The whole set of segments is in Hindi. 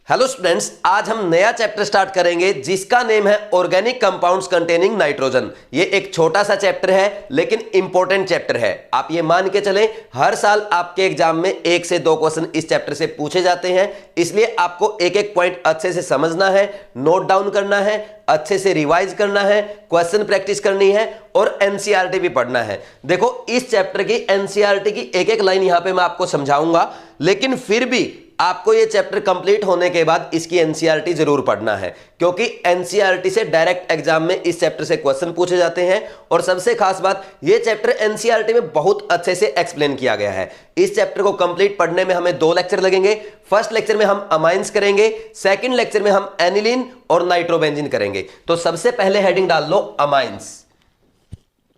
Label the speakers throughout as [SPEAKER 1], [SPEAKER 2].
[SPEAKER 1] हेलो स्टूडेंट्स, आज हम नया चैप्टर स्टार्ट करेंगे जिसका नेम है ऑर्गेनिक कंपाउंड्स कंटेनिंग नाइट्रोजन। ये एक छोटा सा चैप्टर है लेकिन इंपॉर्टेंट चैप्टर है। आप ये मान के चलें हर साल आपके एग्जाम में 1 से 2 क्वेश्चन इस चैप्टर से पूछे जाते हैं, इसलिए आपको एक एक पॉइंट अच्छे से समझना है, नोट डाउन करना है, अच्छे से रिवाइज करना है, क्वेश्चन प्रैक्टिस करनी है और एनसीईआरटी भी पढ़ना है। देखो इस चैप्टर की एनसीईआरटी की एक एक लाइन यहां पे मैं आपको समझाऊंगा, लेकिन फिर भी आपको ये चैप्टर कंप्लीट होने के बाद इसकी एनसीईआरटी जरूर पढ़ना है, क्योंकि एनसीईआरटी से डायरेक्ट एग्जाम में इस चैप्टर से क्वेश्चन पूछे जाते हैं। और सबसे खास बात, ये चैप्टर एनसीईआरटी में बहुत अच्छे से एक्सप्लेन किया गया है। इस चैप्टर को कंप्लीट पढ़ने में हमें 2 लेक्चर लगेंगे। फर्स्ट लेक्चर में हम अमाइंस करेंगे, सेकंड लेक्चर में हम एनिलीन और नाइट्रोबेंजीन करेंगे। तो सबसे पहले हेडिंग डाल लो अमाइंस।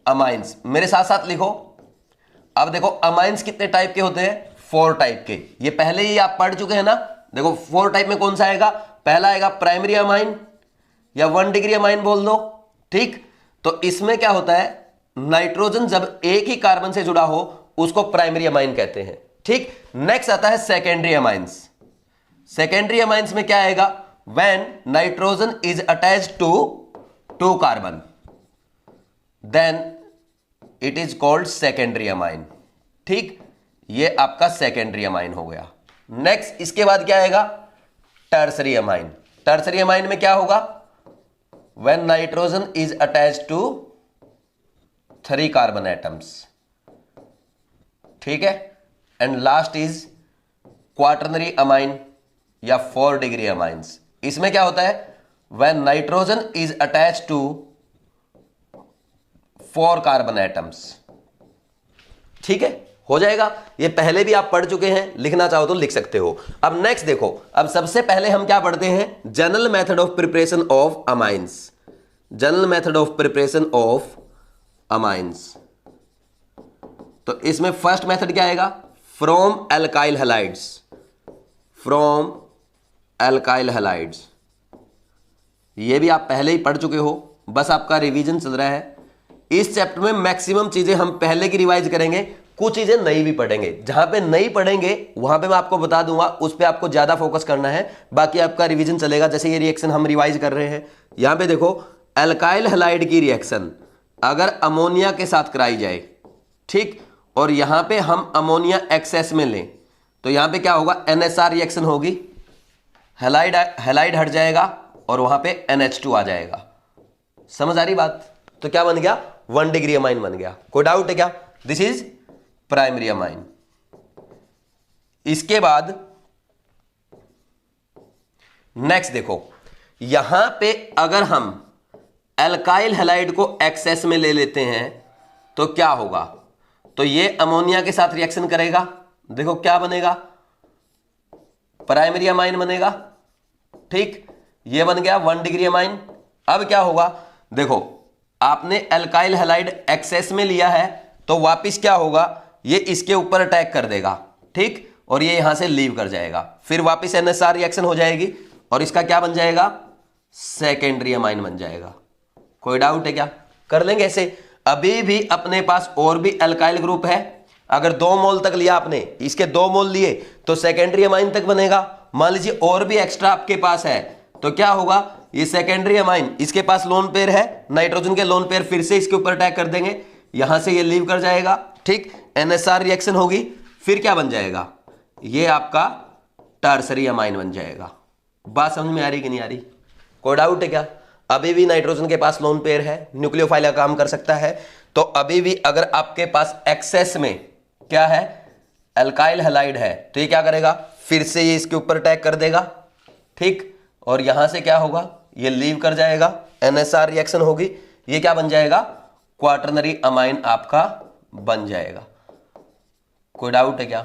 [SPEAKER 1] अमाइंस मेरे साथ साथ लिखो। अब देखो अमाइंस कितने टाइप के होते हैं? 4 टाइप के। ये पहले ही आप पढ़ चुके हैं ना। देखो 4 टाइप में कौन सा आएगा? पहला आएगा प्राइमरी अमाइन या 1 डिग्री अमाइन बोल दो, ठीक। तो इसमें क्या होता है, नाइट्रोजन जब एक ही कार्बन से जुड़ा हो उसको प्राइमरी अमाइन कहते हैं, ठीक। नेक्स्ट आता है सेकेंडरी अमाइंस। सेकेंडरी अमाइंस में क्या आएगा? When nitrogen is attached to 2 carbon then it is called secondary amine, ठीक। ये आपका सेकेंडरी अमाइन हो गया। नेक्स्ट इसके बाद क्या आएगा? Tertiary amine. टर्सरी अमाइन में क्या होगा? When nitrogen is attached to 3 carbon atoms, ठीक है। And last is quaternary amine या 4 डिग्री अमाइंस। इसमें क्या होता है? When nitrogen is attached to 4 carbon atoms, ठीक है। हो जाएगा। ये पहले भी आप पढ़ चुके हैं, लिखना चाहो तो लिख सकते हो। अब नेक्स्ट देखो, अब सबसे पहले हम क्या पढ़ते हैं? General method of preparation of amines. General method of preparation of amines. तो इसमें फर्स्ट मेथड क्या आएगा? From alkyl halides. From alkyl halides. ये भी आप पहले ही पढ़ चुके हो, बस आपका रिवीजन चल रहा है। इस चैप्टर में मैक्सिमम चीजें हम पहले की रिवाइज करेंगे, कुछ चीजें नई भी पढ़ेंगे। जहां पे नई पढ़ेंगे वहां पे मैं आपको बता दूंगा, उस पे आपको ज्यादा फोकस करना है, बाकी आपका रिवीजन चलेगा। जैसे ये रिएक्शन हम रिवाइज कर रहे हैं, यहां पे देखो एल्काइल हैलाइड की रिएक्शन अगर अमोनिया के साथ कराई जाए, ठीक, और यहां पे हम अमोनिया एक्सेस में लें तो यहां पे क्या होगा? NSR रिएक्शन होगी, हैलाइड हट जाएगा और वहां पे NH2 आ जाएगा। समझ आ रही बात? तो क्या बन गया? 1 डिग्री अमाइन बन गया। कोई डाउट है क्या? This is primary amine. इसके बाद नेक्स्ट देखो, यहां पे अगर हम एल्काइल हैलाइड को एक्सेस में ले लेते हैं तो क्या होगा? तो ये अमोनिया के साथ रिएक्शन करेगा। देखो क्या बनेगा? प्राइमरी अमाइन बनेगा, ठीक। ये बन गया 1 डिग्री अमाइन। अब क्या होगा? देखो आपने एल्काइल हैलाइड एक्सेस में लिया है तो वापिस क्या होगा? ये इसके ऊपर अटैक कर देगा, ठीक, और ये यहां से लीव कर जाएगा। फिर वापिस NSR रिएक्शन हो जाएगी और इसका क्या बन जाएगा? सेकेंडरी अमाइन बन जाएगा। कोई डाउट है क्या? कर लेंगे ऐसे। अभी भी अपने पास और भी एल्काइल ग्रुप है। अगर 2 मोल तक लिया आपने, इसके 2 मोल लिए तो सेकेंडरी अमाइन तक बनेगा। मान लीजिए और भी एक्स्ट्रा आपके पास है तो क्या होगा? ये सेकेंडरी अमाइन, इसके पास लोन पेयर है, नाइट्रोजन के लोन पेयर फिर से इसके ऊपर अटैक कर देंगे, यहां से ये लीव कर जाएगा, ठीक। NSR रिएक्शन होगी, फिर क्या बन जाएगा? ये आपका टर्सरी अमाइन बन जाएगा। बात समझ में आ रही कि नहीं आ रही? कोई डाउट है क्या? अभी भी नाइट्रोजन के पास लोन पेयर है, न्यूक्लियोफाइल का काम कर सकता है। तो अभी भी अगर आपके पास एक्सेस में क्या है? एल्काइल हैलाइड है, तो ये क्या करेगा? फिर से ये इसके ऊपर अटैक कर देगा, ठीक, और यहां से क्या होगा? ये लीव कर जाएगा, NSR रिएक्शन होगी, ये क्या बन जाएगा? क्वाटरनरी अमाइन आपका बन जाएगा। कोई डाउट है क्या?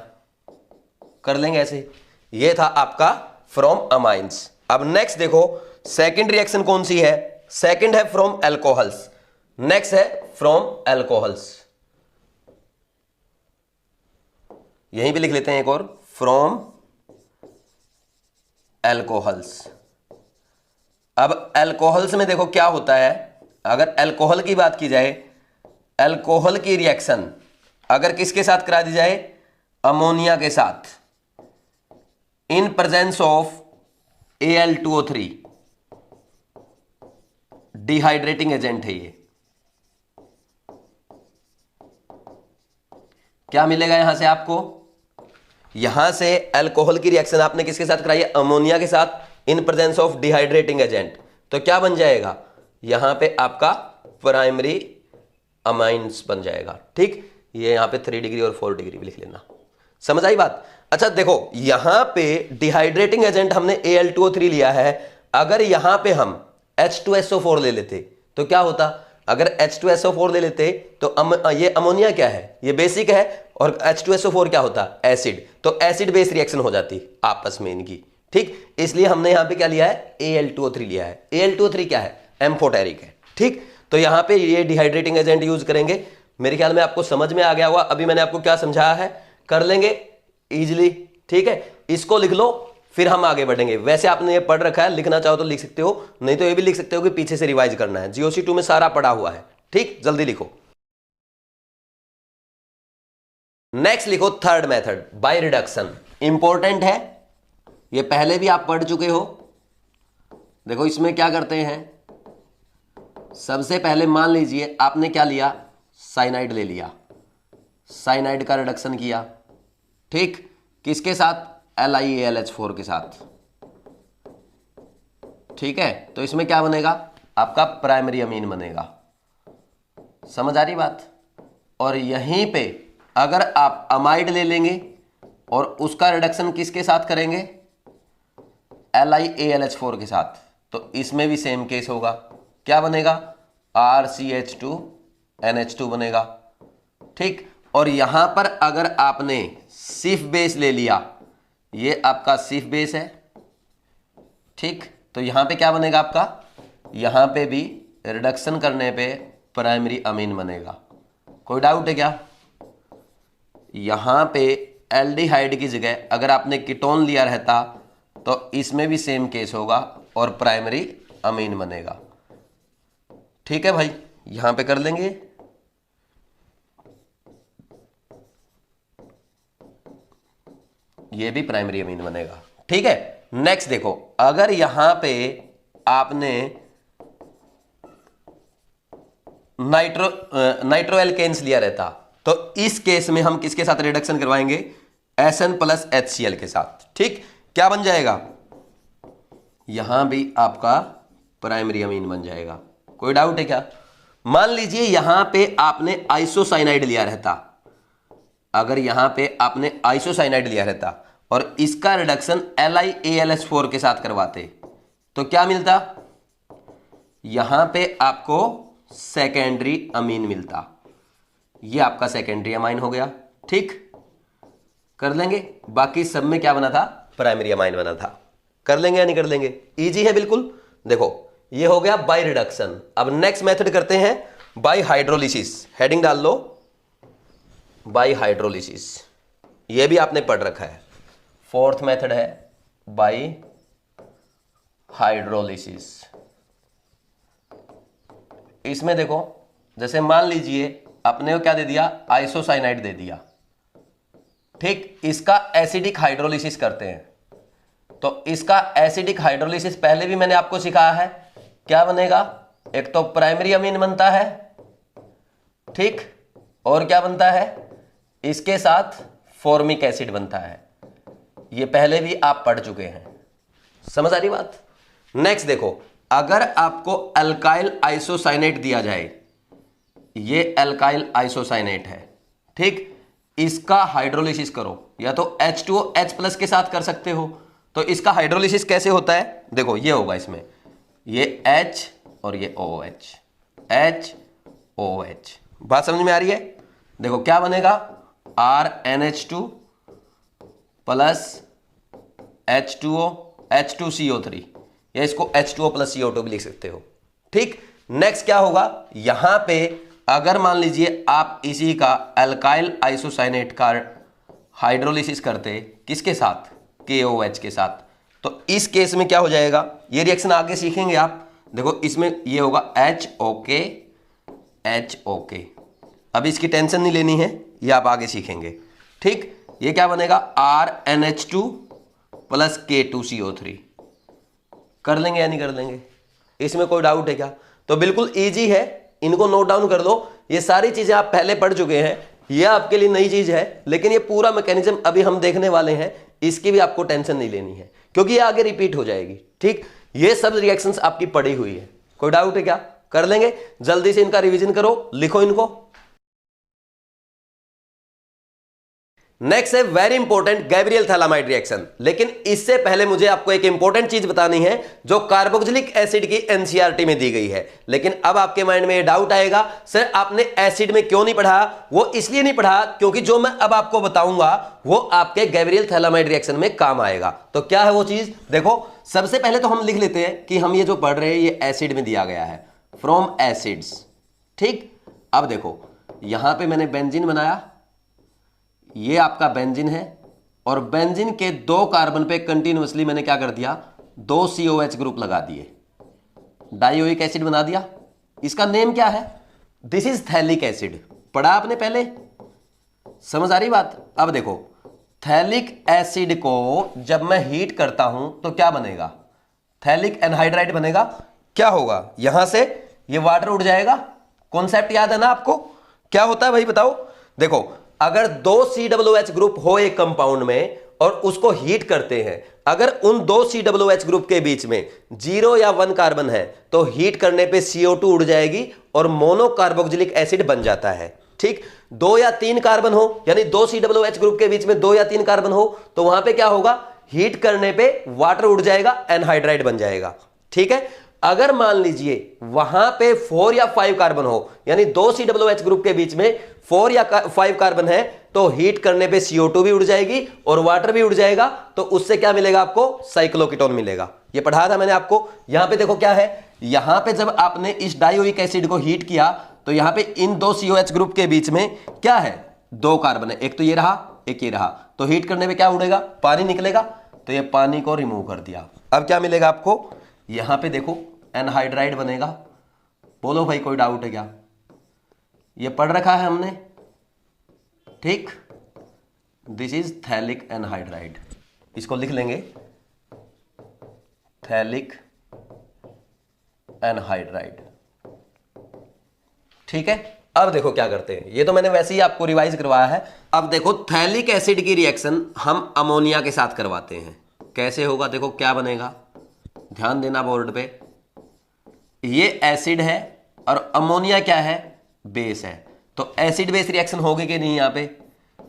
[SPEAKER 1] कर लेंगे ऐसे। ये था आपका फ्रॉम अमाइंस। अब नेक्स्ट देखो, सेकंड रिएक्शन कौन सी है? सेकंड है फ्रॉम एल्कोहल्स। नेक्स्ट है फ्रॉम एल्कोहल्स। यहीं पे लिख लेते हैं एक और, फ्रॉम एल्कोहल्स। अब एल्कोहल्स में देखो क्या होता है। अगर एल्कोहल की बात की जाए, एल्कोहल की रिएक्शन अगर किसके साथ करा दी जाए? अमोनिया के साथ, in presence of Al2O3 dehydrating agent है ये। क्या मिलेगा यहां से आपको? यहां से अल्कोहल की रिएक्शन आपने किसके साथ कराई है? अमोनिया के साथ in presence of dehydrating agent. तो क्या बन जाएगा यहां पे? आपका प्राइमरी अमाइंस बन जाएगा। ठीक, ये यहां पे 3 डिग्री और 4 डिग्री भी लिख लेना। समझ आई बात? अच्छा देखो, यहां पे डिहाइड्रेटिंग एजेंट हमने Al2O3 लिया है। अगर यहां पे हम H2SO4 ले लेते तो क्या होता? अगर H2SO4 ले लेते तो ये अमोनिया क्या है? ये बेसिक है, और H2SO4 क्या होता? एसिड। तो एसिड बेस रिएक्शन हो जाती आपस में इनकी। ठीक, इसलिए हमने यहां पे क्या लिया है? Al2O3 लिया है। Al2O3 क्या है? एम्फोटेरिक है। ठीक, तो यहां पे ये डिहाइड्रेटिंग एजेंट यूज करेंगे। मेरे ख्याल में आपको समझ में आ गया होगा। अभी मैंने आपको क्या समझाया है, कर लेंगे इजिली। ठीक है, इसको लिख लो, फिर हम आगे बढ़ेंगे। वैसे आपने ये पढ़ रखा है, लिखना चाहो तो लिख सकते हो, नहीं तो ये भी लिख सकते हो कि पीछे से रिवाइज करना है। GOC2 में सारा पढ़ा हुआ है। ठीक, जल्दी लिखो। नेक्स्ट लिखो third method, by reduction. Important है, ये पहले भी आप पढ़ चुके हो। देखो इसमें क्या करते हैं, सबसे पहले मान लीजिए आपने क्या लिया? साइनाइड ले लिया। साइनाइड का रिडक्शन किया। ठीक, किसके साथ? LiAlH4 के साथ। ठीक है, तो इसमें क्या बनेगा? आपका प्राइमरी अमीन बनेगा। समझ आ रही बात? और यहीं पे अगर आप अमाइड ले लेंगे और उसका रिडक्शन किसके साथ करेंगे? LiAlH4 के साथ, तो इसमें भी सेम केस होगा। क्या बनेगा? RCH2NH2 बनेगा। ठीक, और यहां पर अगर आपने सिफ बेस ले लिया, ये आपका सिफ बेस है। ठीक, तो यहां पे क्या बनेगा आपका? यहां पे भी रिडक्शन करने पे प्राइमरी अमीन बनेगा। कोई डाउट है क्या? यहां पे एल्डिहाइड की जगह अगर आपने कीटोन लिया रहता तो इसमें भी सेम केस होगा और प्राइमरी अमीन बनेगा। ठीक है भाई, यहां पे कर लेंगे। ये भी प्राइमरी अमीन बनेगा। ठीक है, नेक्स्ट देखो, अगर यहां पे आपने नाइट्रो एल्केन्स लिया रहता तो इस केस में हम किसके साथ रिडक्शन करवाएंगे? SN प्लस HCl के साथ। ठीक, क्या बन जाएगा? यहां भी आपका प्राइमरी अमीन बन जाएगा। कोई डाउट है क्या? मान लीजिए यहां पे आपने आइसोसाइनाइड लिया रहता। अगर यहां पे आपने आइसोसाइनाइड लिया रहता और इसका रिडक्शन LiAlH4 के साथ करवाते तो क्या मिलता? यहां पे आपको सेकेंडरी अमीन मिलता। ये आपका सेकेंडरी अमाइन हो गया। ठीक, कर लेंगे। बाकी सब में क्या बना था? प्राइमरी अमाइन बना था। कर लेंगे या नहीं कर लेंगे? इजी है बिल्कुल। देखो ये हो गया बाय रिडक्शन। अब नेक्स्ट मेथड करते हैं बाय हाइड्रोलिसिस। हेडिंग डाल लो, बाय हाइड्रोलिसिस। ये भी आपने पढ़ रखा है। फोर्थ मेथड है बाय हाइड्रोलिसिस। इसमें देखो, जैसे मान लीजिए अपने को क्या दे दिया? आइसोसाइनाइड दे दिया। ठीक, इसका एसिडिक हाइड्रोलिसिस करते हैं। तो इसका एसिडिक हाइड्रोलिसिस पहले भी मैंने आपको सिखाया है। क्या बनेगा? एक तो प्राइमरी अमीन बनता है। ठीक, और क्या बनता है? इसके साथ फॉर्मिक एसिड बनता है। ये पहले भी आप पढ़ चुके हैं। समझ आ रही बात? नेक्स्ट देखो, अगर आपको अल्काइल आइसोसाइनेट दिया जाए, ये अल्काइल आइसोसाइनेट है। ठीक, इसका हाइड्रोलिसिस करो, या तो H2OH+ के साथ कर सकते हो। तो इसका हाइड्रोलिसिस कैसे होता है? देखो ये होगा, इसमें ये H और ये OH, HOH। बात समझ में आ रही है? देखो क्या बनेगा? RNH2 प्लस H2O, H2CO3, या इसको H2O प्लस CO2 भी लिख सकते हो। ठीक, नेक्स्ट क्या होगा? यहां पे अगर मान लीजिए आप इसी का अल्काइल आइसोसाइनेट का हाइड्रोलिसिस करते, किसके साथ? KOH के साथ। तो इस केस में क्या हो जाएगा? ये रिएक्शन आगे सीखेंगे आप। देखो इसमें ये होगा HOK HOK। अब इसकी टेंशन नहीं लेनी है, ये आप आगे सीखेंगे। ठीक, ये क्या बनेगा? RNH2 plus K2CO3। कर लेंगे या नहीं कर लेंगे? इसमें कोई डाउट है क्या? तो बिल्कुल इजी है, इनको नोट डाउन कर लो। ये सारी चीजें आप पहले पढ़ चुके हैं, ये आपके लिए नई चीज है, लेकिन ये पूरा मैकेनिज्म अभी हम देखने वाले हैं, इसकी भी आपको टेंशन नहीं लेनी है क्योंकि ये आगे रिपीट हो जाएगी। ठीक, ये सब रिएक्शंस आपकी पड़ी हुई है। कोई डाउट है क्या? कर लेंगे, जल्दी से इनका रिवीजन करो, लिखो इनको। नेक्स्ट है very important Gabriel phthalimide reaction. लेकिन इससे पहले मुझे आपको एक इंपॉर्टेंट चीज बतानी है जो कार्बोक्सिलिक एसिड की एनसीईआरटी में दी गई है। लेकिन अब आपके माइंड में ये डाउट आएगा, सर आपने एसिड में क्यों नहीं पढ़ा? वो इसलिए नहीं पढ़ा क्योंकि जो मैं अब आपको बताऊंगा वो आपके गैब्रियल थैलामाइड रिएक्शन में काम आएगा। तो क्या है वो चीज? देखो, सबसे पहले तो हम लिख लेते हैं कि हम ये जो पढ़ रहे हैं ये एसिड में दिया गया है, फ्रॉम एसिड्स। ठीक, अब देखो यहां पे मैंने बेंजीन बनाया, ये आपका बेंजीन है, और बेंजीन के 2 कार्बन पे कंटिन्यूअसली मैंने क्या कर दिया, 2 COH ग्रुप लगा दिए, डाइओइक एसिड बना दिया। इसका नेम क्या है? This is phthalic acid. पढ़ा आपने पहले? समझ आ रही बात? अब देखो, थैलिक एसिड को जब मैं हीट करता हूं तो क्या बनेगा? थैलिक एनहाइड्राइड बनेगा। क्या होगा? यहां से ये वाटर उड़ जाएगा। कॉन्सेप्ट याद है ना आपको? क्या होता है भाई बताओ? देखो, अगर 2 COH ग्रुप हो एक कंपाउंड में और उसको हीट करते हैं, अगर उन 2 COH ग्रुप के बीच में 0 या 1 कार्बन है तो हीट करने पे CO2 उड़ जाएगी और मोनोकार्बोक्सिलिक एसिड बन जाता है। ठीक, 2 या 3 कार्बन हो, यानी 2 COH ग्रुप के बीच में 2 या 3 कार्बन हो तो वहां पे क्या होगा? हीट करने पे वाटर उड़ जाएगा, एनहाइड्राइड बन जाएगा। ठीक है, अगर मान लीजिए वहां पे 4 या 5 कार्बन हो, यानी 2 COH ग्रुप के बीच में 4 या 5 कार्बन है तो हीट करने पे CO2 भी उड़ जाएगी और वाटर भी उड़ जाएगा, तो उससे क्या मिलेगा आपको? साइक्लोकीटोन मिलेगा। ये पढ़ा था मैंने आपको। यहां पे देखो क्या है, यहां पे जब आपने इस डाइओइक एसिड को हीट किया तो यहां पे इन 2 COH ग्रुप के बीच में क्या है? 2 कार्बन है, एक तो ये रहा, एक ये रहा, तो हीट करने पे क्या उड़ेगा? पानी निकलेगा, तो ये पानी को रिमूव कर दिया। अब क्या मिलेगा आपको? यहां पे देखो एनहाइड्राइड बनेगा। बोलो भाई कोई डाउट है क्या? ये पढ़ रखा है हमने। ठीक, दिस इज थैलिक एनहाइड्राइड, इसको लिख लेंगे थैलिक एनहाइड्राइड। ठीक है, अब देखो क्या करते हैं, ये तो मैंने वैसे ही आपको रिवाइज करवाया है। अब देखो थैलिक एसिड की रिएक्शन हम अमोनिया के साथ करवाते हैं। कैसे होगा? देखो क्या बनेगा, ध्यान देना बोर्ड पे। ये एसिड है और अमोनिया क्या है? बेस है। तो एसिड बेस रिएक्शन होगी कि नहीं? यहां पे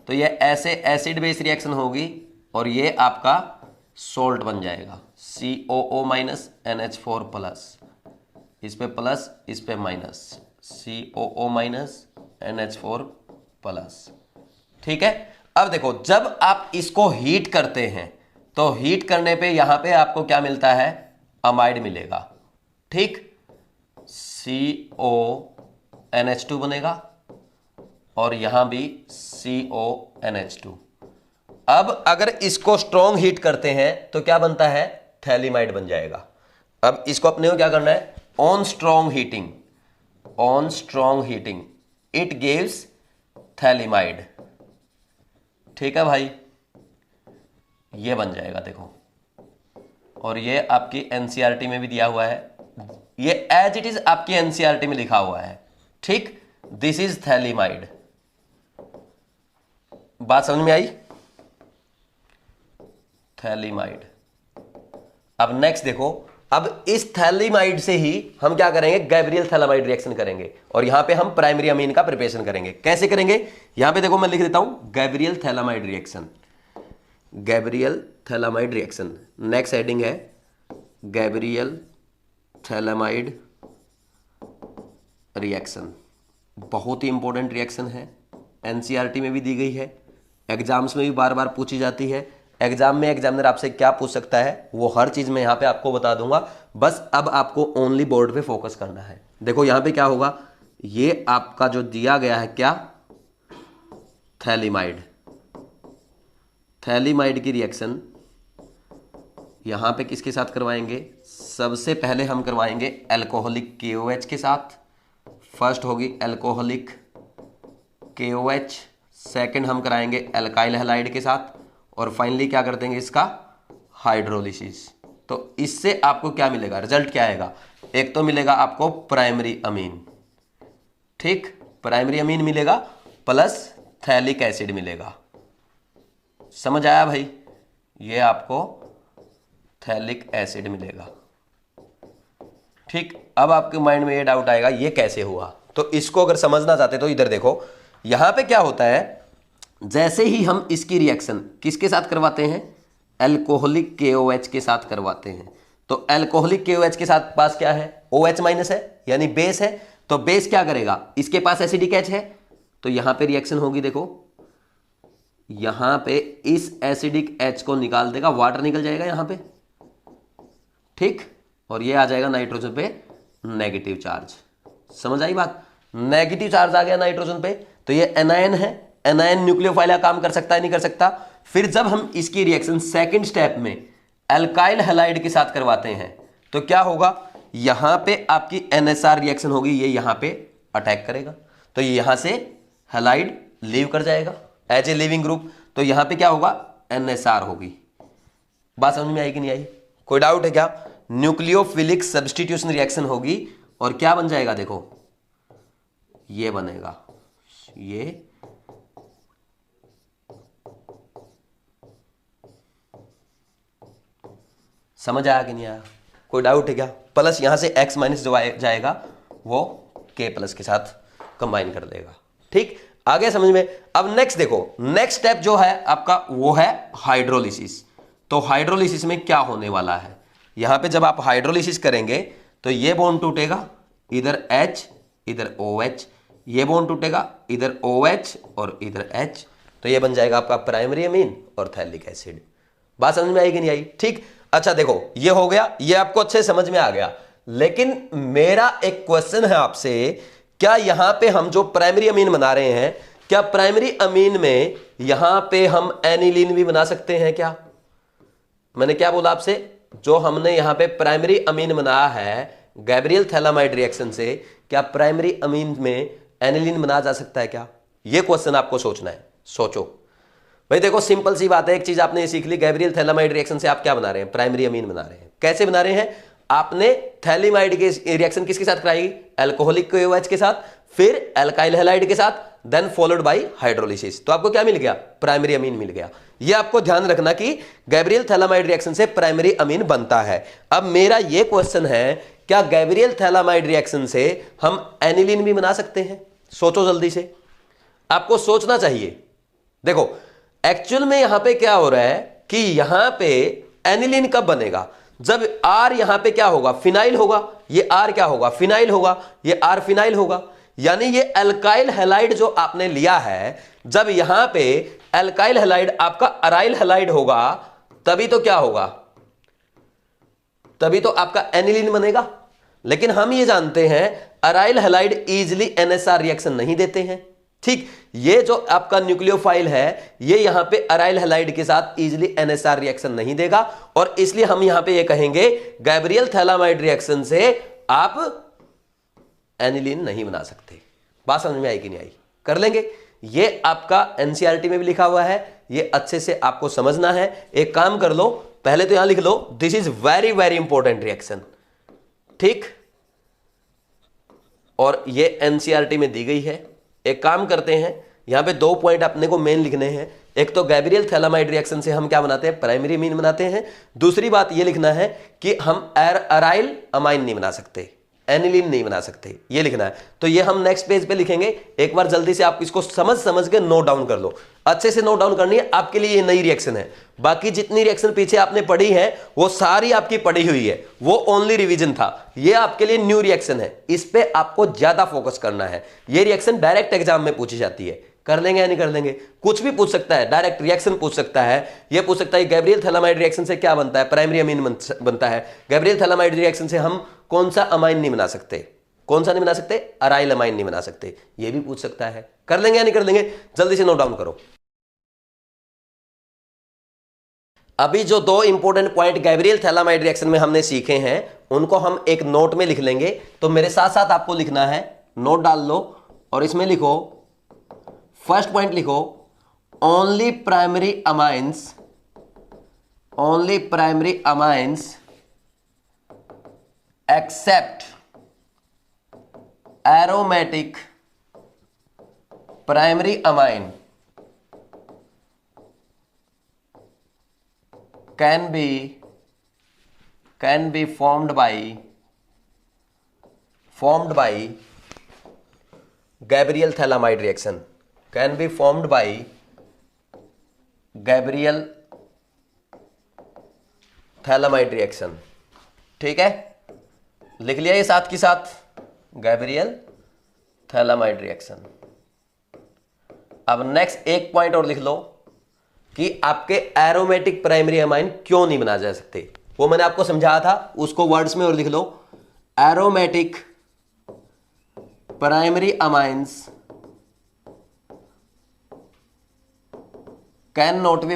[SPEAKER 1] तो ये ऐसे एसिड बेस रिएक्शन होगी और ये आपका सोल्ट बन जाएगा, COO माइनस NH4 प्लस, इस पे प्लस इस पे minus, COO minus NH4 plus. ठीक है, अब देखो जब आप इसको हीट करते हैं तो हीट करने पे यहां पे आपको क्या मिलता है? अमाइड मिलेगा। ठीक, CONH2 बनेगा और यहां भी CONH2। अब अगर इसको स्ट्रॉन्ग हीट करते हैं तो क्या बनता है? थैलीमाइड बन जाएगा। अब इसको अपने को क्या करना है? On strong heating, on strong heating it gives phthalimide. ठीक है भाई, ये बन जाएगा देखो, और ये आपकी एनसीईआरटी में भी दिया हुआ है, ये एज इट इज आपकी एनसीईआरटी में लिखा हुआ है। ठीक, दिस इज थैलीमाइड। बात समझ में आई? थैलीमाइड। अब नेक्स्ट देखो, अब इस थैलीमाइड से ही हम क्या करेंगे? गैब्रियल थैलामाइड रिएक्शन करेंगे, और यहां पे हम प्राइमरी अमीन का प्रिपरेशन करेंगे। कैसे करेंगे? यहां पे देखो मैं लिख देता हूं Gabriel phthalimide reaction, Gabriel phthalimide reaction. Next heading है गैब्रियल थैलामाइड रिएक्शन। बहुत ही इंपॉर्टेंट रिएक्शन है, एनसीईआरटी में भी दी गई है, एग्जाम्स में भी बार बार पूछी जाती है। एग्जाम में एग्जामिनर आपसे क्या पूछ सकता है वो हर चीज में यहां पे आपको बता दूंगा। बस अब आपको ओनली बोर्ड पे फोकस करना है। देखो यहां पे क्या होगा, ये आपका जो दिया गया है क्या? थैलीमाइड। थैलीमाइड की रिएक्शन यहां पे किसके साथ करवाएंगे? सबसे पहले हम करवाएंगे एल्कोहलिक KOH के साथ। फर्स्ट होगी एल्कोहलिक KOH, सेकंड हम कराएंगे एल्काइल हैलाइड के साथ, और फाइनली क्या कर देंगे? इसका हाइड्रोलिसिस। तो इससे आपको क्या मिलेगा, रिजल्ट क्या आएगा, एक तो मिलेगा आपको प्राइमरी अमीन, ठीक, प्राइमरी अमीन मिलेगा प्लस थैलिक एसिड मिलेगा। समझ आया भाई, ये आपको थैलिक एसिड मिलेगा। ठीक, अब आपके माइंड में ये डाउट आएगा ये कैसे हुआ, तो इसको अगर समझना चाहते तो इधर देखो, यहां पे क्या होता है, जैसे ही हम इसकी रिएक्शन किसके साथ करवाते हैं, एल्कोहलिक KOH के साथ करवाते हैं, तो एल्कोहलिक KOH के साथ पास क्या है, OH माइनस है यानी बेस है, तो बेस क्या करेगा, इसके पास एसिडिक H है, तो यहां पे रिएक्शन होगी, देखो यहां पे इस एसिडिक H को निकाल देगा, वाटर निकल जाएगा यहां पे, ठीक, और ये आ जाएगा नाइट्रोजन पे नेगेटिव चार्ज। समझ आई बात, नेगेटिव चार्ज आ गया नाइट्रोजन पे, तो ये एनायन है, एनायन न्यूक्लियोफाइल का काम कर सकता है नहीं कर सकता। फिर जब हम इसकी रिएक्शन सेकंड स्टेप में एल्काइल हैलाइड के साथ करवाते हैं तो क्या होगा, यहां पे आपकी NSR रिएक्शन होगी, ये यहां पे अटैक करेगा, तो ये यहां से हैलाइड लीव कर जाएगा एज ए लिविंग ग्रुप, तो यहां पे क्या होगा, NSR होगी। बात समझ में आई कि नहीं आई, कोई डाउट है क्या, न्यूक्लियोफिलिक सब्स्टिट्यूशन रिएक्शन होगी और क्या बन जाएगा, देखो ये बनेगा, ये समझ आया कि नहीं आया, कोई डाउट है क्या, प्लस यहां से X माइनस जो जाएगा वो K प्लस के साथ कंबाइन कर देगा। ठीक, आगे समझ में। अब नेक्स्ट देखो, नेक्स्ट स्टेप जो है आपका वो है हाइड्रोलिसिस। तो हाइड्रोलिसिस में क्या होने वाला है, यहां पे जब आप हाइड्रोलिसिस करेंगे तो ये बॉन्ड टूटेगा, इधर H इधर OH, ये बॉन्ड टूटेगा, इधर OH और इधर H, तो ये बन जाएगा आपका प्राइमरी अमीन और थैलिक एसिड। बात समझ में आई कि नहीं आई, ठीक। अच्छा देखो ये हो गया, ये आपको अच्छे समझ में आ गया, लेकिन मेरा एक क्वेश्चन है आपसे, क्या यहां पे हम जो प्राइमरी अमीन बना रहे हैं, क्या प्राइमरी अमीन में यहां पे हम एनिलीन भी बना सकते हैं क्या? मैंने क्या बोला आपसे, जो हमने यहां पे प्राइमरी अमीन बनाया है गैब्रियल थैलामाइड रिएक्शन से, क्या प्राइमरी अमीन में एनिलीन बनाया जा सकता है क्या? यह क्वेश्चन आपको सोचना है, सोचो भाई। देखो सिंपल सी बात है, एक चीज आपने सीख ली, गैब्रियल थैलामाइड रिएक्शन से आप क्या बना रहे हैं, प्राइमरी अमीन बना रहे हैं। कैसे बना रहे हैं, आपने थैलीमाइड के रिएक्शन किसके साथ कराई, अल्कोहलिक KOH के साथ, फिर एल्काइल हैलाइड के साथ, देन फॉलोड बाय हाइड्रोलिसिस, तो आपको क्या मिल गया, प्राइमरी अमीन मिल गया। ये आपको ध्यान रखना कि गैब्रियल थैलामाइड रिएक्शन से प्राइमरी अमीन बनता है। अब मेरा ये क्वेश्चन है, क्या गैब्रियल थैलामाइड रिएक्शन से हम एनिलीन भी बना सकते हैं? सोचो जल्दी से, आपको सोचना चाहिए। देखो एक्चुअल में यहां पे क्या हो रहा है कि यहां पे एनिलीन कब बनेगा, जब R यहां पे क्या होगा, फिनाइल होगा, ये R क्या होगा, फिनाइल होगा, ये R फिनाइल होगा, यानी ये अल्काइल हैलाइड जो आपने लिया है, जब यहां पे अल्काइल हैलाइड आपका अराइल हैलाइड होगा, तभी तो क्या होगा, तभी तो आपका एनिलीन बनेगा। लेकिन हम ये जानते हैं aryl halide easily NSR reaction नहीं देते हैं, ठीक। ये जो आपका न्यूक्लियोफाइल है, ये यहां पे अराइल हैलाइड के साथ इजीली NSR रिएक्शन नहीं देगा, और इसलिए हम यहां पे ये कहेंगे गैब्रियल थैलामाइड रिएक्शन से आप एनिलीन नहीं बना सकते। बात समझ में आई कि नहीं आई, कर लेंगे। ये आपका NCERT में भी लिखा हुआ है, ये अच्छे से आपको समझना है। एक काम कर लो, पहले तो यहां लिख लो, this is very very important reaction, ठीक, और ये NCERT में दी गई है। एक काम करते हैं, यहां पे 2 पॉइंट अपने को मेन लिखने हैं। एक तो गैब्रियल थैलामाइड रिएक्शन से हम क्या बनाते हैं, प्राइमरी अमीन बनाते हैं। दूसरी बात ये लिखना है कि हम अराइल अमाइन नहीं बना सकते, एनिलीन नहीं बना सकते, ये लिखना है। तो ये हम नेक्स्ट पेज पे लिखेंगे। एक बार जल्दी से आप इसको समझ के नोट डाउन कर लो, अच्छे से नोट डाउन करनी है, आपके लिए ये नई रिएक्शन है। बाकी जितनी रिएक्शन पीछे आपने पढ़ी है वो सारी आपकी पढ़ी हुई है, वो ओनली रिवीजन था। ये आपके लिए न्यू रिएक्शन है, इस पे आपको ज्यादा फोकस करना है। ये रिएक्शन डायरेक्ट एग्जाम में पूछी जाती है, कर लेंगे या नहीं कर लेंगे, कुछ भी पूछ सकता है, डायरेक्ट रिएक्शन पूछ सकता है। ये पूछ सकता है गैब्रियल थैलामाइड रिएक्शन से क्या बनता है, प्राइमरी अमीन बनता है। गैब्रियल थैलामाइड रिएक्शन से हम कौन सा अमाइन नहीं बना सकते, कौन सा नहीं बना सकते, अराइल अमाइन नहीं बना सकते, ये भी पूछ सकता है। कर लेंगे या नहीं कर लेंगे, जल्दी से नोट डाउन करो। अभी जो 2 important point Gabriel phthalimide reaction में हमने सीखे हैं, उनको हम एक नोट में लिख लेंगे। तो मेरे साथ साथ आपको लिखना है, नोट डाल लो और इसमें लिखो, फर्स्ट पॉइंट लिखो, only primary amines except aromatic primary amine can be formed by Gabriel thalamide reaction, can be formed by Gabriel thalamide reaction। ठीक है, लिख लिया ये साथ के साथ, गैब्रियल थैलामाइड रिएक्शन। अब नेक्स्ट एक पॉइंट और लिख लो कि आपके एरोमेटिक प्राइमरी अमाइन क्यों नहीं बनाए जा सकते, वो मैंने आपको समझाया था, उसको वर्ड्स में और लिख लो। Aromatic primary amines can not be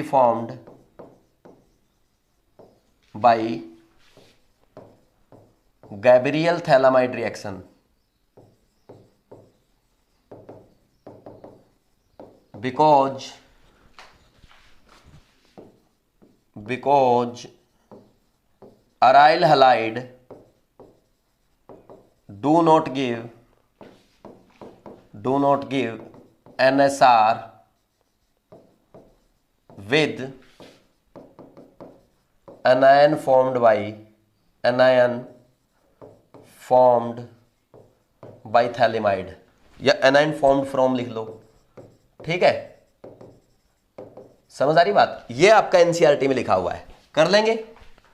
[SPEAKER 1] formed by Gabriel phthalimide reaction because aryl halide do not give NSR with anion formed by thalamide, या anion formed from लिख लो। ठीक है, समझ आ रही बात, ये आपका एनसीईआरटी में लिखा हुआ है, कर लेंगे।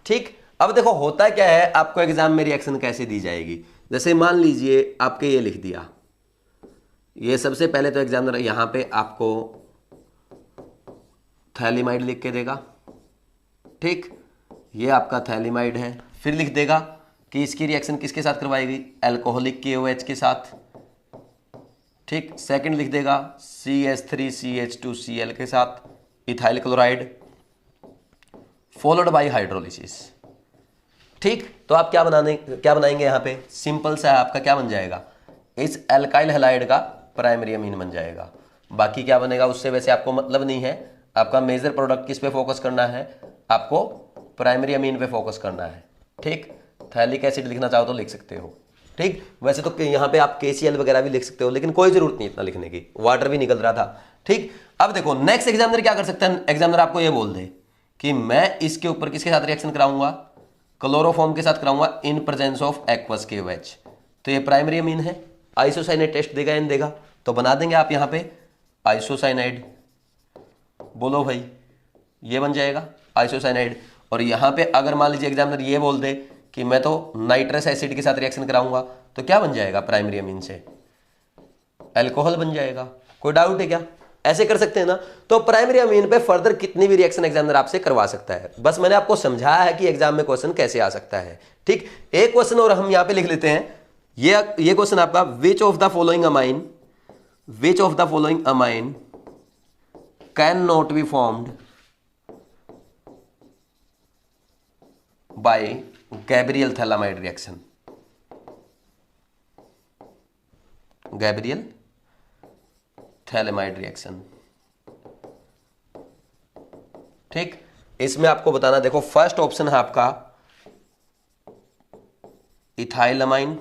[SPEAKER 1] ठीक, अब देखो होता क्या है, आपको एग्जाम में रिएक्शन कैसे दी जाएगी। जैसे मान लीजिए आपके ये लिख दिया, ये सबसे पहले तो एग्जामिनर यहां पे आपको थैलिमाइड लिख के देगा। ठीक, ये आपका थैलिमाइड है, फिर लिख देगा कि इसकी रिएक्शन किसके साथ करवाएगी, एल्कोहलिक KOH के साथ। ठीक, सेकंड लिख देगा CH3CH2Cl के साथ ethyl chloride, followed by hydrolysis. ठीक, तो आप क्या बनाएंगे यहाँ पे, सिंपल सा है आपका, क्या बन जाएगा, इस एल्काइल हैलाइड का प्राइमरी अमीन बन जाएगा। बाकी क्या बनेगा उससे वैसे आपको मतलब नहीं है, आपका मेजर प्रोडक्ट किस पे फोकस करना है, आपको प्राइमरी अमीन पे फोकस करना है। ठीक, थैलिक एसिड लिखना चाहो तो लिख सकते हो। ठीक, वैसे तो यहाँ पे आप KCl वगैरह भी लिख सकते हो, लेकिन कोई जरूरत नहीं इतना लिखने की, वाटर भी निकल रहा था। ठीक, अब देखो नेक्स्ट एग्जामिनर क्या कर सकता है, एग्जामिनर आपको ये बोल दे कि मैं इसके ऊपर किसके साथ रिएक्शन कराऊंगा, क्लोरोफॉर्म के साथ कराऊंगा in presence of aqueous KOH, तो ये प्राइमरी अमीन है, आइसोसाइनाइड टेस्ट देगा, इन देगा, तो बना देंगे आप यहाँ पे आइसोसाइनाइड, बोलो भाई, ये बन जाएगा आइसोसाइनाइड। और यहाँ पे अगर मान लीजिए एग्जामिनर ये बोल दे कि मैं तो नाइट्रस एसिड के साथ रिएक्शन कराऊंगा, तो क्या बन जाएगा प्राइमरी अमीन से, अल्कोहल बन जाएगा। कोई डाउट है क्या, ऐसे कर सकते हैं ना। तो प्राइमरी अमीन पे फर्दर कितनी भी रिएक्शन एग्जामिनर आपसे करवा सकता है, बस मैंने आपको समझाया है कि एग्जाम में क्वेश्चन कैसे आ सकता है। ठीक, एक क्वेश्चन और हम यहाँ पे लिख लेते हैं, ये क्वेश्चन आपका, which of the following amine can not be formed by Gabriel phthalimide reaction, Gabriel phthalimide reaction. ठीक, इसमें आपको बताना, देखो फर्स्ट ऑप्शन है आपका इथाइलमाइन,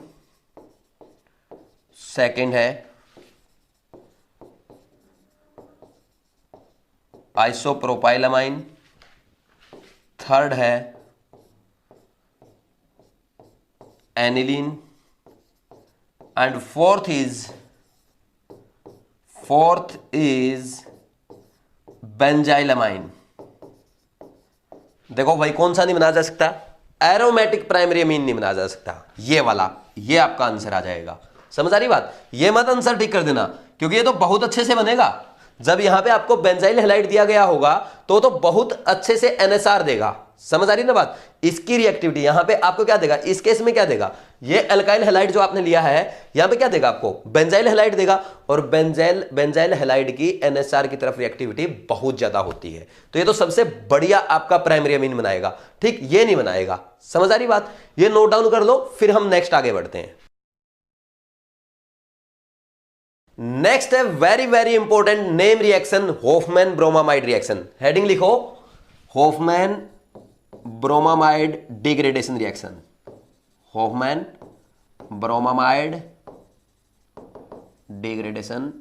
[SPEAKER 1] सेकंड है आइसोप्रोपाइलमाइन, थर्ड है एनिलीन, एंड फोर्थ इज बेंजाइलमाइन। देखो भाई कौन सा नहीं बना जा सकता, एरोमेटिक प्राइमरी अमीन नहीं बना जा सकता, ये वाला, ये आपका आंसर आ जाएगा। समझ आ रही बात, ये मत आंसर ठीक कर देना, क्योंकि ये तो बहुत अच्छे से बनेगा। जब यहां पे आपको बेंजाइल हैलाइड दिया गया होगा तो बहुत अच्छे से NSR देगा। समझ आ रही ना बात, इसकी रिएक्टिविटी यहां पे आपको क्या देगा, इस केस में क्या देगा, ये अल्काइल हैलाइड जो आपने लिया है यहां पे क्या देगा आपको, बेंजाइल हैलाइड देगा, और बेंजाइल हैलाइड की NSR की तरफ रिएक्टिविटी बहुत ज्यादा होती है, तो ये तो सबसे बढ़िया आपका प्राइमरी अमीन बनाएगा। ठीक, ये नहीं बनाएगा। समझ आ रही बात, ये नोट डाउन कर लो, फिर हम नेक्स्ट आगे बढ़ते हैं। नेक्स्ट है very very important name reaction, Hofmann bromamide reaction. Heading लिखो, Hofmann bromamide degradation reaction, Hofmann bromamide degradation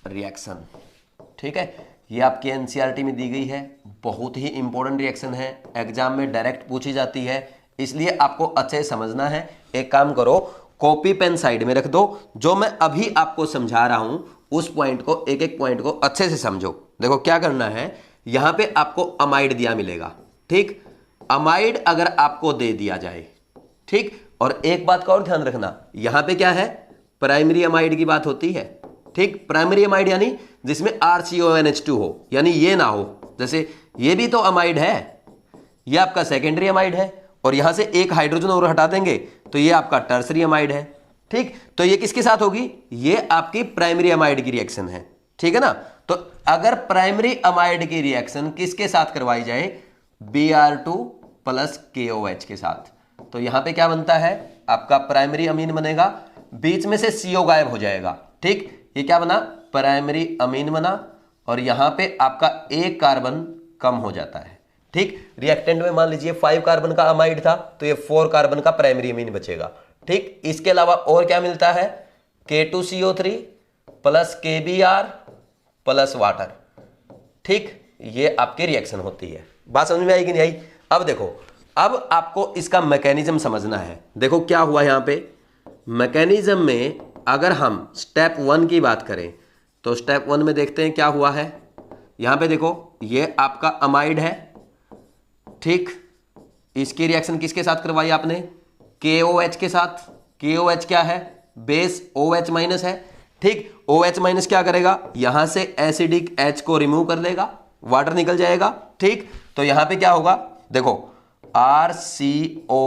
[SPEAKER 1] reaction. ठीक है, ये आपके एनसीईआरटी में दी गई है, बहुत ही इंपॉर्टेंट रिएक्शन है, एग्जाम में डायरेक्ट पूछी जाती है, इसलिए आपको अच्छे से समझना है। एक काम करो, कॉपी पेन साइड में रख दो, जो मैं अभी आपको समझा रहा हूं उस पॉइंट को, एक एक पॉइंट को अच्छे से समझो। देखो क्या करना है, यहां पे आपको अमाइड दिया मिलेगा, ठीक, अमाइड अगर आपको दे दिया जाए, ठीक, और एक बात का और ध्यान रखना, यहां पे क्या है, प्राइमरी अमाइड की बात होती है, ठीक, प्राइमरी अमाइड यानी जिसमें RCONH2 हो, यानी ये ना हो, जैसे ये भी तो अमाइड है, ये आपका सेकेंडरी अमाइड है, और यहां से एक हाइड्रोजन और हटा देंगे तो ये आपका टर्सरी अमाइड है, ठीक। तो ये किसके साथ होगी, ये आपकी प्राइमरी अमाइड की रिएक्शन है, ठीक है ना। तो अगर प्राइमरी अमाइड की रिएक्शन किसके साथ करवाई जाए, Br2 प्लस KOH के साथ, तो यहां पे क्या बनता है, आपका प्राइमरी अमीन बनेगा, बीच में से CO गायब हो जाएगा, ठीक, ये क्या बना, प्राइमरी अमीन बना, और यहां पे आपका एक कार्बन कम हो जाता है, ठीक। रिएक्टेंट में मान लीजिए 5 कार्बन का अमाइड था, तो ये 4 कार्बन का प्राइमरी अमीन बचेगा, ठीक। इसके अलावा और क्या मिलता है, K2CO3 plus KBr plus water, ठीक, ये आपकी रिएक्शन होती है। बात समझ में आई कि नहीं आई। अब देखो, अब आपको इसका मैकेनिज्म समझना है। देखो क्या हुआ यहां पे मैकेनिज्म में, अगर हम स्टेप 1 की बात करें तो स्टेप 1 में देखते हैं क्या हुआ है। यहां पे देखो, ये आपका अमाइड है, ठीक, इसकी रिएक्शन किसके साथ करवाई आपने, KOH के साथ। KOH क्या है, बेस OH माइनस है, ठीक। OH माइनस क्या करेगा, यहां से एसिडिक H को रिमूव कर लेगा, वाटर निकल जाएगा, ठीक। तो यहां पे क्या होगा, देखो RCO,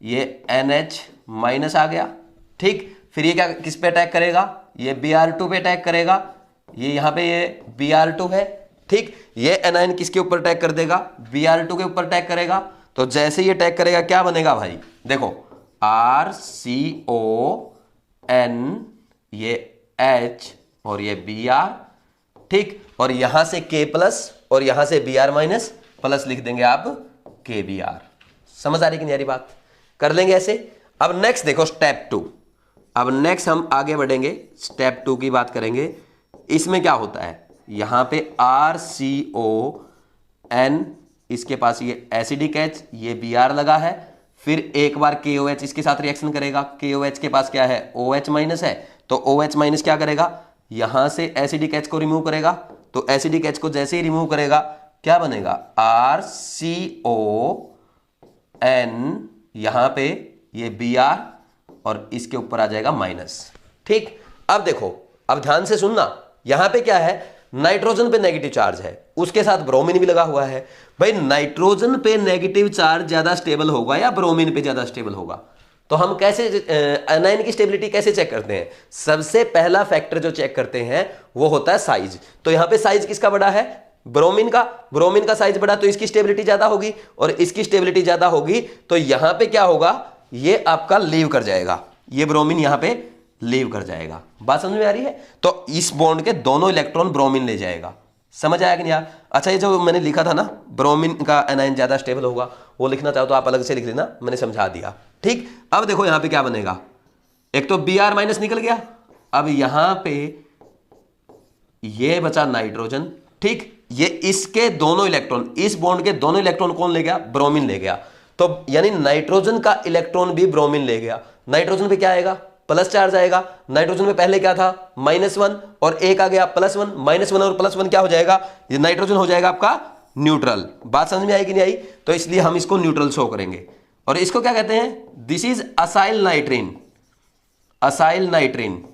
[SPEAKER 1] ये NH माइनस आ गया, ठीक। फिर ये क्या किस पे अटैक करेगा, ये Br2 पे अटैक करेगा, ये यहां पे ये Br2 है, ठीक। ये एनायन किसके ऊपर अटैक कर देगा, Br2 के ऊपर अटैक करेगा। तो जैसे ही अटैक करेगा क्या बनेगा भाई, देखो RCON, ये H और ये Br, ठीक, और यहां से K प्लस और यहां से Br माइनस, प्लस लिख देंगे आप KBr। समझ आ रही कि नहीं आ रही बात, कर लेंगे ऐसे। अब नेक्स्ट देखो स्टेप 2, अब नेक्स्ट हम आगे बढ़ेंगे, स्टेप 2 की बात करेंगे। इसमें क्या होता है, यहां पे RCON, इसके पास ये एसिडिक H, ये Br लगा है, फिर एक बार KOH इसके साथ रिएक्शन करेगा, KOH के पास क्या है, OH माइनस है, तो OH माइनस क्या करेगा, यहां से एसिडिक H को रिमूव करेगा, तो एसिडिक H को जैसे ही रिमूव करेगा क्या बनेगा, RCON, यहां पे ये Br और इसके ऊपर आ जाएगा माइनस, ठीक। अब देखो, अब ध्यान से सुनना, यहां पे क्या है, नाइट्रोजन पे नेगेटिव चार्ज है, उसके साथ ब्रोमीन भी लगा हुआ है। भाई नाइट्रोजन पे नेगेटिव चार्ज ज्यादा स्टेबल होगा या ब्रोमीन पे ज्यादा स्टेबल होगा, तो हम कैसे एनायन की स्टेबिलिटी कैसे चेक करते हैं, सबसे पहला फैक्टर जो चेक करते हैं वो होता है साइज। तो यहां पे साइज किसका बड़ा है, ब्रोमीन का, ब्रोमीन का साइज बड़ा, तो इसकी स्टेबिलिटी ज्यादा होगी, और इसकी स्टेबिलिटी ज्यादा होगी, तो यहां पे क्या होगा, ये आपका लीव कर जाएगा, ये ब्रोमीन यहां पे लीव कर जाएगा। बात समझ में आ रही है। तो इस बॉन्ड के दोनों इलेक्ट्रॉन ब्रोमीन ले जाएगा, समझ आया कि नहीं यार। अच्छा, ये जो मैंने लिखा था ना, ब्रोमीन का एनायन ज्यादा स्टेबल होगा, वो लिखना चाहो तो आप अलग से लिख लेना, मैंने समझा दिया, ठीक। अब देखो यहां पे क्या बनेगा, एक तो Br माइनस निकल गया, अब यहां पे ये बचा नाइट्रोजन, ठीक। ये इसके दोनों इलेक्ट्रॉन, इस बॉन्ड के दोनों इलेक्ट्रॉन कौन ले गया, ब्रोमीन ले गया, तो यानी नाइट्रोजन का इलेक्ट्रॉन भी ब्रोमीन ले गया। नाइट्रोजन पे क्या आएगा, प्लस चार्ज आएगा। नाइट्रोजन में पहले क्या था, -1, और एक आ गया +1, -1 और +1 क्या हो जाएगा, ये नाइट्रोजन हो जाएगा आपका न्यूट्रल। बात समझ में आई कि नहीं आई, तो इसलिए हम इसको न्यूट्रल शो करेंगे। और इसको क्या कहते हैं, दिस इज असाइल नाइट्रीन, असाइल नाइट्रीन।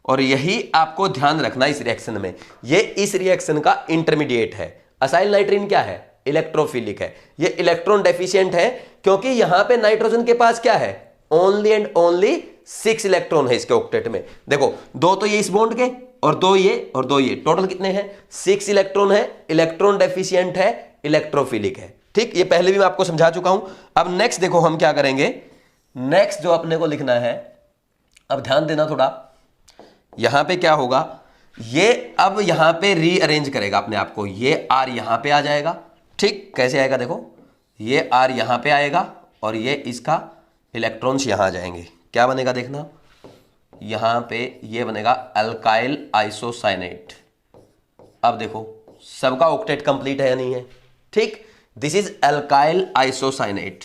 [SPEAKER 1] और यही आपको ध्यान रखना इस रिएक्शन में, ये इस रिएक्शन का इंटरमीडिएट है। असाइल नाइट्रीन क्या है, इलेक्ट्रोफिलिक है, ये इलेक्ट्रॉन डेफिशिएंट है, क्योंकि यहां पे नाइट्रोजन के पास क्या है, ओनली एंड ओनली 6 इलेक्ट्रॉन है इसके ऑक्टेट में। देखो 2 तो ये इस बॉन्ड के, और 2 ये और 2 ये, टोटल कितने हैं, 6 इलेक्ट्रॉन है, इलेक्ट्रॉन डेफिशिएंट है, इलेक्ट्रोफिलिक है, ठीक। ये पहले भी मैं आपको समझा चुका हूं। अब नेक्स्ट देखो हम क्या करेंगे, नेक्स्ट जो अपने को लिखना है, अब ध्यान देना थोड़ा, यहां पे क्या होगा, ये अब यहां पे रीअरेंज करेगा अपने आप को, ये R यहां पे आ जाएगा, ठीक। कैसे आएगा देखो, ये R यहां पे आएगा और ये इसका इलेक्ट्रॉन्स यहां जाएंगे, क्या बनेगा देखना, यहां पे ये बनेगा अल्काइल आइसोसाइनेट। अब देखो सबका ऑक्टेट कंप्लीट है या नहीं है, ठीक, this is alkyl isocyanate,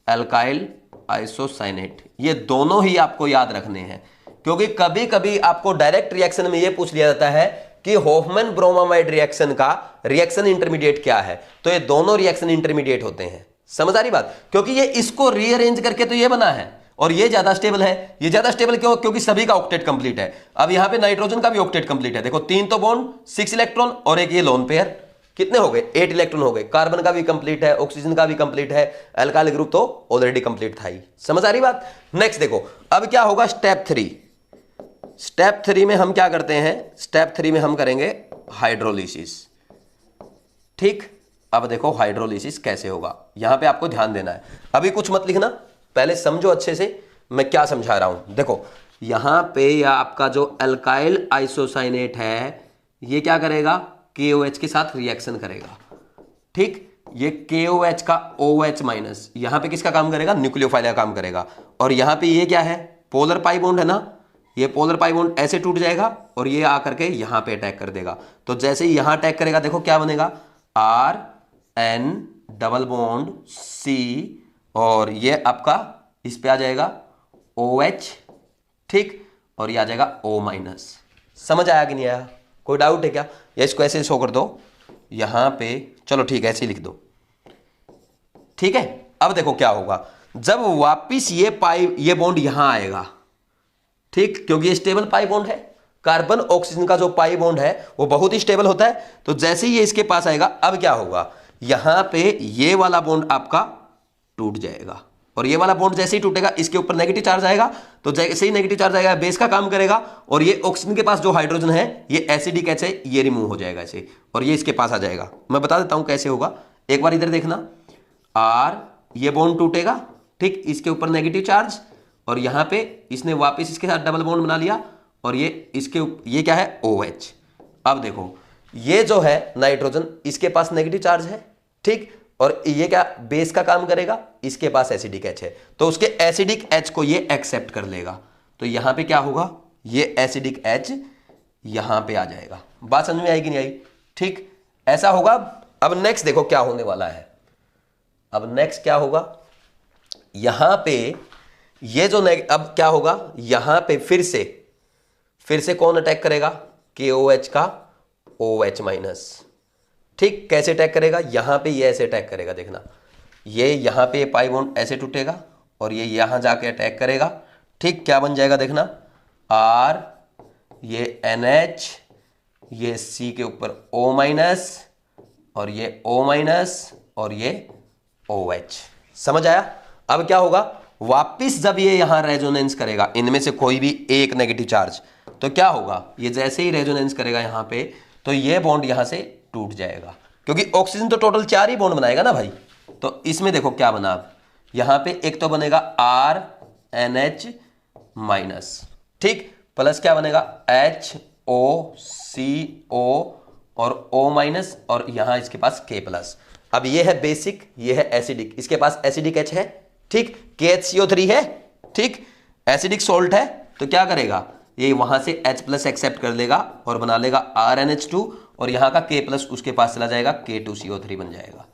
[SPEAKER 1] alkyl isocyanate. ये दोनों ही आपको याद रखने हैं, क्योंकि कभी कभी आपको डायरेक्ट रिएक्शन में ये पूछ लिया जाता है कि हॉफमैन ब्रोमामाइड रिएक्शन का रिएक्शन इंटरमीडिएट क्या है, तो ये दोनों रिएक्शन इंटरमीडिएट होते हैं। समझ आ रही बात, क्योंकि ये इसको रीअरेंज करके तो ये बना है और ये ज्यादा स्टेबल है। ये ज्यादा स्टेबल क्यों, क्योंकि सभी का ऑक्टेट कंप्लीट है। अब यहां पे नाइट्रोजन का भी ऑक्टेट कंप्लीट है, देखो 3 तो बॉन्ड 6 इलेक्ट्रॉन और एक ये लोन पेयर, कितने हो गए 8 इलेक्ट्रॉन हो गए। कार्बन का भी कंप्लीट है, ऑक्सीजन का भी कंप्लीट है, अल्काइल ग्रुप तो ऑलरेडी कंप्लीट था ही। समझ आ रही बात। नेक्स्ट देखो अब क्या होगा, स्टेप 3। स्टेप 3 में हम क्या करते हैं, स्टेप 3 में हम करेंगे हाइड्रोलिसिस, ठीक। अब देखो हाइड्रोलिसिस कैसे होगा, यहां पे आपको ध्यान देना है, अभी कुछ मत लिखना, पहले समझो अच्छे से मैं क्या समझा रहा हूं। देखो यहां पे या आपका जो अल्काइल आइसोसाइनेट है ये क्या करेगा, KOH के साथ रिएक्शन करेगा, ठीक। ये KOH का OH माइनस यहां पे किसका काम करेगा, न्यूक्लियोफाइल का काम करेगा। और यहां पे ये क्या है, पोलर पाई बॉन्ड है ना, ये पोलर पाई बॉन्ड ऐसे टूट जाएगा और ये आकर के यहां पे अटैक कर देगा। तो जैसे ही यहां अटैक करेगा देखो क्या बनेगा, RN डबल बॉन्ड C और ये आपका इस पे आ जाएगा OH, ठीक, और ये आ जाएगा O माइनस। समझ आया कि नहीं आया, कोई डाउट है क्या, या इसको ऐसे शो कर दो यहां पे, चलो ठीक है ऐसे ही लिख दो, ठीक है। अब देखो क्या होगा, जब वापिस ये बॉन्ड यहां आएगा, ठीक, क्योंकि ये स्टेबल पाई बॉन्ड है, कार्बन ऑक्सीजन का जो पाई बॉन्ड है वो बहुत ही स्टेबल होता है। तो जैसे ही ये इसके पास आएगा अब क्या होगा, यहां पे ये वाला बॉन्ड आपका टूट जाएगा और ये वाला बॉन्ड जैसे ही टूटेगा इसके ऊपर नेगेटिव चार्ज आएगा, तो जैसे ही नेगेटिव चार्ज आएगा बेस का काम करेगा और ये ऑक्सीजन के पास जो हाइड्रोजन है ये एसिडिक H है, ये रिमूव हो जाएगा ऐसे और ये इसके पास आ जाएगा। मैं बता देता हूं कैसे होगा, एक बार इधर देखना, ये बॉन्ड टूटेगा, ठीक, इसके ऊपर नेगेटिव चार्ज और यहां पे इसने वापस इसके साथ डबल बॉन्ड बना लिया और ये क्या है OH। अब देखो ये जो है नाइट्रोजन इसके पास नेगेटिव चार्ज है, ठीक, और ये क्या बेस का काम करेगा, इसके पास एसिडिक H है, तो उसके एसिडिक H को ये एक्सेप्ट कर लेगा। तो यहां पे क्या होगा, ये एसिडिक H यहां पे आ जाएगा। बात समझ में आएगी नहीं आई, ठीक, ऐसा होगा। अब नेक्स्ट देखो क्या होने वाला है, अब नेक्स्ट क्या होगा, यहां पे ये जो अब क्या होगा, यहां पे फिर से कौन अटैक करेगा, KOH का OH माइनस, ठीक। कैसे अटैक करेगा, यहां पे ये ऐसे अटैक करेगा, देखना ये यहां पे पाई बॉन्ड ऐसे टूटेगा और ये यहां जाके अटैक करेगा, ठीक। क्या बन जाएगा देखना, R, ये NH, ये C के ऊपर O माइनस और ये O माइनस और ये OH। समझ आया। अब क्या होगा, वापिस जब ये यहां रेजोनेंस करेगा इनमें से कोई भी एक नेगेटिव चार्ज, तो क्या होगा, ये जैसे ही रेजोनेंस करेगा यहां पे तो ये बॉन्ड यहां से टूट जाएगा, क्योंकि ऑक्सीजन तो टोटल 4 ही बॉन्ड बनाएगा ना भाई। तो इसमें देखो क्या बना, अब यहां पे एक तो बनेगा RNH माइनस, ठीक, प्लस क्या बनेगा HOCO और O माइनस और यहां इसके पास K प्लस। अब ये है बेसिक, ये है एसिडिक, इसके पास एसिडिक H है, ठीक, KHCO3 है, ठीक, एसिडिक सोल्ट है, तो क्या करेगा ये वहां से H प्लस एक्सेप्ट कर लेगा और बना लेगा RNH2 और यहां का K प्लस उसके पास चला जाएगा, K2CO3 बन जाएगा।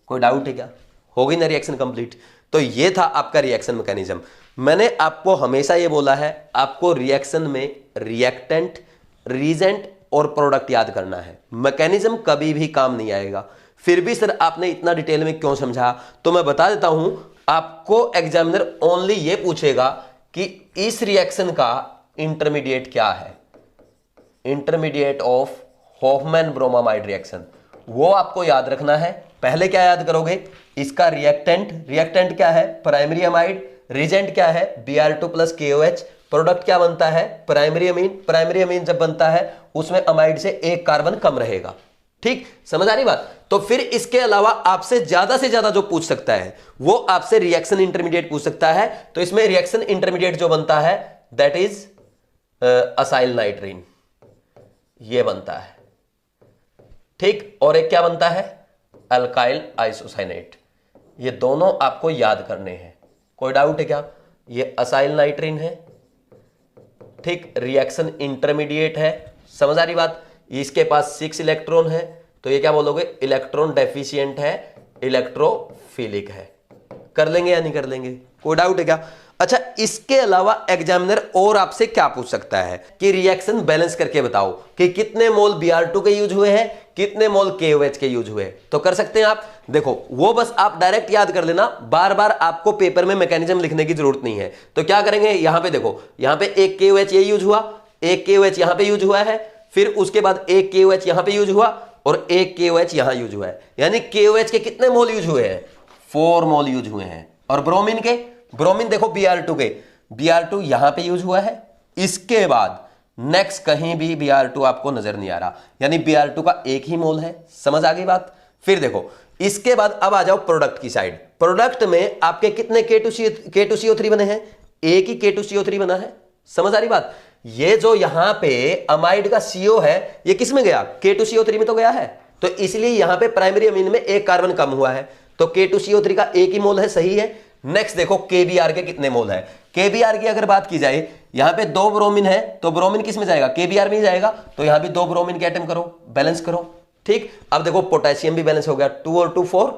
[SPEAKER 1] कोई डाउट है क्या, हो गई ना रिएक्शन कंप्लीट। तो ये था आपका रिएक्शन मैकेनिज्म। मैंने आपको हमेशा ये बोला है आपको रिएक्शन में रिएक्टेंट, रीजेंट और प्रोडक्ट याद करना है, मैकेनिज्म कभी भी काम नहीं आएगा। फिर भी सर आपने इतना डिटेल में क्यों समझा, तो मैं बता देता हूं, आपको एग्जामिनर ओनली ये पूछेगा कि इस रिएक्शन का इंटरमीडिएट क्या है, intermediate of Hofmann bromamide reaction, वो आपको याद रखना है। पहले क्या याद करोगे, इसका रिएक्टेंट क्या है, प्राइमरी अमाइड, रीजेंट क्या है Br2 प्लस KOH, प्रोडक्ट क्या बनता है प्राइमरी अमीन जब बनता है उसमें अमाइड से एक कार्बन कम रहेगा, ठीक, समझ आ रही बात। तो फिर इसके अलावा आपसे ज्यादा जो पूछ सकता है वो आपसे रिएक्शन इंटरमीडिएट पूछ सकता है। तो इसमें रिएक्शन इंटरमीडिएट जो बनता है दैट इज असाइल नाइट्रीन, ये बनता है, ठीक, और एक क्या बनता है अल्काइल आइसोसाइनेट। ये दोनों आपको याद करने हैं। कोई डाउट है क्या? ये असाइल नाइट्रीन है, ठीक, रिएक्शन इंटरमीडिएट है, समझ आ रही बात? इसके पास 6 इलेक्ट्रॉन है, तो ये क्या बोलोगे? इलेक्ट्रॉन डेफिशिएंट है, इलेक्ट्रोफिलिक है। कर लेंगे या नहीं कर लेंगे? कोई डाउट है क्या? अच्छा, इसके अलावा एग्जामिनर और आपसे क्या पूछ सकता है कि रिएक्शन बैलेंस करके बताओ कि कितने मोल Br2 के यूज हुए हैं, कितने मोल KOH के यूज हुए। तो कर सकते हैं आप। देखो, वो बस आप डायरेक्ट याद कर लेना, बार बार आपको पेपर में मैकेनिज्म लिखने की जरूरत नहीं है। तो क्या करेंगे, यहां पे देखो, यहां पे एक KOH ये यूज हुआ, एक KOH यहां पे यूज हुआ है, फिर उसके बाद एक KOH यहां पे यूज हुआ और एक KOH यहां यूज हुआ है। यानी KOH के कितने मोल यूज हुए हैं? 4 मोल यूज हुए हैं। और ब्रोमीन के, ब्रोमीन देखो Br2 के, Br2 यहां पे यूज हुआ है, इसके बाद नेक्स्ट कहीं भी Br2 आपको नजर नहीं आ रहा, यानी Br2 का एक ही मोल है। समझ आ गई बात? फिर देखो, इसके बाद अब आ जाओ प्रोडक्ट की साइड। प्रोडक्ट में आपके कितने K2CO3 बने हैं? एक ही K2CO3 बना है। समझ आ रही बात? ये जो यहां पे अमाइड का CO है, ये किस में गया? K2CO3 में तो गया है, तो इसलिए यहां पे प्राइमरी अमीन में एक कार्बन कम हुआ है, तो K2CO3 का एक ही मोल है, सही है। नेक्स्ट देखो KBr के कितने मोल है। KBr की अगर बात की जाए, यहां पे 2 ब्रोमीन है, तो ब्रोमीन किस में जाएगा? KBr में ही जाएगा, तो यहां भी 2 ब्रोमीन के एटम करो, बैलेंस करो, ठीक। अब देखो पोटेशियम भी बैलेंस हो गया, 2 और 2 4,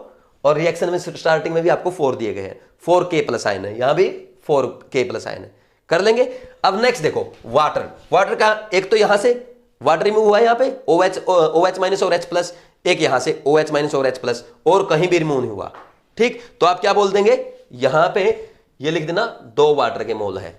[SPEAKER 1] और रिएक्शन में स्टार्टिंग में भी आपको 4 दिए गए हैं, 4 K+ आयन है, यहां भी 4 K+ आयन है। कर लेंगे। अब नेक्स्ट देखो वाटर, वाटर का एक तो यहां से वाटर रिमूव हुआ है, यहां पे OH- और H+, एक यहां से OH- और H+, और कहीं भी रिमूव नहीं हुआ, ठीक। तो आप क्या बोल देंगे, यहां पे ये लिख देना 2 वाटर के मोल है,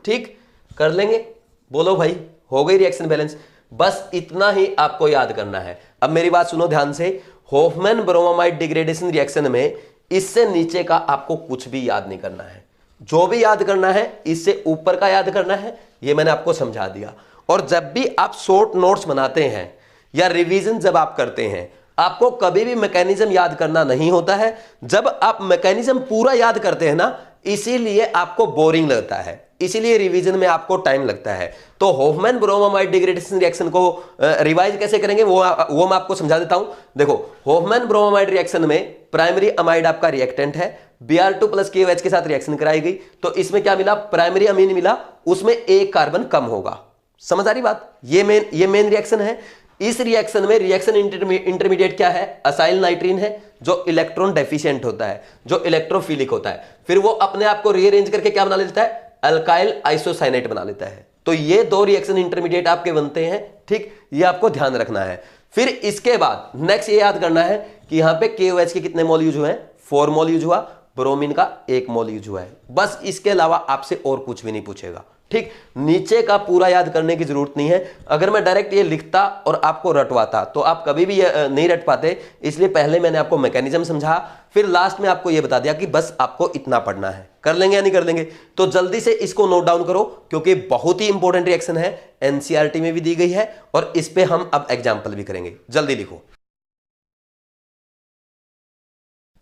[SPEAKER 1] ठीक। कर लेंगे। बोलो भाई, हो गई रिएक्शन बैलेंस। बस इतना ही आपको याद करना है। अब मेरी बात सुनो ध्यान से, होफमैन ब्रोमामाइड डिग्रेडेशन रिएक्शन में इससे नीचे का आपको कुछ भी याद नहीं करना है। जो भी याद करना है इससे ऊपर का याद करना है, ये मैंने आपको समझा दिया। और जब भी आप शॉर्ट नोट्स बनाते हैं या रिवीजन जब आप करते हैं, आपको कभी भी मैकेनिज्म याद करना नहीं होता है। जब आप मैकेनिज्म पूरा याद करते हैं ना, इसीलिए आपको बोरिंग लगता है, इसीलिए रिवीजन में आपको टाइम लगता है। तो होफमैन ब्रोमामाइड डिग्रेडेशन रिएक्शन को रिवाइज कैसे करेंगे वो मैं आपको समझा देता हूं। देखो, होफमैन ब्रोमामाइड रिएक्शन में प्राइमरी अमाइड आपका रिएक्टेंट है, Br2 + KOH के साथ रिएक्शन कराई गई, तो इसमें क्या मिला? प्राइमरी अमीन मिला, उसमें एक कार्बन कम होगा। समझ आ रही बात? ये मेन रिएक्शन है। इस रिएक्शन में रिएक्शन इंटरमीडिएट क्या है? असाइल नाइट्रीन है, जो इलेक्ट्रॉन डेफिशिएंट होता है, जो इलेक्ट्रोफिलिक होता है। फिर वो अपने आप को रीअरेंज करके क्या बना लेता है? अल्काइल आइसोसाइनेट बना लेता है। तो ये 2 रिएक्शन इंटरमीडिएट आपके बनते हैं, ठीक। ये आपको ध्यान रखना है। फिर इसके बाद नेक्स्ट ये याद करना है कि यहां पे KOH के कितने मोल यूज हुए हैं? 4 मोल यूज हुआ, ब्रोमीन का 1 मोल यूज हुआ है। बस इसके अलावा आपसे और कुछ भी नहीं पूछेगा, ठीक। नीचे का पूरा याद करने की जरूरत नहीं है। अगर मैं डायरेक्ट ये लिखता और आपको रटवाता तो आप कभी भी नहीं रट पाते, इसलिए पहले मैंने आपको मैकेनिज्म समझा, फिर लास्ट में आपको ये बता दिया कि बस आपको इतना पढ़ना है। कर लेंगे या नहीं कर लेंगे? तो जल्दी से इसको नोट डाउन करो, क्योंकि बहुत ही इंपॉर्टेंट रिएक्शन है, NCERT में भी दी गई है और इस पे हम अब एग्जाम्पल भी करेंगे। जल्दी लिखो।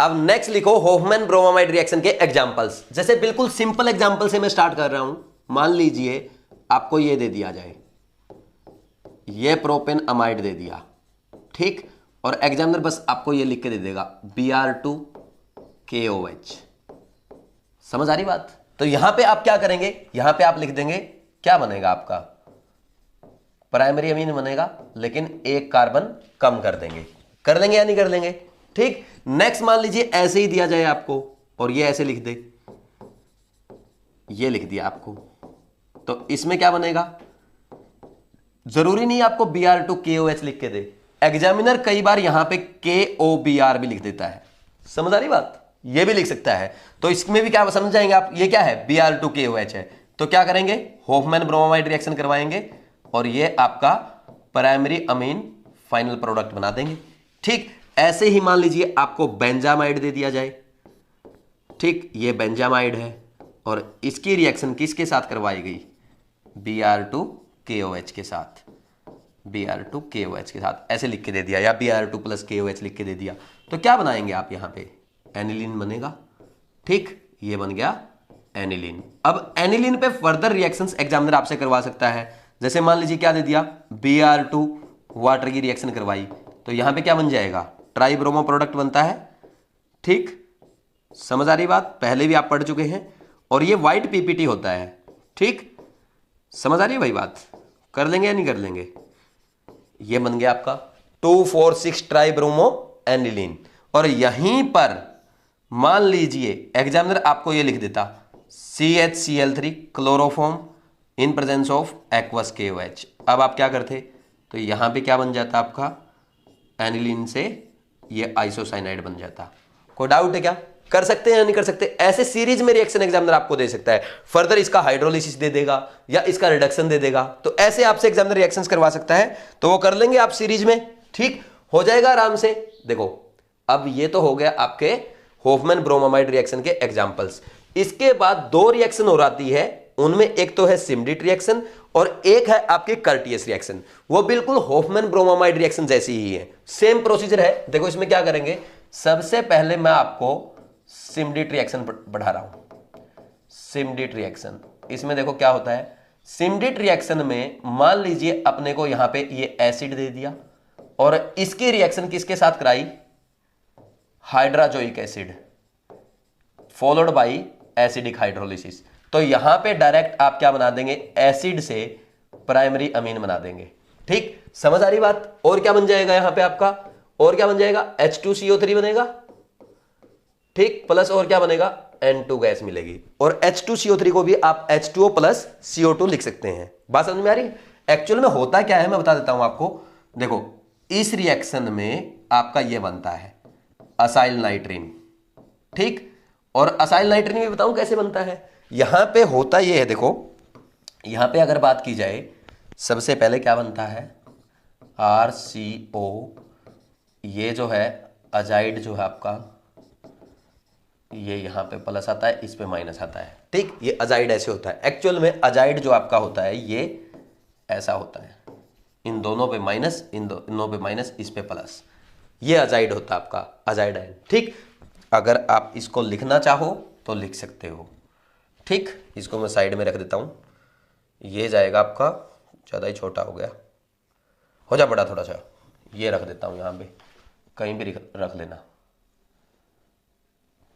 [SPEAKER 1] अब नेक्स्ट लिखो होफमैन ब्रोमामाइड रिएक्शन के एग्जांपल्स। जैसे बिल्कुल सिंपल एग्जांपल से मैं स्टार्ट कर रहा हूं। मान लीजिए आपको ये दे दिया जाए, ये प्रोपेन अमाइड दे दिया, ठीक, और एग्जामिनर बस आपको ये लिख के दे देगा Br2 KOH। समझ आ रही बात? तो यहां पे आप क्या करेंगे? यहां पे आप लिख देंगे, क्या बनेगा आपका? प्राइमरी अमीन बनेगा, लेकिन एक कार्बन कम कर देंगे। कर लेंगे या नहीं कर लेंगे? ठीक। नेक्स्ट मान लीजिए ऐसे ही दिया जाए आपको, और ये ऐसे लिख दे, ये लिख दिया आपको, तो इसमें क्या बनेगा? जरूरी नहीं आपको Br2 KOH लिख के दे, एग्जामिनर कई बार यहां पे KOBr भी लिख देता है। समझ आ रही बात? ये भी लिख सकता है। तो इसमें भी क्या समझ जाएंगे आप, ये क्या है? Br2 KOH है। तो क्या करेंगे? होफमैन ब्रोमामाइड रिएक्शन करवाएंगे और ये आपका प्राइमरी अमीन फाइनल प्रोडक्ट बना देंगे, ठीक। ऐसे ही मान लीजिए आपको बेंजामाइड दे दिया जाए, ठीक, ये बेंजामाइड है और इसकी रिएक्शन किसके साथ करवाई गई? Br2 KOH के साथ, Br2 KOH के साथ ऐसे लिख के दे दिया, या Br2 + KOH लिख के दे दिया। तो क्या बनाएंगे आप? यहां पे एनिलीन बनेगा, ठीक, ये बन गया एनिलीन। अब एनिलीन पे फर्दर रिएक्शंस एग्जामिनर आपसे करवा सकता है। जैसे मान लीजिए क्या दे दिया? Br2 वाटर की रिएक्शन करवाई, तो यहां पे क्या बन जाएगा? ट्राइब्रोमो प्रोडक्ट बनता है। ठीक, समझ आ रही बात, पहले भी आप पढ़ चुके हैं। और ये व्हाइट पीपीटी होता है। ठीक, समझ आ रही है भाई बात, कर लेंगे या नहीं कर लेंगे। ये बन गया आपका 2,4,6 ट्राइब्रोमो एनिलीन। और यहीं पर मान लीजिए एग्जामिनर आपको ये लिख देता CHCl3 chloroform in presence of aqueous KOH। अब आप क्या करते, तो यहां पे क्या बन जाता आपका, एनिलीन से ये आइसोसाइनाइड बन जाता। कोई डाउट है क्या, कर सकते हैं या नहीं कर सकते। ऐसे सीरीज में रिएक्शन एग्जामिनर आपको दे सकता है। फर्दर इसका हाइड्रोलिसिस दे देगा या इसका रिडक्शन दे देगा, तो ऐसे आपसे एग्जामिनर रिएक्शंस करवा सकता है। तो वो कर लेंगे आप सीरीज में, ठीक हो जाएगा आराम से। देखो अब ये तो हो गया आपके होफमैन ब्रोमामाइड रिएक्शन के एग्जांपल्स। इसके बाद दो रिएक्शन और आती है, उनमें एक तो है सिमडिट रिएक्शन और एक है आपकी कर्टियस रिएक्शन। वो बिल्कुल होफमैन ब्रोमामाइड रिएक्शन जैसी ही है, सेम प्रोसीजर है। देखो इसमें क्या करेंगे, सबसे पहले मैं आपको सिमडिट रिएक्शन बढ़ा रहा हूं। सिमडिट रिएक्शन, इसमें देखो क्या होता है। सिमडिट रिएक्शन में मान लीजिए अपने को यहां पे ये एसिड दे दिया और इसकी रिएक्शन किसके साथ कराई, hydrazoic acid followed by acidic hydrolysis. तो यहां पे डायरेक्ट आप क्या बना देंगे, एसिड से प्राइमरी अमीन बना देंगे। ठीक, समझ आ रही बात। और क्या बन जाएगा यहां पे आपका, और क्या बन जाएगा, H2CO3 बनेगा। ठीक, प्लस और क्या बनेगा, N2 गैस मिलेगी। और H2CO3 को भी आप H2O प्लस CO2 लिख सकते हैं। बात समझ में आ रही। एक्चुअल में होता क्या है मैं बता देता हूं आपको। देखो इस रिएक्शन में आपका ये बनता है असाइल नाइट्रीन। ठीक, और असाइल नाइट्रीन भी बताऊं कैसे बनता है। यहां पे होता ये है, देखो यहां पे अगर बात की जाए, सबसे पहले क्या बनता है, RCO, ये जो है अजाइड जो है आपका, ये यहां पे प्लस आता है, इस पे माइनस आता है। ठीक, ये अजाइड ऐसे होता है। एक्चुअल में अजाइड जो आपका होता है ये ऐसा होता है, इन दोनों पे माइनस, इन दोनों पे माइनस, इस पे प्लस, ये अजाइड होता है आपका, अजाइड आयन। ठीक, अगर आप इसको लिखना चाहो तो लिख सकते हो। ठीक, इसको मैं साइड में रख देता हूं। ये जाएगा आपका, ज़्यादा ही छोटा हो गया, हो जा बड़ा थोड़ा सा, ये रख देता हूं यहां पे, कहीं भी रख लेना।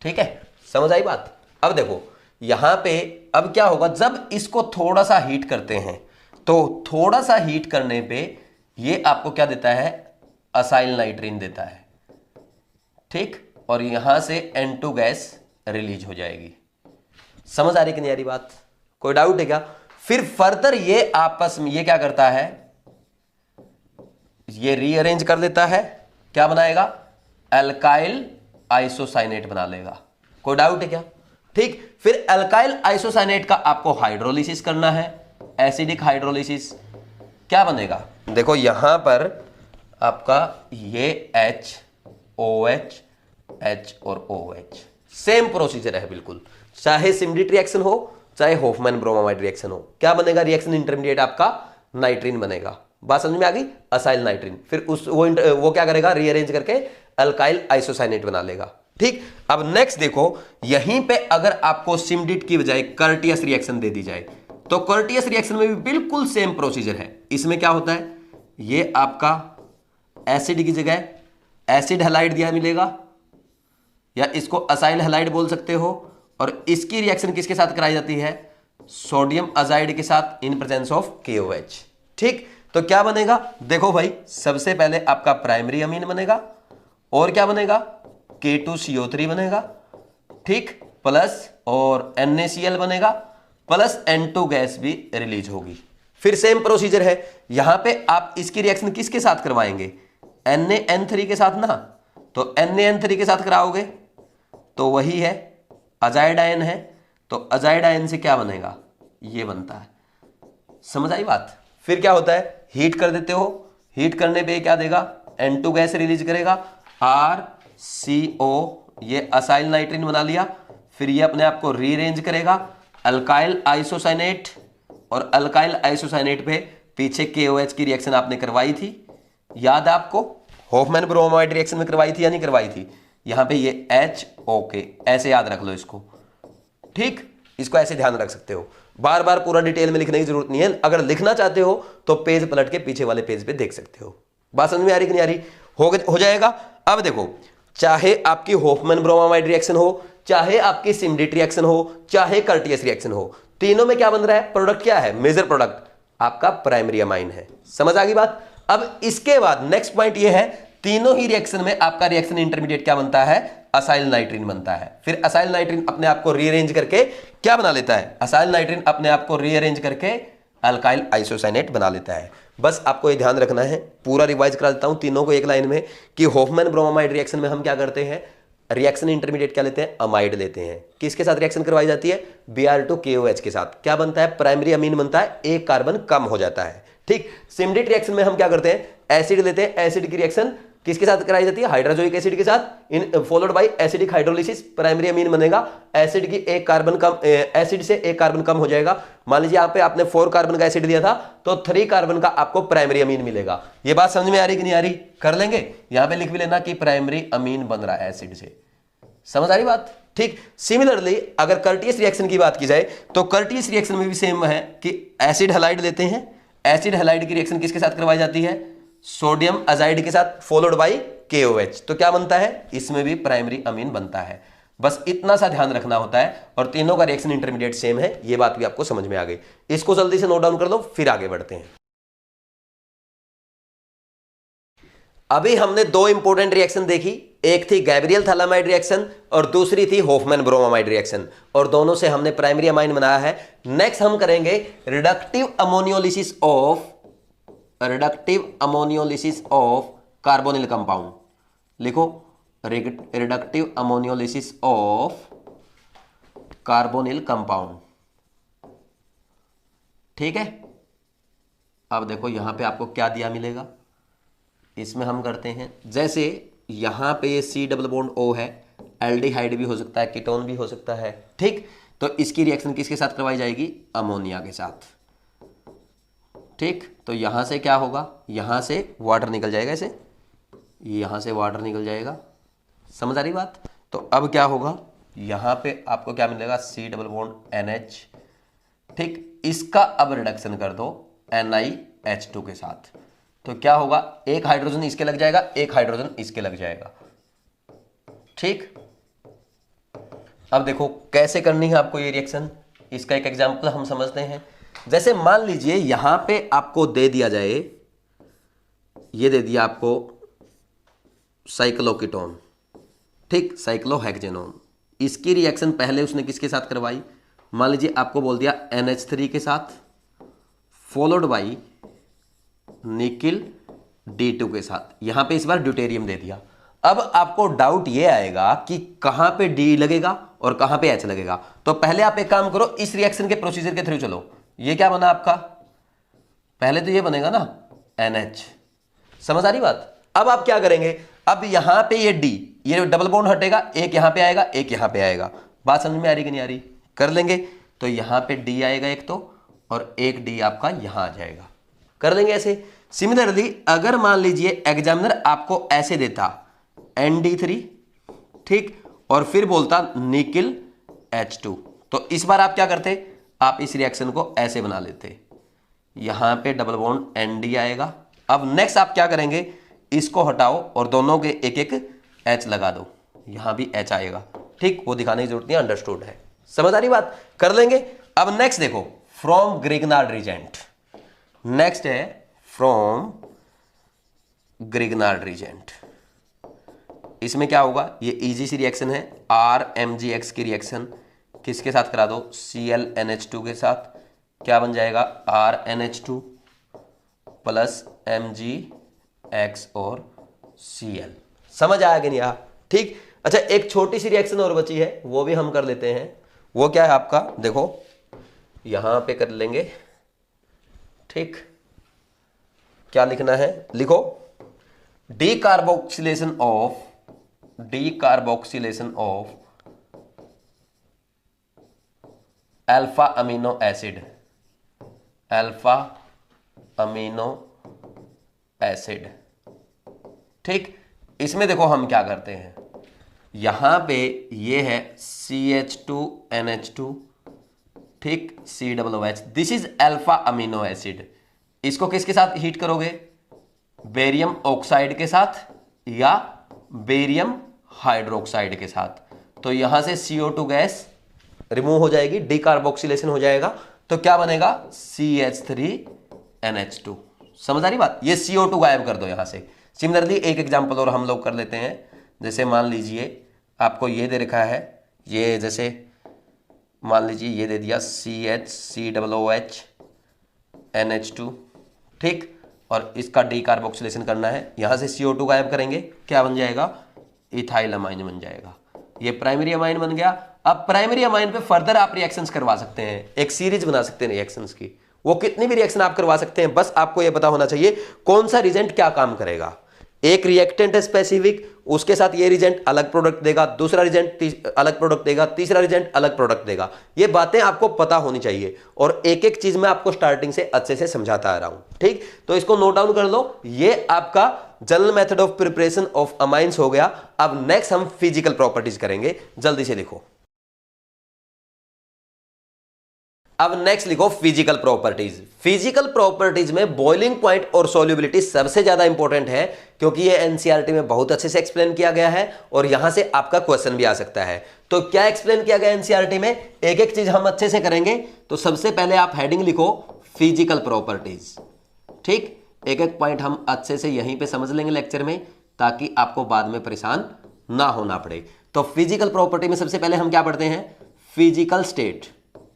[SPEAKER 1] ठीक है, समझ आई बात। अब देखो यहां पे अब क्या होगा, जब इसको थोड़ा सा हीट करते हैं तो थोड़ा सा हीट करने पे ये आपको क्या देता है, असाइल नाइट्रीन देता है। ठीक, और यहां से N2 गैस रिलीज हो जाएगी। समझ आ रही कि नहीं आ रही बात, कोई डाउट है क्या। फिर फर्दर ये आपस में ये क्या करता है, ये रीअरेंज कर लेता है, क्या बनाएगा, अल्काइल आइसोसाइनेट बना लेगा। कोई डाउट है क्या। ठीक, फिर अल्काइल आइसोसाइनेट का आपको हाइड्रोलिसिस करना है, एसिडिक हाइड्रोलिसिस। क्या बनेगा, देखो यहां पर आपका ये H OH H और OH सेम प्रोसीजर है बिल्कुल, चाहे सिमडिट रिएक्शन हो चाहे होफमैन ब्रोमामाइड रिएक्शन हो। क्या बनेगा, रिएक्शन इंटरमीडिएट आपका नाइट्रीन बनेगा। बात समझ में आ गई, असाइल नाइट्रीन। फिर वो क्या करेगा, रीअरेंज करके अल्काइल आइसोसाइनेट बना लेगा। ठीक, अब नेक्स्ट देखो, यहीं पे अगर आपको सिमडिट की बजाय कर्टियस रिएक्शन दे दी जाए, तो कर्टियस रिएक्शन में भी बिल्कुल सेम प्रोसीजर है। इसमें क्या होता है, ये आपका एसिड की जगह एसिड हैलाइड दिया मिलेगा, या इसको असाइल हैलाइड बोल सकते हो। और इसकी रिएक्शन किसके साथ कराई जाती है, सोडियम अजाइड के साथ इन प्रेजेंस ऑफ KOH। ठीक, तो क्या बनेगा, देखो भाई सबसे पहले आपका प्राइमरी अमीन बनेगा, और क्या बनेगा, K2CO3 बनेगा। ठीक, प्लस और NaCl बनेगा, प्लस N2 गैस भी रिलीज होगी। फिर सेम प्रोसीजर है, यहां पे आप इसकी रिएक्शन किसके साथ करवाएंगे, NaN3 के साथ ना, तो NaN3 के साथ कराओगे तो वही है अजाइड आयन है, तो अजाइड आयन से क्या बनेगा, ये बनता है। समझ आई बात। फिर क्या होता है, हीट कर देते हो, हीट करने पे क्या देगा, N2 गैस रिलीज करेगा, RCO, ये असाइल नाइट्रीन बना लिया। फिर ये अपने आप को रीअरेंज करेगा, अल्काइल आइसोसाइनेट, और अल्काइल आइसोसाइनेट पे पीछे KOH की रिएक्शन आपने करवाई थी, याद है आपको, होफमैन ब्रोमामाइड रिएक्शन में करवाई थी या नहीं करवाई थी। यहां पे ये HOK, ऐसे याद रख लो इसको। ठीक, इसको ऐसे ध्यान रख सकते हो, बार बार पूरा डिटेल में लिखने की जरूरत नहीं है। अगर लिखना चाहते हो तो पेज पलट के पीछे वाले पेज पे देख सकते हो। बात समझ में आ रही कि नहीं आ रही, हो जाएगा। अब देखो, चाहे आपकी होफमैन ब्रोमामाइड रिएक्शन हो, चाहे आपकी सिमडेट रिएक्शन हो, चाहे कर्टियस रिएक्शन हो, तीनों में क्या बन रहा है? प्रोडक्ट क्या है? मेजर प्रोडक्ट आपका प्राइमरी अमाइन है। समझ आ गई बात? अब इसके बाद नेक्स्ट पॉइंट ये है, तीनों ही रिएक्शन में आपका रिएक्शन इंटरमीडिएट क्या बनता है? असाइल नाइट्रीन बनता है। फिर असाइल नाइट्रीन अपने आप को रीअरेंज करके क्या बना लेता है? असाइल नाइट्रीन अपने आप को रीअरेंज करके अल्काइल आइसोसाइनेट बना लेता है। बस आपको ये ध्यान रखना है, पूरा रिवाइज करा देता हूं तीनों को एक लाइन में, कि होफमैन ब्रोमामाइड रिएक्शन में हम क्या करते हैं? रिएक्शन इंटरमीडिएट क्या लेते हैं? अमाइड लेते हैं। किसके साथ रिएक्शन करवाई जाती है? Br2KOH के साथ। क्या बनता है? प्राइमरी अमीन बनता है, एक कार्बन कम हो जाता है। ठीक। सिमडेट रिएक्शन में हम क्या करते हैं? एसिड लेते हैं। एसिड की रिएक्शन किसके साथ कराई जाती है? हाइड्रोजोइक एसिड के साथ, in followed by acidic hydrolysis, primary amine बनेगा। एसिड की एक कार्बन कम, एसिड से एक कार्बन कम हो जाएगा। मान लीजिए यहाँ पे आपने 4 कार्बन का एसिड दिया था, तो 3 कार्बन का आपको प्राइमरी अमीन मिलेगा। ये बात समझ में आ रही कि नहीं आ रही? कर लेंगे, यहां पे लिख भी लेना कि प्राइमरी अमीन बन रहा है एसिड से। समझ आ रही बात? ठीक। सिमिलरली अगर कर्टियस रिएक्शन की बात की जाए, तो कर्टियस रिएक्शन में भी सेम है कि एसिड हैलाइड लेते हैं। एसिड हैलाइड की रिएक्शन किसके साथ करवाई जाती है? सोडियम अजाइड के साथ, फॉलोड बाय KOH। तो क्या बनता है? इसमें भी प्राइमरी अमीन बनता है। बस इतना सा ध्यान रखना होता है, और तीनों का रिएक्शन इंटरमीडिएट सेम है। ये बात भी आपको समझ में आ गई। इसको जल्दी से नोट डाउन कर लो, फिर आगे बढ़ते हैं। अभी हमने 2 इंपॉर्टेंट रिएक्शन देखी, एक थी गैब्रियल थालामाइड रिएक्शन और दूसरी थी होफमैन ब्रोमामाइड रिएक्शन, और दोनों से हमने प्राइमरी अमाइन बनाया है। नेक्स्ट हम करेंगे रिडक्टिव अमोनियोलिसिस ऑफ कार्बोनिल कंपाउंड। लिखो, रिडक्टिव अमोनियोलिसिस ऑफ कार्बोनिल कंपाउंड। ठीक है। अब देखो यहां पे आपको क्या दिया मिलेगा, इसमें हम करते हैं, जैसे यहां पे ये C डबल बॉन्ड O है, एल्डिहाइड भी हो सकता है, कीटोन भी हो सकता है। ठीक। तो इसकी रिएक्शन किसके साथ करवाई जाएगी? अमोनिया के साथ। ठीक। तो यहां से क्या होगा? यहां से वाटर निकल जाएगा, ऐसे यहां से वाटर निकल जाएगा। समझ आ रही बात? तो अब क्या होगा? यहां पे आपको क्या मिलेगा? C double bond NH। ठीक। इसका अब रिडक्शन कर दो NiH2 के साथ, तो क्या होगा? एक हाइड्रोजन इसके लग जाएगा, एक हाइड्रोजन इसके लग जाएगा। ठीक। अब देखो कैसे करनी है आपको ये रिएक्शन, इसका एक एग्जांपल हम समझते हैं। जैसे मान लीजिए यहां पे आपको दे दिया जाए, ये दे दिया आपको साइक्लोकीटोन, ठीक, साइक्लोहेक्सेनोन। इसकी रिएक्शन पहले उसने किसके साथ करवाई? मान लीजिए आपको बोल दिया NH3 के साथ, फॉलोड बाई निकिल D2 के साथ। यहां पे इस बार ड्यूटेरियम दे दिया। अब आपको डाउट ये आएगा कि कहां पे D लगेगा और कहां पे H लगेगा। तो पहले आप एक काम करो, इस रिएक्शन के प्रोसीजर के थ्रू चलो। ये क्या बना आपका? पहले तो ये बनेगा ना NH। समझ आ रही बात? अब आप क्या करेंगे? अब यहां पे ये D, ये डबल बॉन्ड हटेगा, एक यहां पे आएगा, एक यहां पे आएगा। बात समझ में आ रही कि नहीं आ रही? कर लेंगे। तो यहां पे D आएगा एक तो, और एक D आपका यहां आ जाएगा। कर लेंगे ऐसे। सिमिलरली अगर मान लीजिए एग्जामिनर आपको ऐसे देता ND3, ठीक, और फिर बोलता निकिल H2, तो इस बार आप क्या करते? आप इस रिएक्शन को ऐसे बना लेते, यहां पे डबल बॉन्ड ND आएगा। अब नेक्स्ट आप क्या करेंगे? इसको हटाओ और दोनों के एक एक H लगा दो, यहां भी H आएगा। ठीक, वो दिखाने की जरूरत नहीं, अंडरस्टूड है। समझ आ रही बात? कर लेंगे। अब नेक्स्ट देखो, फ्रॉम ग्रिग्नार्ड रीजेंट। नेक्स्ट है फ्रॉम ग्रिग्नार्ड रीजेंट। इसमें क्या होगा? ये इजी सी रिएक्शन है, RMgX की रिएक्शन किसके साथ करा दो? ClNH2 के साथ। क्या बन जाएगा? RNH2 प्लस MgX और Cl। समझ आया कि नहीं आया? ठीक। अच्छा, एक छोटी सी रिएक्शन और बची है, वो भी हम कर लेते हैं। वो क्या है आपका? देखो यहां पे कर लेंगे। ठीक, क्या लिखना है? लिखो, decarboxylation of alpha amino acid. ठीक। इसमें देखो हम क्या करते हैं, यहां पे ये है CH2NH2, ठीक, COOH, this is alpha amino acid. इसको किसके साथ हीट करोगे? बेरियम ऑक्साइड के साथ या बेरियम हाइड्रोक्साइड के साथ। तो यहां से CO2 गैस रिमूव हो जाएगी, डीकार्बोक्सिलेशन हो जाएगा, तो क्या बनेगा CH3NH2। समझ आ रही बात? ये CO2 गायब कर दो यहां से। सिमिलरली एक एग्जांपल और हम लोग कर लेते हैं। जैसे मान लीजिए आपको ये दे रखा है, ये जैसे मान लीजिए ये दे दिया CH3OH NH2, ठीक, और इसका डीकार्बोक्सिलेशन करना है, यहां से CO2 गायब करेंगे, क्या बन जाएगा, इथाइल अमाइन बन जाएगा। ये प्राइमरी अमाइन बन गया। अब प्राइमरी अमाइन पे फर्दर आप रिएक्शंस करवा सकते हैं, एक सीरीज बना सकते हैं रिएक्शंस की, वो कितनी भी रिएक्शन आप करवा सकते हैं, बस आपको ये पता होना चाहिए कौन सा रिजेंट क्या काम करेगा। एक रिएक्टेंट है स्पेसिफिक, उसके साथ ये रिजेंट अलग प्रोडक्ट देगा, दूसरा रिजेंट अलग प्रोडक्ट देगा, तीसरा रिजेंट अलग प्रोडक्ट देगा। ये बातें आपको पता होनी चाहिए और एक एक चीज मैं आपको स्टार्टिंग से अच्छे से समझाता आ रहा हूं, ठीक। तो इसको नोट डाउन कर लो। ये आपका general method of preparation of amines हो गया। अब नेक्स्ट हम फिजिकल प्रॉपर्टीज करेंगे, जल्दी से लिखो। अब नेक्स्ट लिखो फिजिकल प्रॉपर्टीज। फिजिकल प्रॉपर्टीज में बॉइलिंग पॉइंट और सोल्यूबिलिटी सबसे ज्यादा इंपॉर्टेंट है, क्योंकि ये एनसीईआरटी में बहुत अच्छे से एक्सप्लेन किया गया है और यहां से आपका क्वेश्चन भी आ सकता है। तो क्या एक्सप्लेन किया गया एनसीईआरटी में, एक एक चीज हम अच्छे से करेंगे। तो सबसे पहले आप हेडिंग लिखो फिजिकल प्रॉपर्टीज, ठीक। एक एक पॉइंट हम अच्छे से यहीं पे समझ लेंगे लेक्चर में, ताकि आपको बाद में परेशान ना होना पड़े। तो फिजिकल प्रॉपर्टी में सबसे पहले हम क्या पढ़ते हैं, फिजिकल स्टेट।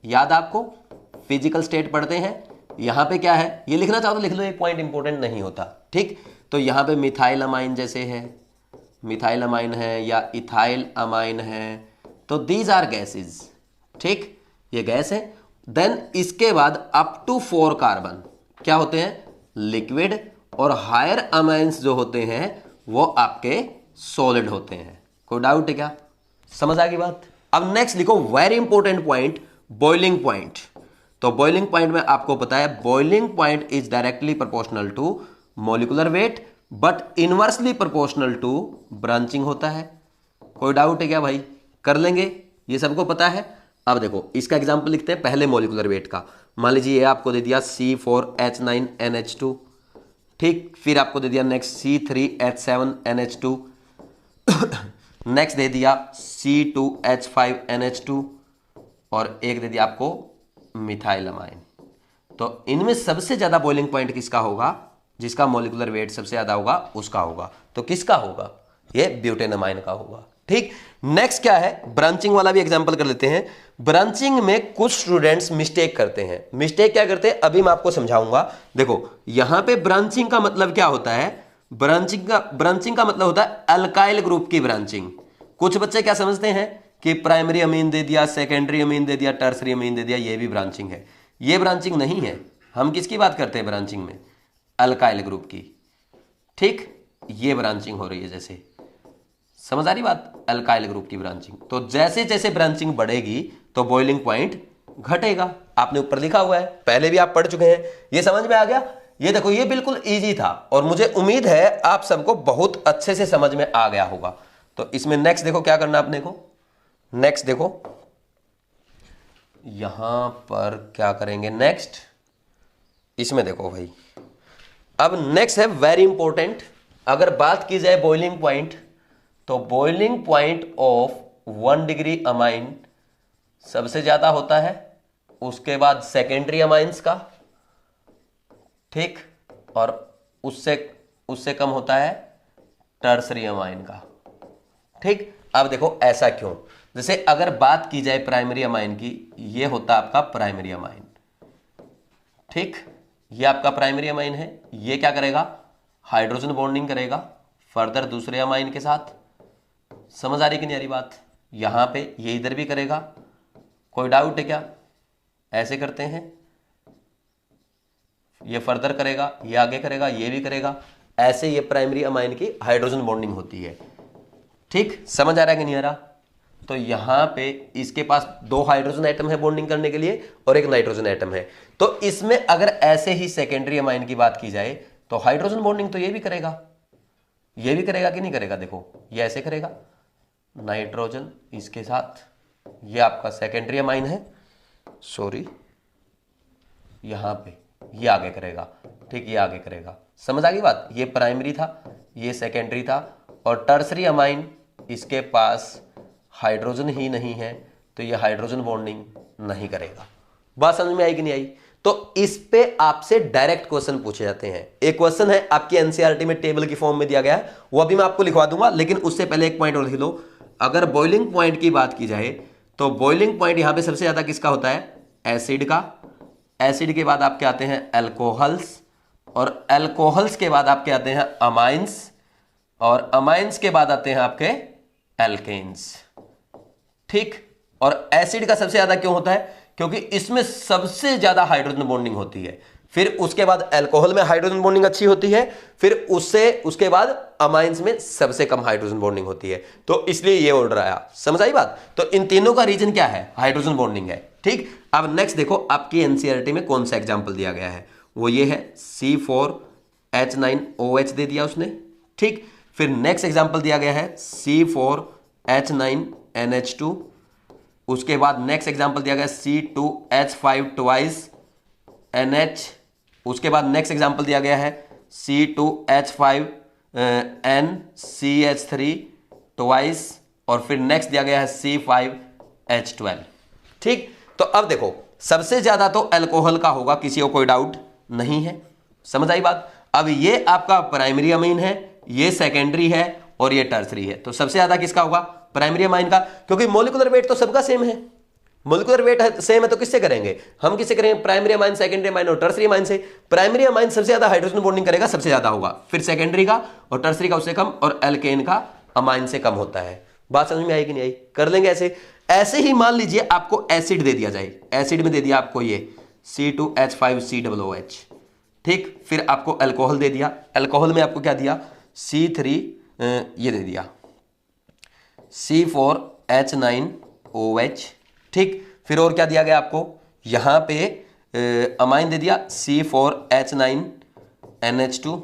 [SPEAKER 1] याद आपको, फिजिकल स्टेट पढ़ते हैं। यहां पे क्या है, ये लिखना चाहो तो लिख लो, एक पॉइंट इंपॉर्टेंट नहीं होता, ठीक। तो यहां पे मिथाइल अमाइन जैसे है, मिथाइल अमाइन है या इथाइल अमाइन है, तो दीज आर गैसेज, ठीक, ये गैस है। देन इसके बाद अप टू 4 कार्बन क्या होते हैं, लिक्विड, और हायर अमाइंस जो होते हैं वो आपके सॉलिड होते हैं। कोई डाउट है क्या, समझ आ गई बात। अब नेक्स्ट लिखो very important point, boiling point. तो बॉइलिंग पॉइंट में आपको पता है boiling point is directly proportional to molecular weight but inversely proportional to branching होता है। कोई डाउट है क्या भाई, कर लेंगे, ये सबको पता है। अब देखो इसका एग्जांपल लिखते हैं पहले मॉलिक्यूलर वेट का। मान लीजिए ये आपको दे दिया C4H9NH2, ठीक, फिर आपको दे दिया नेक्स्ट C3H7NH2 नेक्स्ट दे दिया C2H5NH2 और एक दे दिया आपको मिथाइल अमाइन। तो इनमें सबसे ज्यादा बॉइलिंग पॉइंट किसका होगा, जिसका मॉलिक्यूलर वेट सबसे ज्यादा होगा उसका होगा। तो किसका होगा, ये ब्यूटेन अमाइन का होगा, ठीक। नेक्स्ट क्या है, ब्रांचिंग वाला भी एग्जांपल कर लेते हैं। ब्रांचिंग में कुछ स्टूडेंट्स मिस्टेक करते हैं। मिस्टेक क्या करते हैं अभी मैं आपको समझाऊंगा। देखो यहां पे ब्रांचिंग का मतलब क्या होता है, ब्रांचिंग का मतलब होता है अल्काइल ग्रुप की ब्रांचिंग। कुछ बच्चे क्या समझते हैं कि प्राइमरी अमीन दे दिया, सेकेंडरी अमीन दे दिया, टर्सरी अमीन दे दिया, ये भी ब्रांचिंग है। ये ब्रांचिंग नहीं है। हम किसकी बात करते हैं ब्रांचिंग में, अल्काइल ग्रुप की, ठीक। ये ब्रांचिंग हो रही है, जैसे समझ आ रही बात, अल्काइल ग्रुप की ब्रांचिंग। तो जैसे जैसे ब्रांचिंग बढ़ेगी तो बॉइलिंग पॉइंट घटेगा। आपने ऊपर लिखा हुआ है, पहले भी आप पढ़ चुके हैं, ये समझ में आ गया। ये देखो ये बिल्कुल इजी था और मुझे उम्मीद है आप सबको बहुत अच्छे से समझ में आ गया होगा। तो इसमें नेक्स्ट देखो क्या करना आपने को, नेक्स्ट देखो यहां पर क्या करेंगे, नेक्स्ट इसमें देखो भाई। अब नेक्स्ट है वेरी इंपॉर्टेंट। अगर बात की जाए बॉइलिंग पॉइंट, तो boiling point of 1 degree amine सबसे ज्यादा होता है, उसके बाद सेकेंडरी अमाइंस का, ठीक, और उससे कम होता है टर्सरी अमाइन का, ठीक। अब देखो ऐसा क्यों, जैसे अगर बात की जाए प्राइमरी अमाइन की, ये होता आपका प्राइमरी अमाइन, ठीक, ये आपका प्राइमरी अमाइन है। ये क्या करेगा, हाइड्रोजन बॉन्डिंग करेगा फर्दर दूसरे अमाइन के साथ। समझ आ रही कि नहीं आ रही बात, यहां पे ये इधर भी करेगा। कोई डाउट है क्या, ऐसे करते हैं, ये फर्दर करेगा, ये आगे करेगा, ये भी करेगा, ऐसे ये प्राइमरी अमाइन की हाइड्रोजन बॉन्डिंग होती है, ठीक। समझ आ रहा है कि नहीं आ रहा। तो यहां पे इसके पास 2 हाइड्रोजन एटम है बॉन्डिंग करने के लिए और एक नाइट्रोजन एटम है। तो इसमें अगर ऐसे ही सेकेंडरी अमाइन की बात की जाए तो हाइड्रोजन बॉन्डिंग तो ये भी करेगा, ये भी करेगा कि नहीं करेगा। देखो ये ऐसे करेगा, नाइट्रोजन इसके साथ, ये आपका सेकेंडरी अमाइन है, सॉरी यहां पे ये आगे करेगा, ठीक, ये आगे करेगा। समझ आ गई बात, ये प्राइमरी था, ये सेकेंडरी था और टर्सरी अमाइन इसके पास हाइड्रोजन ही नहीं है, तो ये हाइड्रोजन बॉन्डिंग नहीं करेगा। बात समझ में आई कि नहीं आई? तो इस पे आपसे डायरेक्ट क्वेश्चन पूछे जाते हैं। एक क्वेश्चन है आपकी एनसीईआरटी में टेबल की फॉर्म में दिया गया है, वो अभी मैं आपको लिखवा दूंगा, लेकिन उससे पहले एक पॉइंट और लिख लो। अगर बॉइलिंग पॉइंट की बात की जाए तो बॉइलिंग पॉइंट यहां पे सबसे ज्यादा किसका होता है? एसिड का। एसिड के बाद आपके आते हैं एल्कोहल्स, और एल्कोहल्स के बाद आपके आते हैं अमाइंस, और अमाइंस के बाद आते हैं आपके एल्केन्स। ठीक, और एसिड का सबसे ज्यादा क्यों होता है? क्योंकि इसमें सबसे ज्यादा हाइड्रोजन बॉन्डिंग होती है। फिर उसके बाद अल्कोहल में हाइड्रोजन बॉन्डिंग अच्छी होती है, फिर उसके बाद अमाइंस में सबसे कम हाइड्रोजन बॉन्डिंग होती है। तो इसलिए ये ऑर्डर आया। समझ आई बात? तो इन तीनों का रीजन क्या है? हाइड्रोजन बॉन्डिंग है। ठीक, अब नेक्स्ट देखो आपकी एनसीईआरटी में कौन सा एग्जाम्पल दिया गया है, वो ये है C4H9OH दे दिया उसने। ठीक, फिर नेक्स्ट एग्जाम्पल दिया गया है C4H9NH2। उसके बाद नेक्स्ट एग्जांपल दिया गया C2H5 ट्वाइस NH। उसके बाद नेक्स्ट एग्जांपल दिया गया है C2H5NCH3 ट्वाइस, और फिर नेक्स्ट दिया गया है C5H12। ठीक, तो अब देखो सबसे ज्यादा तो अल्कोहल का होगा, किसी को कोई डाउट नहीं है। समझ आई बात? अब ये आपका प्राइमरी अमीन है, ये सेकेंडरी है, और ये टर्सरी है। तो सबसे ज्यादा किसका होगा? प्राइमरी अमाइन का, क्योंकि मोलिकुलर वेट तो सबका सेम है। मोलिकुलर वेट सेम है तो किससे करेंगे? हम किससे करेंगे? प्राइमरी अमाइन, सेकेंडरी अमाइन और टर्सरी अमाइन से। प्राइमरी अमाइन सबसे ज्यादा हाइड्रोजन बॉन्डिंग करेगा, सबसे ज्यादा होगा, फिर सेकेंडरी का और टर्सरी का उससे कम, और एल्केन का अमाइन से कम होता है। बात समझ में आई कि नहीं आई? कर लेंगे ऐसे। ऐसे ही मान लीजिए आपको एसिड दे दिया जाए, एसिड में दे दिया आपको ये C2H5COOH। ठीक, फिर आपको अल्कोहल दे दिया, अल्कोहल में आपको क्या दिया? C3 ये दे दिया C4H9OH। ठीक, फिर और क्या दिया गया आपको? यहां पे अमाइन दे दिया C4H9NH2,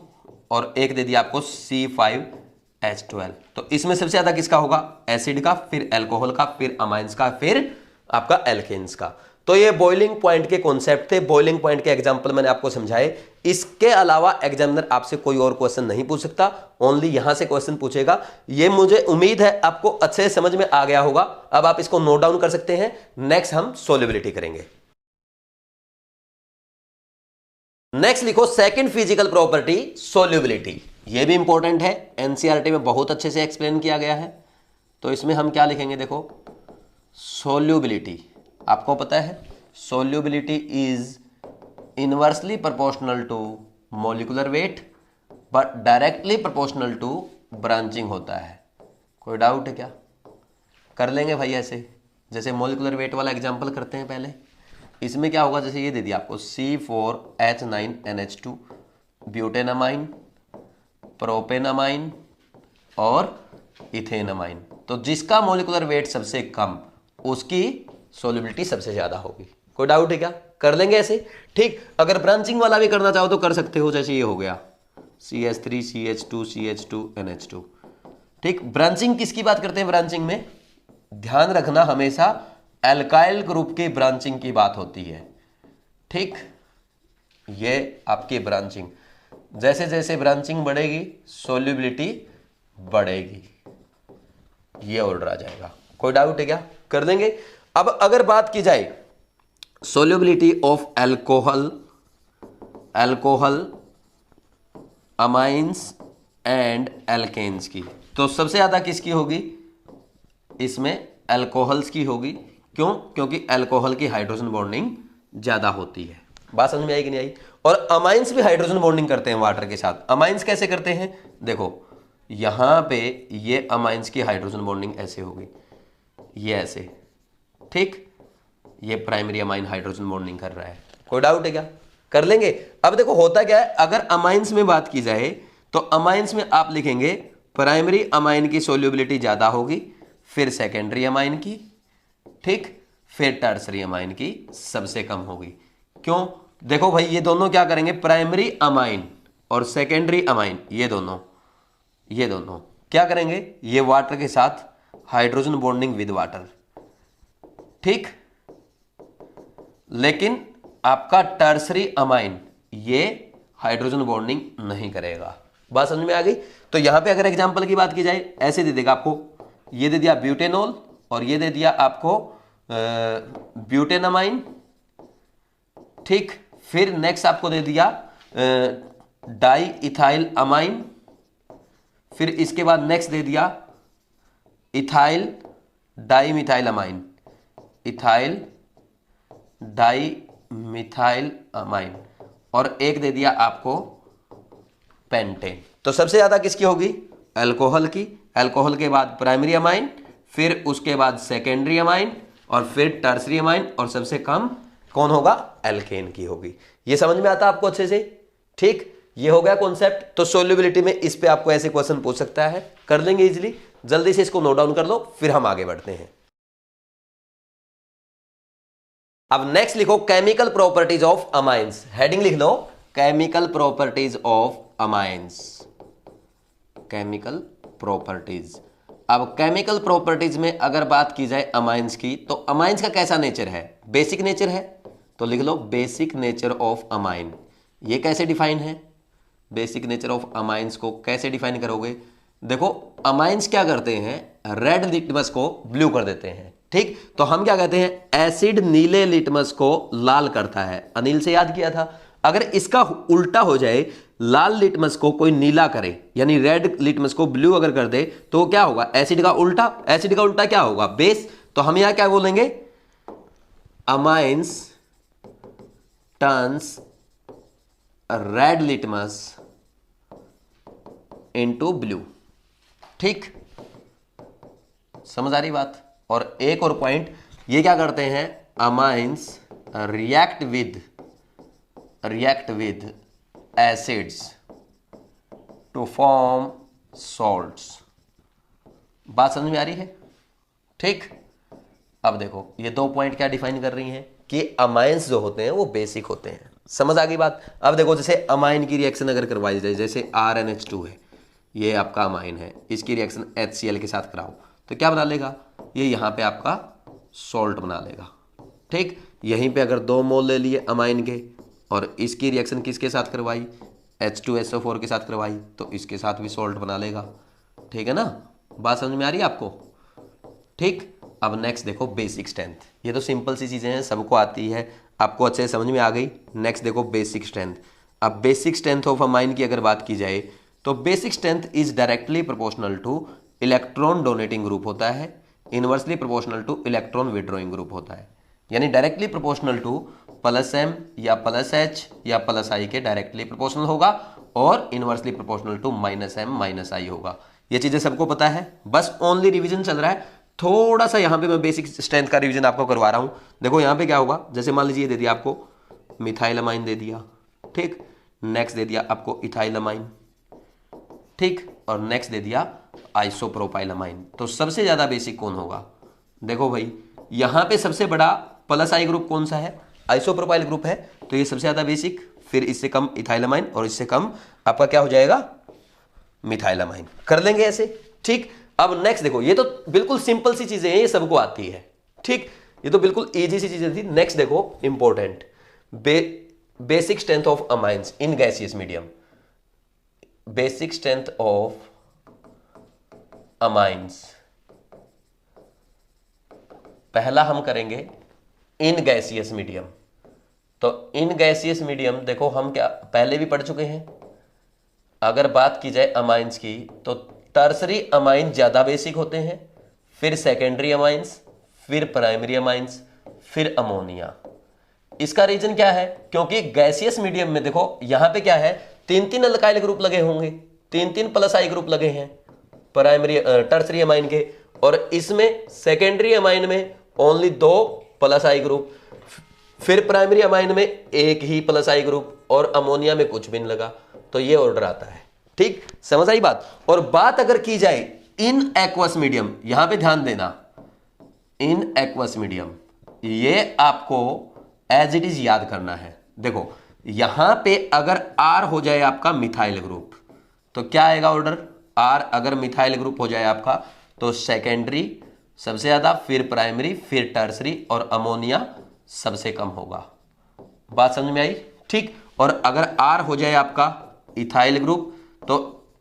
[SPEAKER 1] और एक दे दिया आपको C5H12। तो इसमें सबसे ज्यादा किसका होगा? एसिड का, फिर अल्कोहल का, फिर अमाइंस का, फिर आपका एल्केन्स का। तो ये बॉइलिंग पॉइंट के कॉन्सेप्ट थे, बॉइलिंग पॉइंट के एग्जांपल मैंने आपको समझाए। इसके अलावा एग्जामिनर आपसे कोई और क्वेश्चन नहीं पूछ सकता, ओनली यहां से क्वेश्चन पूछेगा। ये मुझे उम्मीद है आपको अच्छे से समझ में आ गया होगा। अब आप इसको नोट डाउन कर सकते हैं। नेक्स्ट हम सोल्युबिलिटी करेंगे। नेक्स्ट लिखो सेकंड फिजिकल प्रॉपर्टी सोल्युबिलिटी। ये भी इंपॉर्टेंट है, एनसीईआरटी में बहुत अच्छे से एक्सप्लेन किया गया है। तो इसमें हम क्या लिखेंगे? देखो सोल्युबिलिटी, आपको पता है solubility is inversely proportional to molecular weight but directly proportional to branching होता है। कोई डाउट है क्या? कर लेंगे भाई ऐसे, जैसे मॉलिक्यूलर वेट वाला एग्जांपल करते हैं पहले। इसमें क्या होगा? जैसे ये दे दिया आपको C4H9NH2 ब्यूटेनमाइन, प्रोपेनमाइन और इथेनमाइन। तो जिसका मॉलिक्यूलर वेट सबसे कम, उसकी सोल्युबिलिटी सबसे ज्यादा होगी। कोई डाउट है क्या? कर लेंगे ऐसे। ठीक, अगर ब्रांचिंग वाला भी करना चाहो तो कर सकते हो, जैसे ये हो गया CH3 CH2 CH2 NH2। ठीक, ब्रांचिंग किसकी बात करते हैं? ब्रांचिंग में ध्यान रखना हमेशा एल्काइल ग्रुप की ब्रांचिंग की बात होती है। ठीक, ये आपकी ब्रांचिंग, जैसे जैसे ब्रांचिंग बढ़ेगी सोल्युबिलिटी बढ़ेगी, ये ऑर्डर आ जाएगा। कोई डाउट है क्या? कर देंगे। अब अगर बात की जाए solubility of alcohol amines and alkanes की, तो सबसे ज्यादा किसकी होगी? इसमें अल्कोहल्स की होगी। क्यों? क्योंकि अल्कोहल की हाइड्रोजन बॉन्डिंग ज्यादा होती है। बात समझ में आई कि नहीं आई? और अमाइंस भी हाइड्रोजन बॉन्डिंग करते हैं वाटर के साथ। अमाइंस कैसे करते हैं? देखो यहां पे ये अमाइंस की हाइड्रोजन बॉन्डिंग ऐसे होगी, ये ऐसे। ठीक, ये प्राइमरी अमाइन हाइड्रोजन बॉन्डिंग कर रहा है। कोई डाउट है क्या? कर लेंगे। अब देखो होता क्या है, अगर अमाइंस में बात की जाए तो अमाइंस में आप लिखेंगे प्राइमरी अमाइन की सोल्युबिलिटी ज्यादा होगी, फिर सेकेंडरी अमाइन की, ठीक, फिर टर्सरी अमाइन की सबसे कम होगी। क्यों? देखो भाई ये दोनों क्या करेंगे? प्राइमरी अमाइन और सेकेंडरी अमाइन ये दोनों क्या करेंगे? ये वाटर के साथ हाइड्रोजन बॉन्डिंग विद वाटर। ठीक, लेकिन आपका टर्सरी अमाइन ये हाइड्रोजन बॉन्डिंग नहीं करेगा। बात समझ में आ गई? तो यहां पे अगर एग्जांपल की बात की जाए, ऐसे दे देगा आपको, ये दे दिया ब्यूटेनॉल और ये दे दिया आपको ब्यूटेनामाइन, ठीक। फिर नेक्स्ट आपको दे दिया डाई इथाइल अमाइन, फिर इसके बाद नेक्स्ट दे दिया ethyl di methyl amine, ethyl di methyl amine, और एक दे दिया आपको पेंटेन। तो सबसे ज्यादा किसकी होगी? अल्कोहल की। अल्कोहल के बाद प्राइमरी अमाइन, फिर उसके बाद सेकेंडरी अमाइन, और फिर टर्सरी अमाइन, और सबसे कम कौन होगा? एल्केन की होगी। ये समझ में आता आपको अच्छे से? ठीक, ये हो गया कॉन्सेप्ट। तो सोल्यूबिलिटी में इस पे आपको ऐसे क्वेश्चन पूछ सकता है, कर लेंगे इजीली। जल्दी से इसको नोट डाउन कर लो, फिर हम आगे बढ़ते हैं। अब नेक्स्ट लिखो chemical properties of amines. Heading लिख लो chemical properties of amines. Chemical properties. अब केमिकल प्रॉपर्टीज में अगर बात की जाए अमाइंस की, तो अमाइंस का कैसा नेचर है? बेसिक नेचर है। तो लिख लो बेसिक नेचर ऑफ अमाइन। ये कैसे डिफाइन है? बेसिक नेचर ऑफ अमाइंस को कैसे डिफाइन करोगे? देखो अमाइंस क्या करते हैं, रेड लिटमस को ब्लू कर देते हैं, ठीक। तो हम क्या कहते हैं, एसिड नीले लिटमस को लाल करता है। अनिल से याद किया था। अगर इसका उल्टा हो जाए, लाल लिटमस को कोई नीला करे, यानी रेड लिटमस को ब्लू अगर कर दे, तो क्या होगा? एसिड का उल्टा। एसिड का उल्टा क्या होगा? बेस। तो हम यहां क्या बोलेंगे? Amines turns red litmus into blue, ठीक। समझ आ रही बात? और एक और पॉइंट, ये क्या करते हैं, amines react with acids to form salts. बात समझ में आ रही है? ठीक। अब देखो ये दो पॉइंट क्या डिफाइन कर रही हैं कि अमाइंस जो होते हैं वो बेसिक होते हैं। समझ आ गई बात? अब देखो जैसे अमाइन की रिएक्शन अगर करवाई जाए, जैसे RnH2 है, ये आपका अमाइन है, इसकी रिएक्शन HCl के साथ कराओ तो क्या बना लेगा? ये यहाँ पे आपका सॉल्ट बना लेगा, ठीक। यहीं पे अगर 2 मोल ले लिए अमाइन के और इसकी रिएक्शन किसके साथ करवाई? H2SO4 के साथ करवाई तो इसके साथ भी सॉल्ट बना लेगा, ठीक है ना? बात समझ में आ रही है आपको? ठीक। अब नेक्स्ट देखो बेसिक स्ट्रेंथ। ये तो सिंपल सी चीज़ें हैं, सबको आती है, आपको अच्छे से समझ में आ गई। नेक्स्ट देखो बेसिक स्ट्रेंथ। अब बेसिक स्ट्रेंथ ऑफ अमाइन की अगर बात की जाए तो basic strength is directly proportional to electron donating group होता है, inversely proportional to electron withdrawing group होता है। यानी डायरेक्टली प्रोपोर्शनल टू +M या +H या +I के डायरेक्टली प्रोपोर्शनल होगा, और inversely proportional to -M -I होगा। ये चीज़ें सबको पता है, बस ओनली रिवीजन चल रहा है। थोड़ा सा यहाँ पे मैं बेसिक स्ट्रेंथ का रिवीजन आपको करवा रहा हूँ। देखो यहाँ पे क्या होगा, जैसे मान लीजिए दे दिया आपको मिथाइलमाइन दे दिया, ठीक। नेक्स्ट दे दिया आपको इथाइलमाइन, ठीक। और नेक्स्ट दे दिया आइसोप्रोपाइलमाइन। तो सबसे ज़्यादा बेसिक कौन होगा? देखो भाई यहाँ पे सबसे बड़ा +I ग्रुप कौन सा है? आइसोप्रोपाइल ग्रुप है, तो ये सबसे ज़्यादा बेसिक। फिर इससे कम इथाइलमाइन, और इससे कम आपका क्या हो जाएगा? मिथाइलमाइन। कर लेंगे ऐसे, ठीक। अब नेक्स्ट देखो, ये तो बिल्कुल सिंपल सी चीजें हैं, ये सबको आती है, ठीक। ये तो बिल्कुल इजी सी चीजें थी। नेक्स्ट देखो important, basic strength of amines in gaseous medium. Basic strength of amines पहला हम करेंगे इन गैसियस मीडियम। तो इन गैसियस मीडियम देखो हम क्या पहले भी पढ़ चुके हैं। अगर बात की जाए अमाइंस की तो टर्सरी अमाइन ज्यादा बेसिक होते हैं, फिर सेकेंडरी अमाइंस, फिर प्राइमरी अमाइंस, फिर अमोनिया। इसका रीजन क्या है? क्योंकि गैसियस मीडियम में देखो यहां पे क्या है, 3 अल्काइल ग्रुप लगे होंगे, 3 +I ग्रुप लगे हैं प्राइमरी टर्सरी अमाइन के, और इसमें सेकेंडरी अमाइन में ओनली 2 +I ग्रुप, फिर प्राइमरी अमाइन में 1 ही +I ग्रुप, और अमोनिया में कुछ भी नहीं लगा। तो ये ऑर्डर आता है, ठीक। समझ आई बात? और बात अगर की जाए इन एक्वस मीडियम, यहां पे ध्यान देना, इन एक्वस मीडियम, ये आपको एज इट इज याद करना है। देखो यहां पे अगर R हो जाए आपका मिथाइल ग्रुप, तो क्या आएगा ऑर्डर? R अगर मिथाइल ग्रुप हो जाए आपका तो सेकेंडरी सबसे ज्यादा, फिर प्राइमरी, फिर टर्सरी, और अमोनिया सबसे कम होगा। बात समझ में आई? ठीक। और अगर R हो जाए आपका इथाइल ग्रुप तो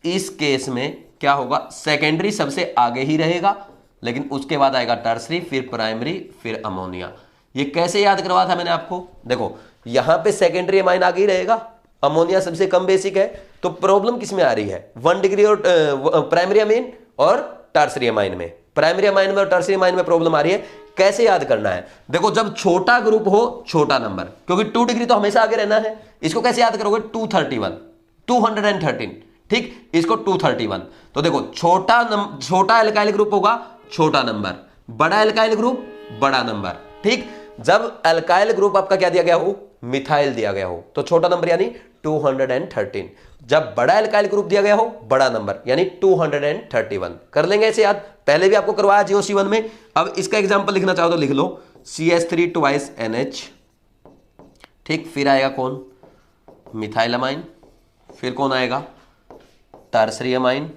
[SPEAKER 1] इस केस में क्या होगा, सेकेंडरी सबसे आगे ही रहेगा, लेकिन उसके बाद आएगा टर्सरी, फिर प्राइमरी, फिर अमोनिया। ये कैसे याद करवाया था मैंने आपको, देखो यहां पे सेकेंडरी अमाइन आगे ही रहेगा, अमोनिया सबसे कम बेसिक है, तो प्रॉब्लम किसमें आ रही है, 1 डिग्री और प्राइमरी अमीन और टर्सरी अमाइन में, प्राइमरी अमाइन में और टर्सरी अमाइन में प्रॉब्लम आ रही है। कैसे याद करना है, देखो जब छोटा ग्रुप हो छोटा नंबर, क्योंकि 2 डिग्री तो हमेशा आगे रहना है, इसको कैसे याद करोगे, 231, 213, ठीक, इसको 231। तो देखो छोटा एल्काइल ग्रुप होगा छोटा नंबर, बड़ा एल्काइल ग्रुप बड़ा नंबर, ठीक। जब एल्काइल ग्रुप आपका क्या दिया गया हो, मिथाइल दिया गया हो, तो छोटा नंबर यानी 213। जब बड़ा एल्काइल ग्रुप दिया गया हो, बड़ा नंबर यानी 231। कर लेंगे ऐसे याद, पहले भी आपको करवाया GOC1 में। अब इसका एग्जांपल लिखना चाहो तो लिख लो, CH3 2 NH, ठीक, फिर आएगा कौन, मिथाइलमाइन, फिर कौन आएगा, टर्सरी अमाइन,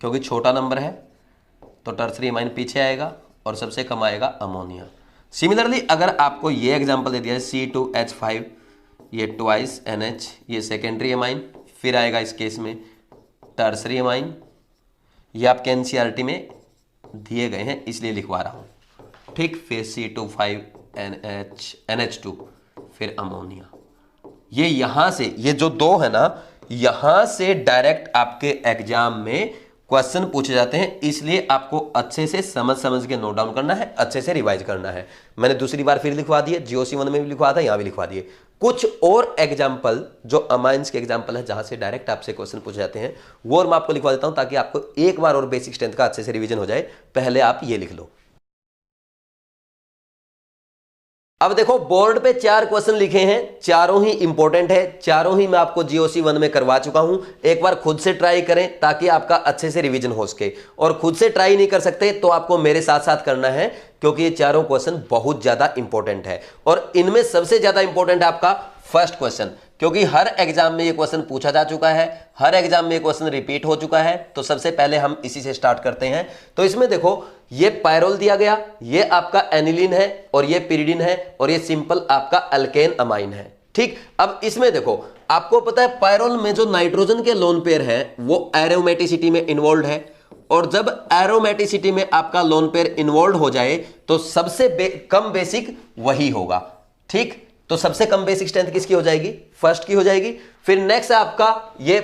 [SPEAKER 1] क्योंकि छोटा नंबर है तो टर्सरी अमाइन पीछे आएगा, और सबसे कम आएगा अमोनिया। सिमिलरली अगर आपको ये एग्जांपल दे दिया है C2H5, ये 2 NH, ये सेकेंडरी अमाइन, फिर आएगा इस केस में टर्सरी अमाइन, ये आपके NCERT में दिए गए हैं इसलिए लिखवा रहा हूँ, ठीक, फिर C2 5NH2, फिर अमोनिया। ये यहां से, ये जो दो है ना, यहां से डायरेक्ट आपके एग्जाम में क्वेश्चन पूछे जाते हैं, इसलिए आपको अच्छे से समझ के नोट डाउन करना है, अच्छे से रिवाइज करना है। मैंने दूसरी बार फिर लिखवा दिए, GOC1 में भी लिखवा था, यहां भी लिखवा दिए। कुछ और एग्जाम्पल जो अमाइंस के एग्जाम्पल है, जहां से डायरेक्ट आपसे क्वेश्चन पूछे जाते हैं, वो और मैं आपको लिखवा देता हूं, ताकि आपको एक बार और बेसिक स्ट्रेंथ का अच्छे से रिविजन हो जाए। पहले आप ये लिख लो। अब देखो बोर्ड पे 4 क्वेश्चन लिखे हैं, चारों ही इंपॉर्टेंट है, चारों ही मैं आपको GOC1 में करवा चुका हूं। एक बार खुद से ट्राई करें ताकि आपका अच्छे से रिवीजन हो सके, और खुद से ट्राई नहीं कर सकते तो आपको मेरे साथ साथ करना है, क्योंकि ये चारों क्वेश्चन बहुत ज्यादा इंपॉर्टेंट है। और इनमें सबसे ज्यादा इंपॉर्टेंट है आपका फर्स्ट क्वेश्चन, क्योंकि हर एग्जाम में ये क्वेश्चन पूछा जा चुका है, हर एग्जाम में ये क्वेश्चन रिपीट हो चुका है। तो सबसे पहले हम इसी से स्टार्ट करते हैं। तो इसमें देखो ये पायरोल दिया गया, ये आपका एनिलीन है, और ये पिरिडिन है, और ये सिंपल आपका अल्केन अमाइन है, ठीक। अब इसमें देखो आपको पता है पायरोल में जो नाइट्रोजन के लोन पेयर है वो एरोमेटिसिटी में इन्वॉल्व है, और जब एरोमेटिसिटी में आपका लोन पेयर इन्वॉल्व हो जाए तो सबसे कम बेसिक वही होगा, ठीक। तो सबसे कम बेसिक स्ट्रेंथ किसकी हो जाएगी, फर्स्ट की हो जाएगी। फिर नेक्स्ट आपका ये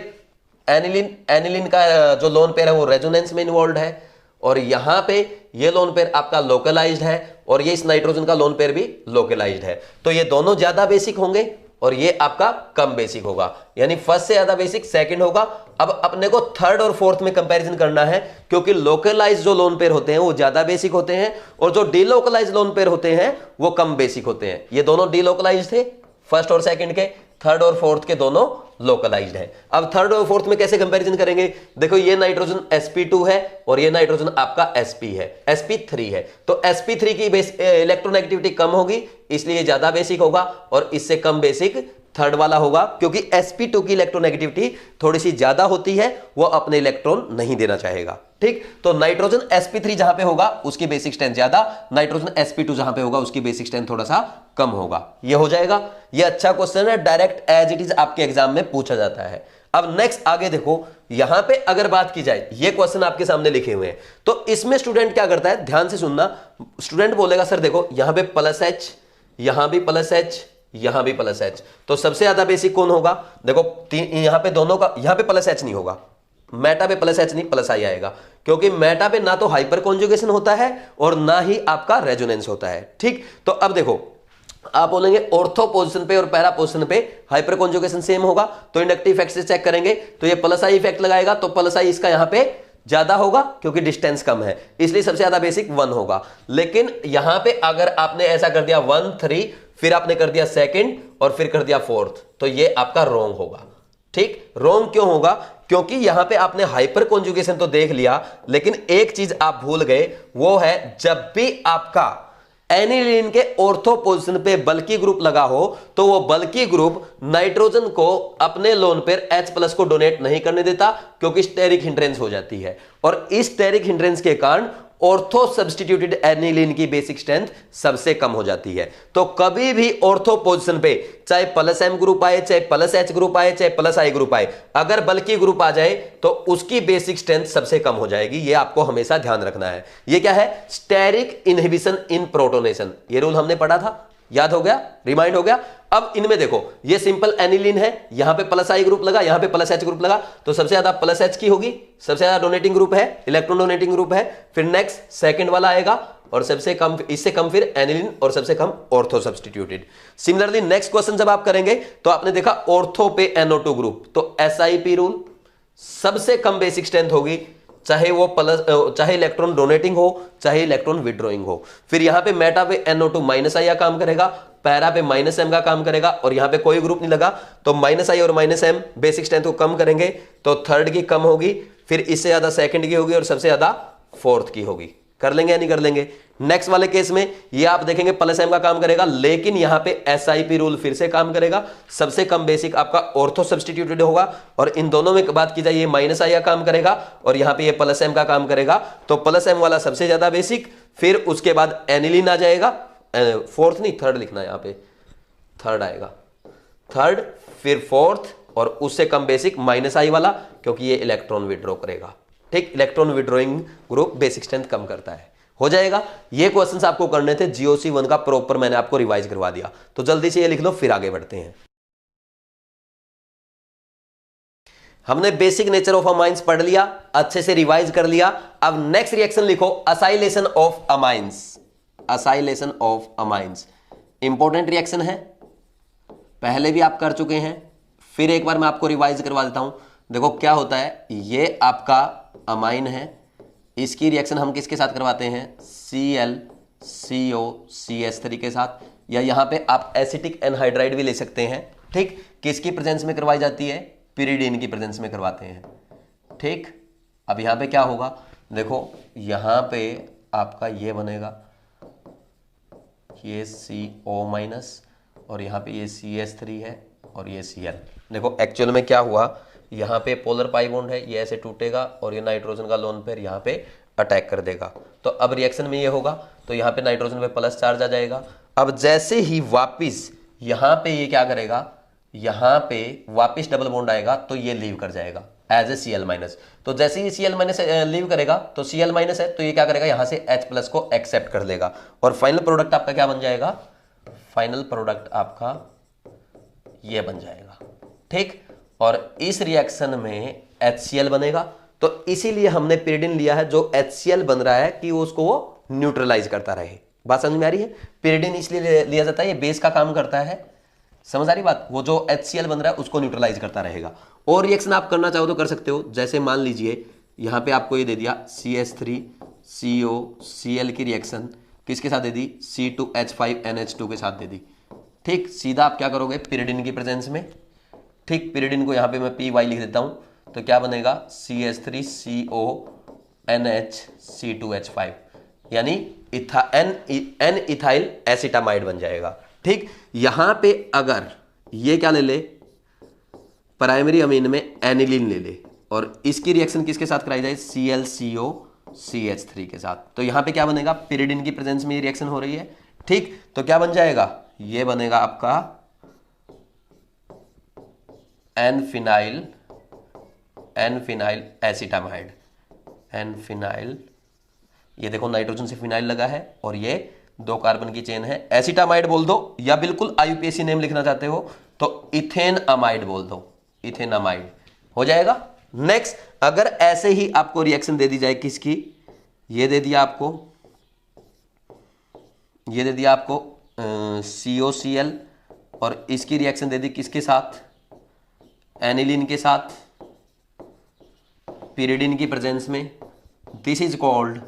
[SPEAKER 1] एनिलीन का जो लोन पेयर है वो रेजोनेंस में इन्वॉल्व है, और यहां पे ये लोन पेयर आपका लोकलाइज्ड है, और ये इस नाइट्रोजन का लोन पेयर भी लोकलाइज्ड है। तो ये दोनों ज्यादा बेसिक होंगे और ये आपका कम बेसिक होगा, यानी फर्स्ट से ज्यादा बेसिक सेकंड होगा। अब अपने को थर्ड और फोर्थ में कंपैरिजन करना है, क्योंकि लोकलाइज्ड जो लोन पेयर होते हैं वो ज्यादा बेसिक होते हैं, और जो डीलोकलाइज्ड लोन पेयर होते हैं वो कम बेसिक होते हैं। ये दोनों डीलोकलाइज्ड थे फर्स्ट और सेकंड के, थर्ड और फोर्थ के दोनों लोकलाइज्ड है। अब थर्ड और फोर्थ में कैसे कंपैरिजन करेंगे, देखो ये नाइट्रोजन sp2 है और ये नाइट्रोजन आपका sp है, sp3 है। तो sp3 की इलेक्ट्रोनेगेटिविटी कम होगी, इसलिए ये ज्यादा बेसिक होगा, और इससे कम बेसिक थर्ड वाला होगा, क्योंकि sp2 की इलेक्ट्रोनेगेटिविटी थोड़ी सी ज्यादा होती है, वो अपने इलेक्ट्रॉन नहीं देना चाहेगा, ठीक। तो नाइट्रोजन sp3 जहां पे होगा उसकी बेसिक स्ट्रेंथ ज्यादा, नाइट्रोजन sp2 जहां पे होगा उसकी बेसिक स्ट्रेंथ थोड़ा सा कम होगा। ये हो जाएगा। ये अच्छा क्वेश्चन है, डायरेक्ट एज इट इज आपके एग्जाम में पूछा जाता है। अब नेक्स्ट आगे देखो, यहां पे अगर बात की जाए, ये क्वेश्चन आपके सामने लिखे हुए हैं, तो इसमें स्टूडेंट क्या करता है, ध्यान से सुनना। स्टूडेंट बोलेगा सर देखो यहां पे +H, यहां भी +H, यहां भी +H, तो सबसे ज्यादा बेसिक कौन होगा, देखो यहां पे दोनों का, यहां पे +H नहीं होगा, मेटा पे +H नहीं +I आएगा, क्योंकि मेटा पे ना तो हाइपर कॉन्जुगेशन होता है और ना ही आपका रेजोनेंस होता है, ठीक। तो अब देखो आप बोलेंगे ऑर्थो पोजीशन पे और पैरा पोजीशन पे हाइपर कॉन्जुगेशन सेम होगा, तो इंडक्टिव इफेक्ट से चेक करेंगे तो ये +I इफेक्ट लगाएगा, तो +I इसका यहां पे ज्यादा होगा क्योंकि डिस्टेंस कम है, इसलिए सबसे ज्यादा बेसिक 1 होगा। लेकिन यहां पे अगर आपने ऐसा कर दिया 1 3, फिर आपने कर दिया सेकंड और फिर कर दिया फोर्थ, तो ये आपका रॉन्ग होगा, ठीक। रॉन्ग क्यों होगा, क्योंकि यहां पे आपने हाइपर कॉन्जुगेशन तो देख लिया, लेकिन एक चीज आप भूल गए, वो है जब भी आपका एनिलीन के ऑर्थो पोजीशन पे बल्कि ग्रुप लगा हो तो वो बल्कि ग्रुप नाइट्रोजन को अपने लोन पेयर H+ को डोनेट नहीं करने देता, क्योंकि स्टेरिक हिंड्रेंस हो जाती है, और इस स्टेरिक हिंड्रेंस के कारण ऑर्थो सब्स्टिट्यूटेड एनिलीन की बेसिक स्ट्रेंथ सबसे कम हो जाती है। तो कभी भी ऑर्थो पोजीशन पे चाहे प्लस एम ग्रुप आए, चाहे प्लस एच ग्रुप आए, चाहे प्लस आई ग्रुप आए, अगर बल्कि ग्रुप आ जाए तो उसकी बेसिक स्ट्रेंथ सबसे कम हो जाएगी। ये आपको हमेशा ध्यान रखना है। ये क्या है? स्टेरिक इनहिबिशन इन प्रोटोनेशन। ये रूल हमने पढ़ा था, याद हो गया, रिमाइंड हो गया। अब इनमें देखो, ये सिंपल एनिलीन है, यहां पे प्लस आई ग्रुप लगा, यहां पे प्लस एच ग्रुप लगा, तो सबसे ज्यादा प्लस एच की होगी, सबसे ज्यादा डोनेटिंग ग्रुप है, इलेक्ट्रॉन डोनेटिंग ग्रुप है। फिर नेक्स्ट सेकंड वाला आएगा और सबसे कम, इससे कम फिर एनिलीन और सबसे कम ortho substituted. Similarly next question जब आप करेंगे तो आपने देखा ऑर्थो पे NO2 ग्रुप, तो SIP रूल, सबसे कम बेसिक स्ट्रेंथ होगी, चाहे वो प्लस, चाहे इलेक्ट्रॉन डोनेटिंग हो, चाहे इलेक्ट्रॉन विड्रॉइंग हो। फिर यहां पे मेटा पे NO2 माइनस आई काम करेगा, पैरा पे माइनस एम का काम करेगा, और यहां पे कोई ग्रुप नहीं लगा तो माइनस आई और माइनस एम बेसिक स्ट्रेंथ को कम करेंगे, तो थर्ड की कम होगी, फिर इससे ज्यादा सेकंड की होगी और सबसे ज्यादा फोर्थ की होगी। कर लेंगे या नहीं कर लेंगे? नेक्स्ट वाले केस में ये आप देखेंगे प्लस एम का काम करेगा, लेकिन यहां पे SIP रूल फिर से काम करेगा, सबसे कम बेसिक आपका ऑर्थो सब्स्टिट्यूटेड होगा, और इन दोनों में बात की जाए ये माइनस आई का काम करेगा और यहां पे ये प्लस एम का काम करेगा, तो प्लस एम वाला सबसे ज्यादा बेसिक, फिर उसके बाद एनिलीन आ जाएगा, फोर्थ नहीं थर्ड लिखना है, यहां पे थर्ड आएगा, थर्ड, फिर फोर्थ, और उससे कम बेसिक माइनस आई वाला, क्योंकि ये इलेक्ट्रॉन विड्रॉ करेगा। ठीक, electron withdrawing group basic strength कम करता है। हो जाएगा। ये क्वेश्चंस आपको करने थे, GOC 1 का प्रॉपर मैंने आपको रिवाइज करवा दिया, तो जल्दी से ये लिख लो, फिर आगे बढ़ते हैं। हमने बेसिक नेचर ऑफ अमाइंस पढ़ लिया, अच्छे से रिवाइज कर लिया। अब नेक्स्ट रिएक्शन लिखो, acylation of amines. Acylation of amines important reaction है, पहले भी आप कर चुके हैं, फिर एक बार मैं आपको रिवाइज करवा देता हूं। देखो क्या होता है, ये आपका अमाइन है, इसकी रिएक्शन हम किसके साथ करवाते हैं? ClCO के साथ, या यहां पे आप एसिटिक एनहाइड्राइड भी ले सकते हैं। ठीक, किसकी प्रेजेंस में करवाई जाती है? पिरिडीन की प्रेजेंस में करवाते हैं। ठीक, अब यहां पे क्या होगा, देखो यहां पे आपका ये बनेगा, ये CO माइनस, और यहां पे ये CH3 है और ये Cl। देखो एक्चुअल में क्या हुआ, यहाँ पे पोलर पाई बॉन्ड है, ये ऐसे टूटेगा और ये नाइट्रोजन का लोन पेयर यहाँ पे अटैक कर देगा। तो अब रिएक्शन में ये होगा, तो यहाँ पे नाइट्रोजन पे प्लस चार्ज आ जाएगा। अब जैसे ही वापिस यहाँ पे ये क्या करेगा, यहाँ पे वापिस डबल बॉन्ड आएगा, तो ये लीव कर जाएगा एज ए Cl माइनस। तो जैसे ही Cl माइनस लीव करेगा, तो Cl माइनस है, तो ये क्या करेगा, यहाँ से H प्लस को एक्सेप्ट कर लेगा, और फाइनल प्रोडक्ट आपका क्या बन जाएगा? फाइनल प्रोडक्ट आपका ये बन जाएगा। ठीक, और इस रिएक्शन में HCl बनेगा, तो इसीलिए हमने पिरिडिन लिया है, जो HCl बन रहा है कि उसको वो न्यूट्रलाइज करता रहे। बात समझ में आ रही है? पिरिडिन इसलिए लिया जाता है, ये बेस का काम करता है, समझ आ रही बात? वो जो HCl बन रहा है उसको न्यूट्रलाइज करता रहेगा। और रिएक्शन आप करना चाहो तो कर सकते हो, जैसे मान लीजिए यहाँ पे आपको ये दे दिया CH3COCl की रिएक्शन किसके साथ दे दी? C2H5NH2 के साथ दे दी। ठीक, सीधा आप क्या करोगे, पिरिडिन की प्रेजेंस में, ठीक, पिरिडिन को यहाँ पे मैं PY लिख देता हूँ, तो क्या बनेगा? CH3CONH2H5, यानी एन इथाइल एसिटामाइड बन जाएगा। ठीक, यहां पे अगर ये क्या ले ले, प्राइमरी अमीन में एनिलीन ले ले, और इसकी रिएक्शन किसके साथ कराई जाए? ClCOCH3 के साथ, तो यहां पे क्या बनेगा? पिरिडिन की प्रेजेंस में ये रिएक्शन हो रही है। ठीक, तो क्या बन जाएगा? ये बनेगा आपका N phenyl acetamide, N phenyl, ये देखो नाइट्रोजन से फिनाइल लगा है और ये 2 कार्बन की चेन है, एसिटामाइड बोल दो, या बिल्कुल IUPAC नेम लिखना चाहते हो तो इथेन अमाइड बोल दो, इथेन अमाइड हो जाएगा। नेक्स्ट, अगर ऐसे ही आपको रिएक्शन दे दी जाए किसकी, ये दे दिया आपको, ये दे दिया आपको COCl, और इसकी रिएक्शन दे दी किसके साथ? एनिलीन के साथ, पिरिडिन की प्रेजेंस में। This is called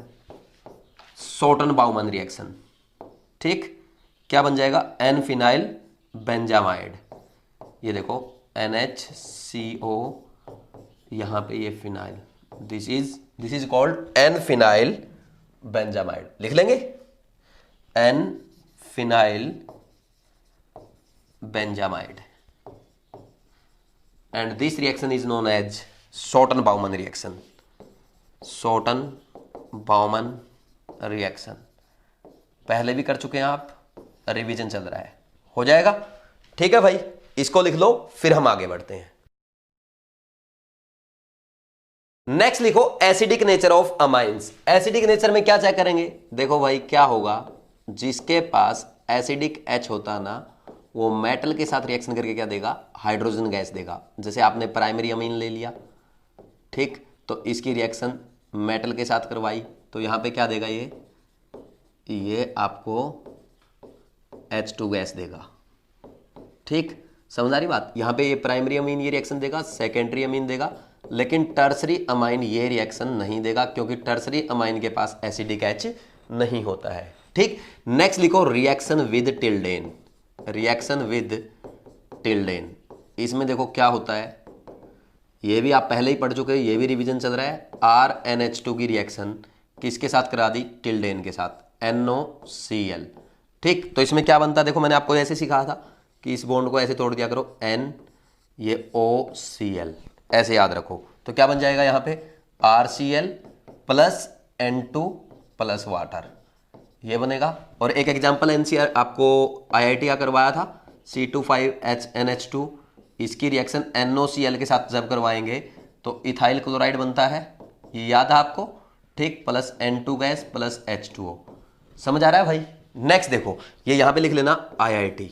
[SPEAKER 1] shorten Bowman reaction. ठीक, क्या बन जाएगा? एन फिनाइल बेंजामाइड, ये देखो NHCO, यहां पे ये phenyl, this is called N phenyl benzamide. लिख लेंगे, N phenyl benzamide, and this reaction is known as Schotten-Baumann reaction. Schotten-Baumann reaction. पहले भी कर चुके हैं आप, रिवीजन चल रहा है, हो जाएगा। ठीक है भाई, इसको लिख लो, फिर हम आगे बढ़ते हैं। नेक्स्ट लिखो acidic nature of amines. Acidic nature में क्या चेक करेंगे? देखो भाई क्या होगा, जिसके पास एसिडिक H होता ना, वो मेटल के साथ रिएक्शन करके क्या देगा? हाइड्रोजन गैस देगा। जैसे आपने प्राइमरी अमीन ले लिया, ठीक, तो इसकी रिएक्शन मेटल के साथ करवाई, तो यहां पे क्या देगा? ये आपको H2 गैस देगा। ठीक, समझ आ रही बात? यहां पे ये प्राइमरी अमीन ये रिएक्शन देगा, सेकेंडरी अमीन देगा, लेकिन टर्सरी अमाइन ये रिएक्शन नहीं देगा, क्योंकि टर्सरी अमाइन के पास एसिडिक H नहीं होता है। ठीक, नेक्स्ट लिखो reaction with Tilden. Reaction with Tilden, इसमें देखो क्या होता है, ये भी आप पहले ही पढ़ चुके हैं, ये भी रिवीजन चल रहा है। RnH2 की रिएक्शन किसके साथ करा दी? टिल्डेन के साथ, NOCl। ठीक, तो इसमें क्या बनता है? देखो मैंने आपको ऐसे सिखाया था कि इस बॉन्ड को ऐसे तोड़ दिया करो, N, ये OCl, ऐसे याद रखो। तो क्या बन जाएगा यहाँ पे? RCl plus N2 plus water, ये बनेगा। और एक एग्जाम्पल NCR आपको IIT का करवाया था, C25HNH2, इसकी रिएक्शन NOCl के साथ जब करवाएंगे तो इथाइल क्लोराइड बनता है, ये याद है आपको? ठीक, plus N2 gas plus H2O। समझ आ रहा है भाई? नेक्स्ट देखो, ये यहां पे लिख लेना IIT।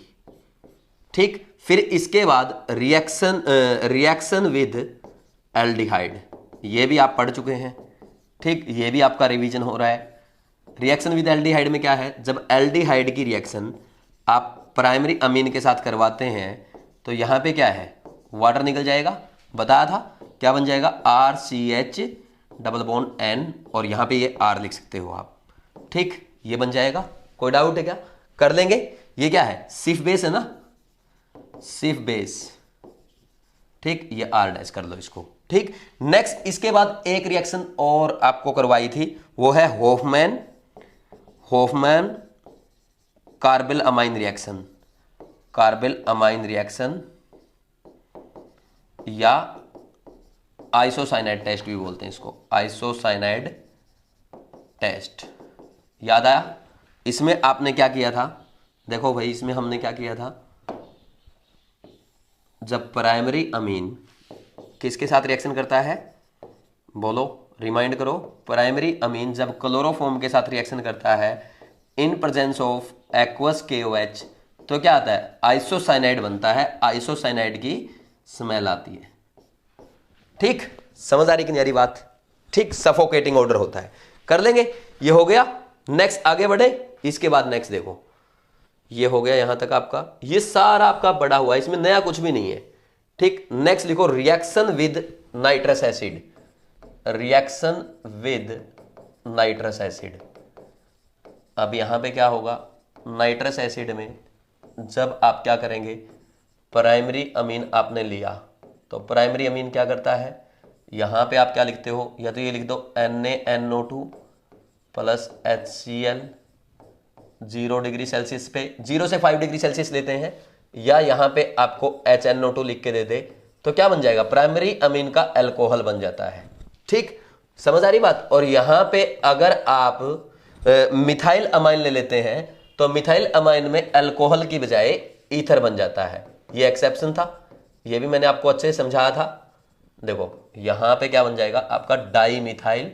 [SPEAKER 1] ठीक, फिर इसके बाद रिएक्शन विद एल्डिहाइड, ये भी आप पढ़ चुके हैं। ठीक, ये भी आपका रिवीजन हो रहा है। रिएक्शन विद एल्डिहाइड में क्या है? जब एल्डिहाइड की रिएक्शन आप प्राइमरी अमीन के साथ करवाते हैं तो यहां पे क्या है? वाटर निकल जाएगा, बताया था। क्या बन जाएगा? RCH डबल बॉन्ड N, और यहां पे ये R लिख सकते हो आप। ठीक, ये बन जाएगा। कोई डाउट है क्या? कर लेंगे। ये क्या है? सिफ बेस है ना, सिफ बेस। ठीक, ये R' कर लो इसको। ठीक, नेक्स्ट इसके बाद एक रिएक्शन और आपको करवाई थी, वो है Hofmann carbyl amine reaction. Carbyl amine reaction या आइसोसाइनाइड टेस्ट भी बोलते हैं इसको, आइसोसाइनाइड टेस्ट। याद आया? इसमें आपने क्या किया था? देखो भाई, इसमें हमने क्या किया था, जब प्राइमरी अमीन किसके साथ रिएक्शन करता है? बोलो, रिमाइंड करो। प्राइमरी अमीन जब क्लोरोफॉर्म के साथ रिएक्शन करता है in presence of aqueous KOH, तो क्या आता है? आइसोसाइनाइड बनता है। आइसोसाइनाइड की स्मेल आती है। ठीक, समझ आ रही कि नहीं आ रही बात? ठीक, सफोकेटिंग ऑर्डर होता है। कर लेंगे, ये हो गया। नेक्स्ट आगे बढ़े, इसके बाद नेक्स्ट देखो, ये हो गया यहां तक आपका, ये सारा आपका बड़ा हुआ, इसमें नया कुछ भी नहीं है। ठीक, नेक्स्ट लिखो reaction with nitrous acid. Reaction with nitrous acid. अब यहां पे क्या होगा? नाइट्रस एसिड में जब आप क्या करेंगे, प्राइमरी अमीन आपने लिया, तो प्राइमरी अमीन क्या करता है? यहां पे आप क्या लिखते हो? या तो ये लिख दो NaNO2 plus HCl 0 degree Celsius पे, 0 से 5 डिग्री सेल्सियस लेते हैं, या यहां पे आपको HNO2 लिख के दे दे, तो क्या बन जाएगा? प्राइमरी अमीन का अल्कोहल बन जाता है। ठीक, समझ आ रही बात? और यहां पे अगर आप मिथाइल अमाइन ले लेते हैं तो मिथाइल अमाइन में अल्कोहल की बजाय ईथर बन जाता है। ये एक्सेप्शन था, ये भी मैंने आपको अच्छे से समझाया था। देखो यहां पे क्या बन जाएगा? आपका डाई मिथाइल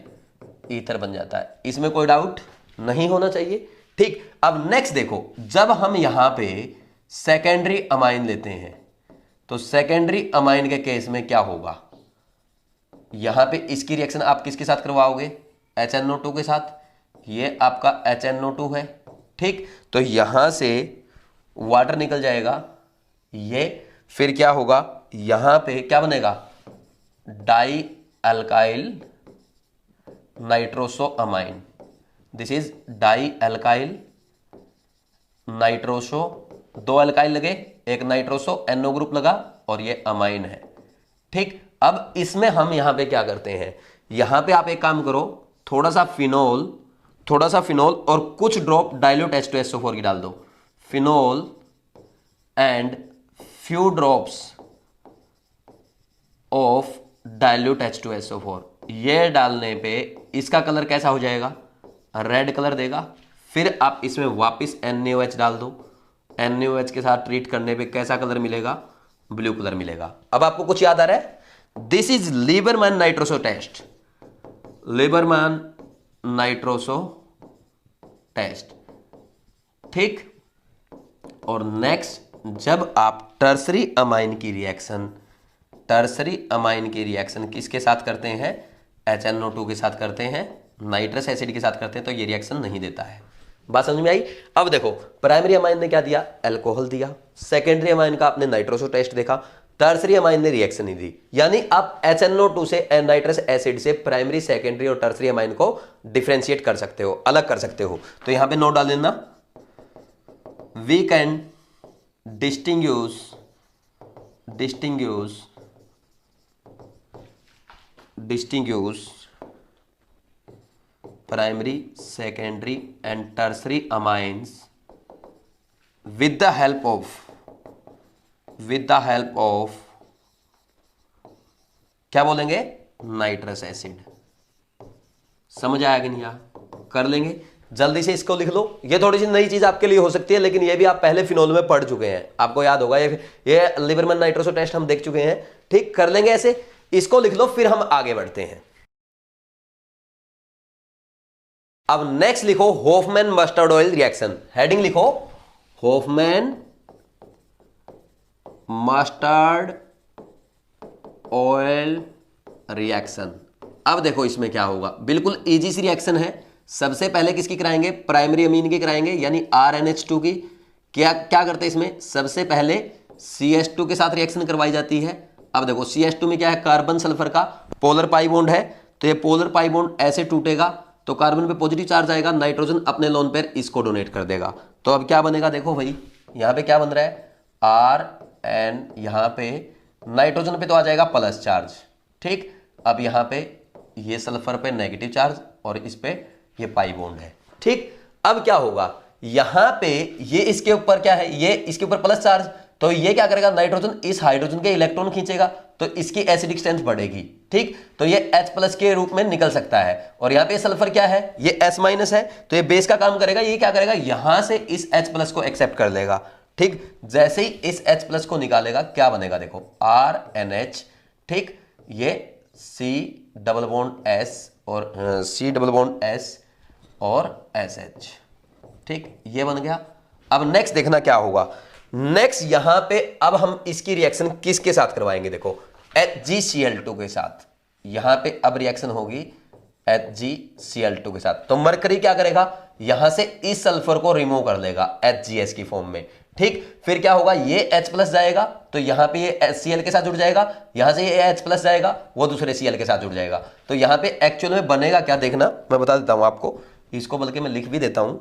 [SPEAKER 1] ईथर बन जाता है। इसमें कोई डाउट नहीं होना चाहिए। ठीक, अब नेक्स्ट देखो, जब हम यहां पे सेकेंडरी अमाइन लेते हैं तो सेकेंडरी अमाइन के केस में क्या होगा? यहां पे इसकी रिएक्शन आप किसके साथ करवाओगे? HNO2 के साथ। ये आपका HNO2 है। ठीक, तो यहां से वाटर निकल जाएगा, ये फिर क्या होगा? यहां पे क्या बनेगा? Die alkyl nitroso amine. This is die alkyl nitroso, 2 alkyl लगे, एक नाइट्रोसो, NO ग्रुप लगा, और ये अमाइन है। ठीक, अब इसमें हम यहां पे क्या करते हैं? यहां पे आप एक काम करो, थोड़ा सा फिनोल और कुछ ड्रॉप डाइल्यूट H2SO4 की डाल दो। Phenol and few drops of dilute H2SO4, ये डालने पे इसका कलर कैसा हो जाएगा? रेड कलर देगा, फिर आप इसमें वापस NaOH डाल दो, NaOH के साथ ट्रीट करने पे कैसा कलर मिलेगा, ब्लू कलर मिलेगा। अब आपको कुछ याद आ रहा है, this is Liebermann nitroso test, Liebermann nitroso test, ठीक। और नेक्स्ट, जब आप टर्सरी अमाइन की रिएक्शन किसके साथ करते हैं, HNO2 के साथ करते हैं, नाइट्रस एसिड के साथ करते हैं, तो ये रिएक्शन नहीं देता है। बात समझ में आई। अब देखो, प्राइमरी अमाइन ने क्या दिया, अल्कोहल दिया, सेकेंडरी अमाइन का आपने नाइट्रोसो टेस्ट देखा, टर्सरी अमाइन ने रिएक्शन नहीं दी। यानी आप HNO2 से नाइट्रस एसिड से प्राइमरी, सेकेंडरी और टर्सरी अमाइन को डिफरेंशिएट कर सकते हो, अलग कर सकते हो। तो यहां पे नोट डाल देना, we can distinguish primary, secondary and tertiary amines with the help of क्या बोलेंगे, नाइट्रस एसिड। समझ आया कि नहीं आया, कर लेंगे। जल्दी से इसको लिख लो, ये थोड़ी सी नई चीज आपके लिए हो सकती है, लेकिन ये भी आप पहले फिनोल में पढ़ चुके हैं, आपको याद होगा, ये लीबरमैन नाइट्रोसो टेस्ट हम देख चुके हैं, ठीक। कर लेंगे ऐसे, इसको लिख लो, फिर हम आगे बढ़ते हैं। अब नेक्स्ट लिखो Hofmann mustard oil reaction, heading लिखो होफमैन मस्टर्ड ऑयल रिएक्शन। अब देखो इसमें क्या होगा, बिल्कुल इजी सी रिएक्शन है। सबसे पहले किसकी कराएंगे, प्राइमरी अमीन की कराएंगे, यानी RNH2 की। क्या करते हैं इसमें, सबसे पहले CH2 के साथ रिएक्शन करवाई जाती है। अब देखो CH2 में क्या है, कार्बन सल्फर का पोलर पाई बॉन्ड है, तो ये पोलर पाई बॉन्ड ऐसे टूटेगा तो कार्बन पे पॉजिटिव चार्ज आएगा, नाइट्रोजन अपने लोन पर इसको डोनेट कर देगा। तो अब क्या बनेगा, देखो भाई यहां पे क्या बन रहा है, RN, यहां पे नाइट्रोजन पे तो आ जाएगा प्लस चार्ज, ठीक। अब यहां पे ये सल्फर पे नेगेटिव चार्ज और इस पे ये पाई बॉन्ड है, ठीक। अब क्या होगा, यहां पे ये इसके ऊपर क्या है, ये इसके ऊपर प्लस चार्ज, तो ये क्या करेगा, नाइट्रोजन इस हाइड्रोजन के इलेक्ट्रॉन खींचेगा, तो इसकी एसिडिक स्ट्रेंथ बढ़ेगी, ठीक। तो ये H+ के रूप में निकल सकता है। और यहां पे सल्फर क्या है, ये S- है, तो ये बेस का काम करेगा, ये क्या करेगा, यहां से इस H+ को एक्सेप्ट कर लेगा, ठीक। जैसे ही इस H+ को निकालेगा क्या बनेगा, देखो RNH, ठीक। ये C++ और C++ और SH, ठीक, ये बन गया। अब नेक्स्ट देखना क्या होगा, नेक्स्ट यहां पे अब हम इसकी रिएक्शन किसके साथ करवाएंगे, देखो HgCl2 के साथ। यहां पे अब रिएक्शन होगी HgCl2 के साथ। तो मरकरी क्या करेगा, यहां से इस सल्फर को रिमूव कर देगा HgS की फॉर्म में, ठीक। फिर क्या होगा, ये H+ जाएगा तो यहां पे ये Cl के साथ जुड़ जाएगा, यहां से ये H+ जाएगा वो दूसरे Cl के साथ जुड़ जाएगा। तो यहां पे एक्चुअल में बनेगा क्या, देखना मैं बता देता हूं आपको, इसको बल्कि मैं लिख भी देता हूं।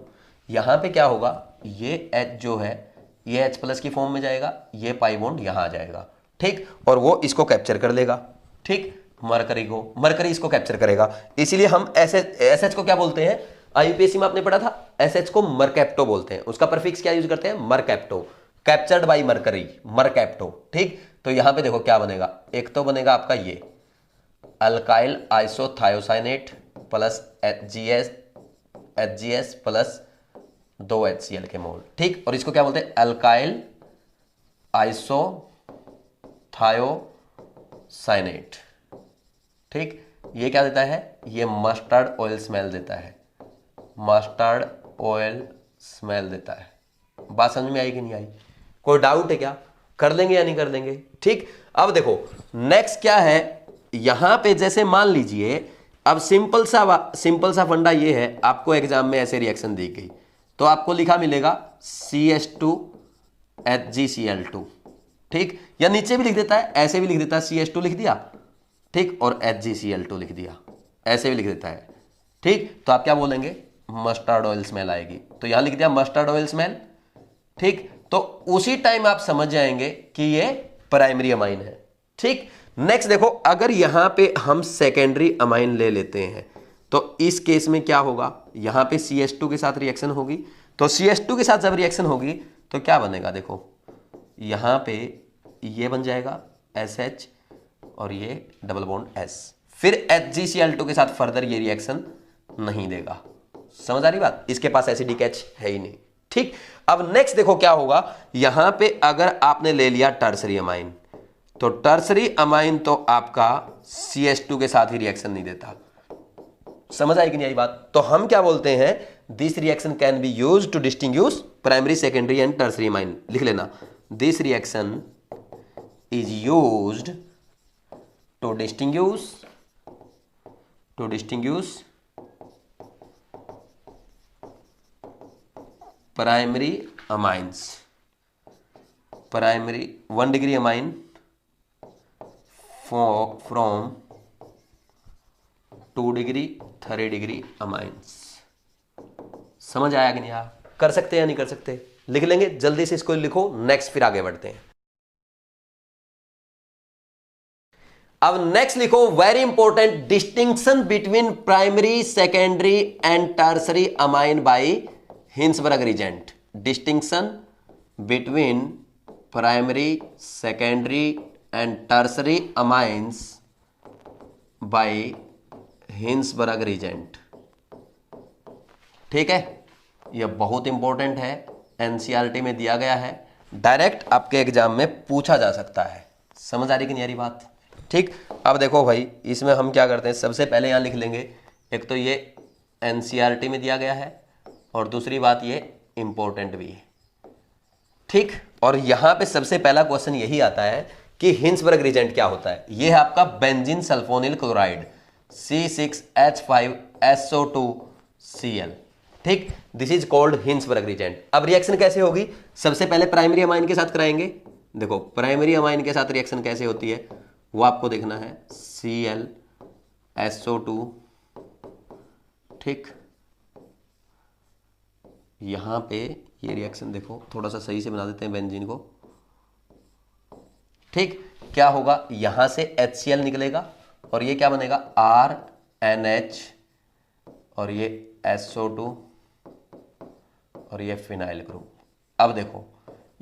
[SPEAKER 1] यहां पे क्या होगा, ये H जो है ये H+ की फॉर्म में जाएगा, ये पाई बॉन्ड यहां आ जाएगा, ठीक। और वो इसको कैप्चर कर लेगा, ठीक, मरकरी इसको कैप्चर करेगा। इसीलिए हम SH को क्या बोलते हैं, IUPAC में आपने पढ़ा था, SH को मरकैप्टो बोलते हैं। उसका प्रीफिक्स क्या यूज करते हैं, mercapto, captured by mercury, mercapto, ठीक। तो यहां पे देखो क्या बनेगा, एक तो बनेगा आपका ये alkyl isothiocyanate plus HgS plus 2 HCl के मोल, ठीक। और इसको क्या बोलते हैं, अल्काइल आइसोथायोसाइनेट, ठीक। ये क्या देता है, ये मस्टर्ड ऑयल स्मेल देता है, मस्टर्ड ऑयल स्मेल देता है। बात समझ में आई कि नहीं आई, कोई डाउट है क्या, कर लेंगे या नहीं कर लेंगे, ठीक। अब देखो नेक्स्ट क्या है, यहां पे जैसे मान लीजिए, अब सिंपल सा फंडा ये है, आपको एग्जाम में ऐसे रिएक्शन दी गई तो आपको लिखा मिलेगा CH2 HgCl2, ठीक। या नीचे भी लिख देता है, ऐसे भी लिख देता है, CH2 लिख दिया, ठीक, और HgCl2 लिख दिया, ऐसे भी लिख देता है, ठीक। तो आप क्या बोलेंगे, मस्टर्ड ऑयल स्मेल आएगी, तो यहां लिख दिया मस्टर्ड ऑयल स्मेल, ठीक। तो उसी टाइम आप समझ जाएंगे कि ये प्राइमरी अमाइन है, ठीक। नेक्स्ट देखो, अगर यहां पे हम सेकेंडरी अमाइन ले लेते हैं तो इस केस में क्या होगा, यहां पे CH2 के साथ रिएक्शन होगी, तो CH2 के साथ जब रिएक्शन होगी तो क्या बनेगा, देखो यहां पे ये बन जाएगा SH और ये डबल बॉन्ड S, फिर HgCl2 के साथ फर्दर ये रिएक्शन नहीं देगा, समझ आ रही बात, इसके पास एसिडिक H है ही नहीं। ठीक, अब नेक्स्ट देखो क्या होगा, यहां पे अगर आपने ले लिया टर्सरी अमाइन, तो टर्सरी अमाइन तो आपका CH2 के साथ ही रिएक्शन नहीं देता। समझ आई कि नहीं आई बात? तो हम क्या बोलते हैं, this reaction can be used to distinguish primary, secondary and tertiary amine. लिख लेना, this reaction is used to distinguish primary amines, primary 1 degree amine from 2 degree 3 degree amines. समझ आया कि नहीं? आप कर सकते हैं या नहीं कर सकते? लिख लेंगे, जल्दी से इसको लिखो, नेक्स्ट फिर आगे बढ़ते हैं। अब नेक्स्ट लिखो, very important, distinction between primary, secondary and tertiary amine by Hinsberg reagent. Distinction between primary, secondary and tertiary amines by Hinsberg reagent. ठीक है, यह बहुत इंपॉर्टेंट है, एनसीईआरटी में दिया गया है, डायरेक्ट आपके एग्जाम में पूछा जा सकता है। समझ आ रही कि नहीं आ रही बात? ठीक, अब देखो भाई, इसमें हम क्या करते हैं, सबसे पहले यहां लिख लेंगे, एक तो ये एनसीईआरटी में दिया गया है और दूसरी बात ये इंपॉर्टेंट भी है। ठीक, और यहां पे सबसे पहला क्वेश्चन यही आता है कि हिंसबर्ग रीजेंट क्या होता है। यह है आपका बेंजीन सल्फोनिल क्लोराइड C6H5SO2Cl। ठीक, this is called Hinsberg reagent. अब रिएक्शन कैसे होगी, सबसे पहले प्राइमरी अमाइन के साथ कराएंगे। देखो प्राइमरी अमाइन के साथ रिएक्शन कैसे होती है वो आपको देखना है, ClSO2। ठीक, यहां पे ये रिएक्शन देखो, थोड़ा सा सही से बना देते हैं बेंजीन को। ठीक, क्या होगा, यहां से HCl निकलेगा और ये क्या बनेगा, RNH और ये SO2 और ये फिनाइल ग्रुप। अब देखो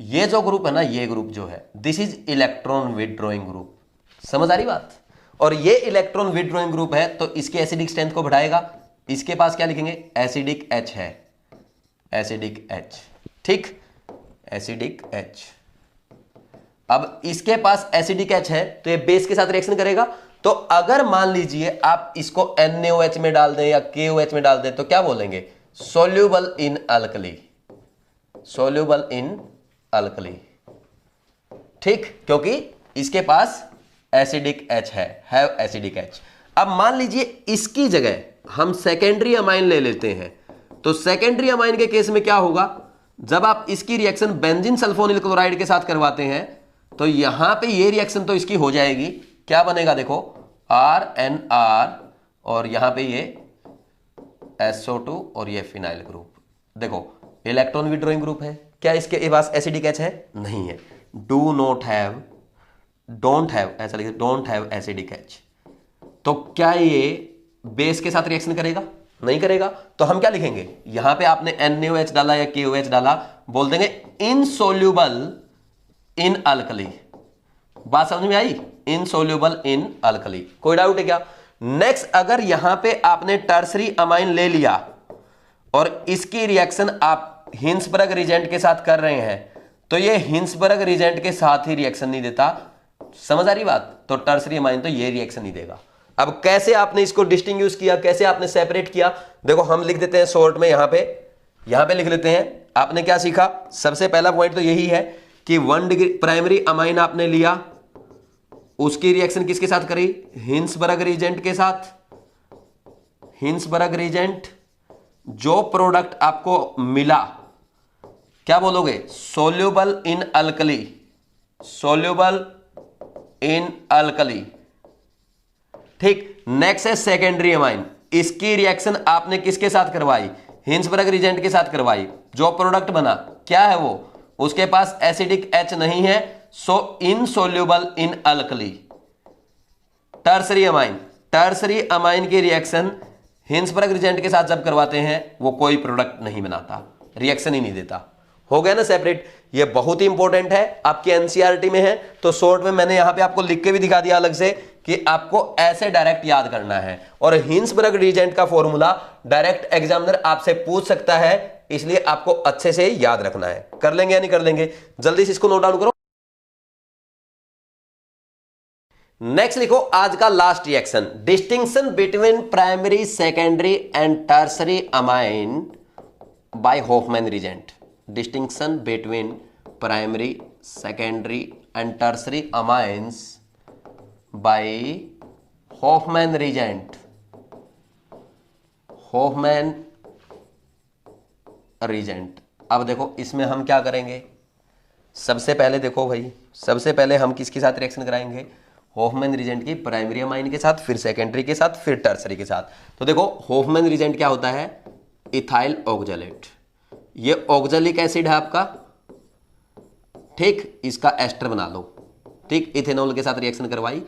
[SPEAKER 1] ये जो ग्रुप है ना, ये ग्रुप जो है, this is electron withdrawing group. समझ आ रही बात? और ये इलेक्ट्रॉन विथड्रॉइंग ग्रुप है तो इसके एसिडिक स्ट्रेंथ को बढ़ाएगा। इसके पास क्या लिखेंगे, एसिडिक H है, एसिडिक H। ठीक, एसिडिक H। अब इसके पास एसिडिक H है तो ये बेस के साथ रिएक्शन करेगा। तो अगर मान लीजिए आप इसको NaOH में डाल दें या KOH में डाल दें तो क्या बोलेंगे, soluble in alkali, soluble in alkali. ठीक, क्योंकि इसके पास एसिडिक H है एसिडिक H। अब मान लीजिए इसकी जगह हम सेकेंडरी अमाइन ले लेते हैं, तो सेकेंडरी अमाइन के केस में क्या होगा, जब आप इसकी रिएक्शन बेंजीन सल्फोनिल क्लोराइड के साथ करवाते हैं तो यहां पे ये रिएक्शन तो इसकी हो जाएगी, क्या बनेगा देखो, RNR और यहां पे ये SO2 और ये फिनाइल ग्रुप। देखो इलेक्ट्रॉन विथड्रॉइंग ग्रुप है, क्या इसके पास एसिडिक H है? नहीं है। डोंट हैव ऐसा लिखिए, डोंट हैव एसिडिक H। तो क्या ये बेस के साथ रिएक्शन करेगा? नहीं करेगा। तो हम क्या लिखेंगे, यहां पे आपने NaOH डाला या KOH डाला, बोल देंगे इनसोल्यूबल इन अल्कली। बात समझ में आई? Insoluble in alkali. कोई डाउट है क्या? नेक्स्ट, अगर यहां पे आपने टर्सरी अमाइन ले लिया और इसकी रिएक्शन आप हिंसबर्ग रीजेंट के साथ कर रहे हैं, तो ये हिंसबर्ग रीजेंट के साथ ही रिएक्शन नहीं देता। समझ आ रही बात? तो टर्सरी अमाइन तो ये रिएक्शन नहीं देगा। अब कैसे आपने इसको डिस्टिंग्विश किया, कैसे आपने सेपरेट किया, देखो हम लिख देते हैं शॉर्ट में, यहां पे लिख लेते हैं। आपने क्या सीखा, सबसे पहला पॉइंट तो यही है कि 1 डिग्री प्राइमरी अमाइन आपने लिया, उसकी रिएक्शन किसके साथ करी, हिंसबर्ग रीजेंट के साथ। हिंसबर्ग रीजेंट, जो प्रोडक्ट आपको मिला क्या बोलोगे, soluble in alkali, soluble in alkali. ठीक, नेक्स्ट है सेकेंडरी अमाइन, इसकी रिएक्शन आपने किसके साथ करवाई, हिंसबर्ग रीजेंट के साथ करवाई। जो प्रोडक्ट बना क्या है वो, उसके पास एसिडिक H नहीं है, so insoluble in alkali. Tertiary amine, tertiary amine की रिएक्शन हिंसबर्ग रीजेंट के साथ जब करवाते हैं वो कोई प्रोडक्ट नहीं बनाता, रिएक्शन ही नहीं देता। हो गया ना सेपरेट? ये बहुत ही इंपॉर्टेंट है, आपके एनसीईआरटी में है। तो शॉर्ट में मैंने यहां पे आपको लिख के भी दिखा दिया अलग से कि आपको ऐसे डायरेक्ट याद करना है, और हिंसबर्ग रीजेंट का फॉर्मूला डायरेक्ट एग्जामिनर आपसे पूछ सकता है, इसलिए आपको अच्छे से याद रखना है। कर लेंगे या नहीं कर लेंगे? जल्दी से इसको नोट डाउन करो। नेक्स्ट लिखो आज का last reaction, distinction between primary secondary and tertiary amine by Hofmann reagent. Distinction between primary secondary and tertiary amines by Hofmann reagent. Hofmann reagent. अब देखो इसमें हम क्या करेंगे, सबसे पहले देखो भाई, सबसे पहले हम किसके साथ रिएक्शन कराएंगे? हॉफमैन रीजेंट की प्राइमरी अमाइन के साथ, फिर सेकेंडरी के साथ, फिर टर्सरी के साथ। तो देखो हॉफमैन रीजेंट क्या होता है? Ethyl oxalate. ये ऑक्जेलिक एसिड है आपका, ठीक, इसका एस्टर बना लो, ठीक, इथेनॉल के साथ रिएक्शन करवाई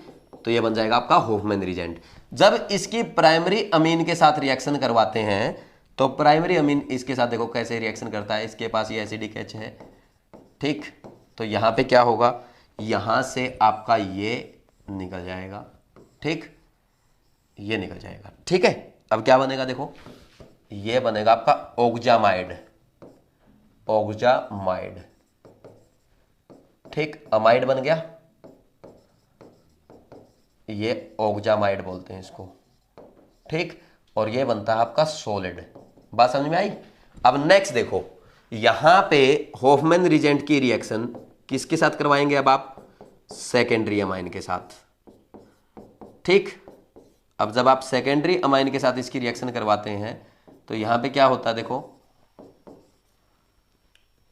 [SPEAKER 1] तो ये बन जाएगा आपका हॉफमैन रीजेंट। जब इसकी प्राइमरी अमीन के साथ रिएक्शन करवाते हैं तो प्राइमरी अमीन इसके साथ देखो कैसे रिएक्शन करता है, इसके पास ये एसिडिक एच है, ठीक, तो यहां पे क्या होगा, यहां से आपका ये निकल जाएगा, ठीक, ये निकल जाएगा, ठीक है। अब क्या बनेगा देखो, ये बनेगा आपका ऑक्जामाइड, ऑक्जामाइड, ठीक, अमाइड बन गया, ये ऑक्जामाइड बोलते हैं इसको, ठीक, और ये बनता है आपका सॉलिड। बात समझ में आई? अब नेक्स्ट देखो, यहां पे हॉफमैन रीजेंट की रिएक्शन किसके साथ करवाएंगे? अब आप सेकेंडरी अमाइन के साथ, ठीक। अब जब आप सेकेंडरी अमाइन के साथ इसकी रिएक्शन करवाते हैं तो यहां पे क्या होता है देखो,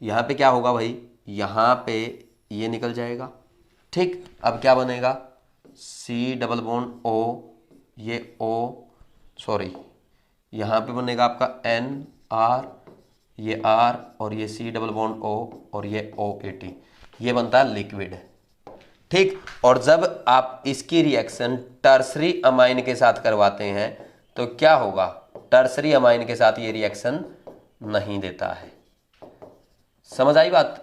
[SPEAKER 1] यहां पे क्या होगा भाई, यहां पे ये निकल जाएगा, ठीक। अब क्या बनेगा, सी डबल बॉन्ड ओ, ये ओ, सॉरी, यहां पे बनेगा आपका एन आर, ये आर, और ये सी डबल बॉन्ड ओ, और ये OAT, ये बनता है लिक्विड, ठीक। और जब आप इसकी रिएक्शन टर्सरी अमाइन के साथ करवाते हैं तो क्या होगा, टर्सरी अमाइन के साथ ये रिएक्शन नहीं देता है। समझ आई बात?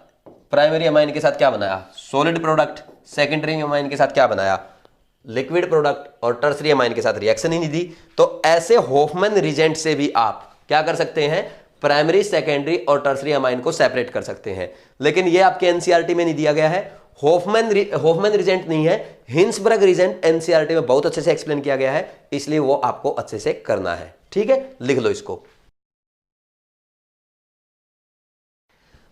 [SPEAKER 1] प्राइमरी अमाइन के साथ क्या बनाया, सॉलिड प्रोडक्ट, सेकेंडरी अमाइन के साथ क्या बनाया, लिक्विड प्रोडक्ट, और टर्सरी अमाइन के साथ रिएक्शन ही नहीं दी। तो ऐसे हॉफमैन रीजेंट से भी आप क्या कर सकते हैं, प्राइमरी, सेकेंडरी और टर्सरी अमाइन को सेपरेट कर सकते हैं। लेकिन ये आपके एनसीईआरटी में नहीं दिया गया है, हॉफमैन रीजेंट नहीं है, हिंसबर्ग रीजेंट एनसीईआरटी में बहुत अच्छे से एक्सप्लेन किया गया है, इसलिए वो आपको अच्छे से करना है, ठीक है, लिख लो इसको।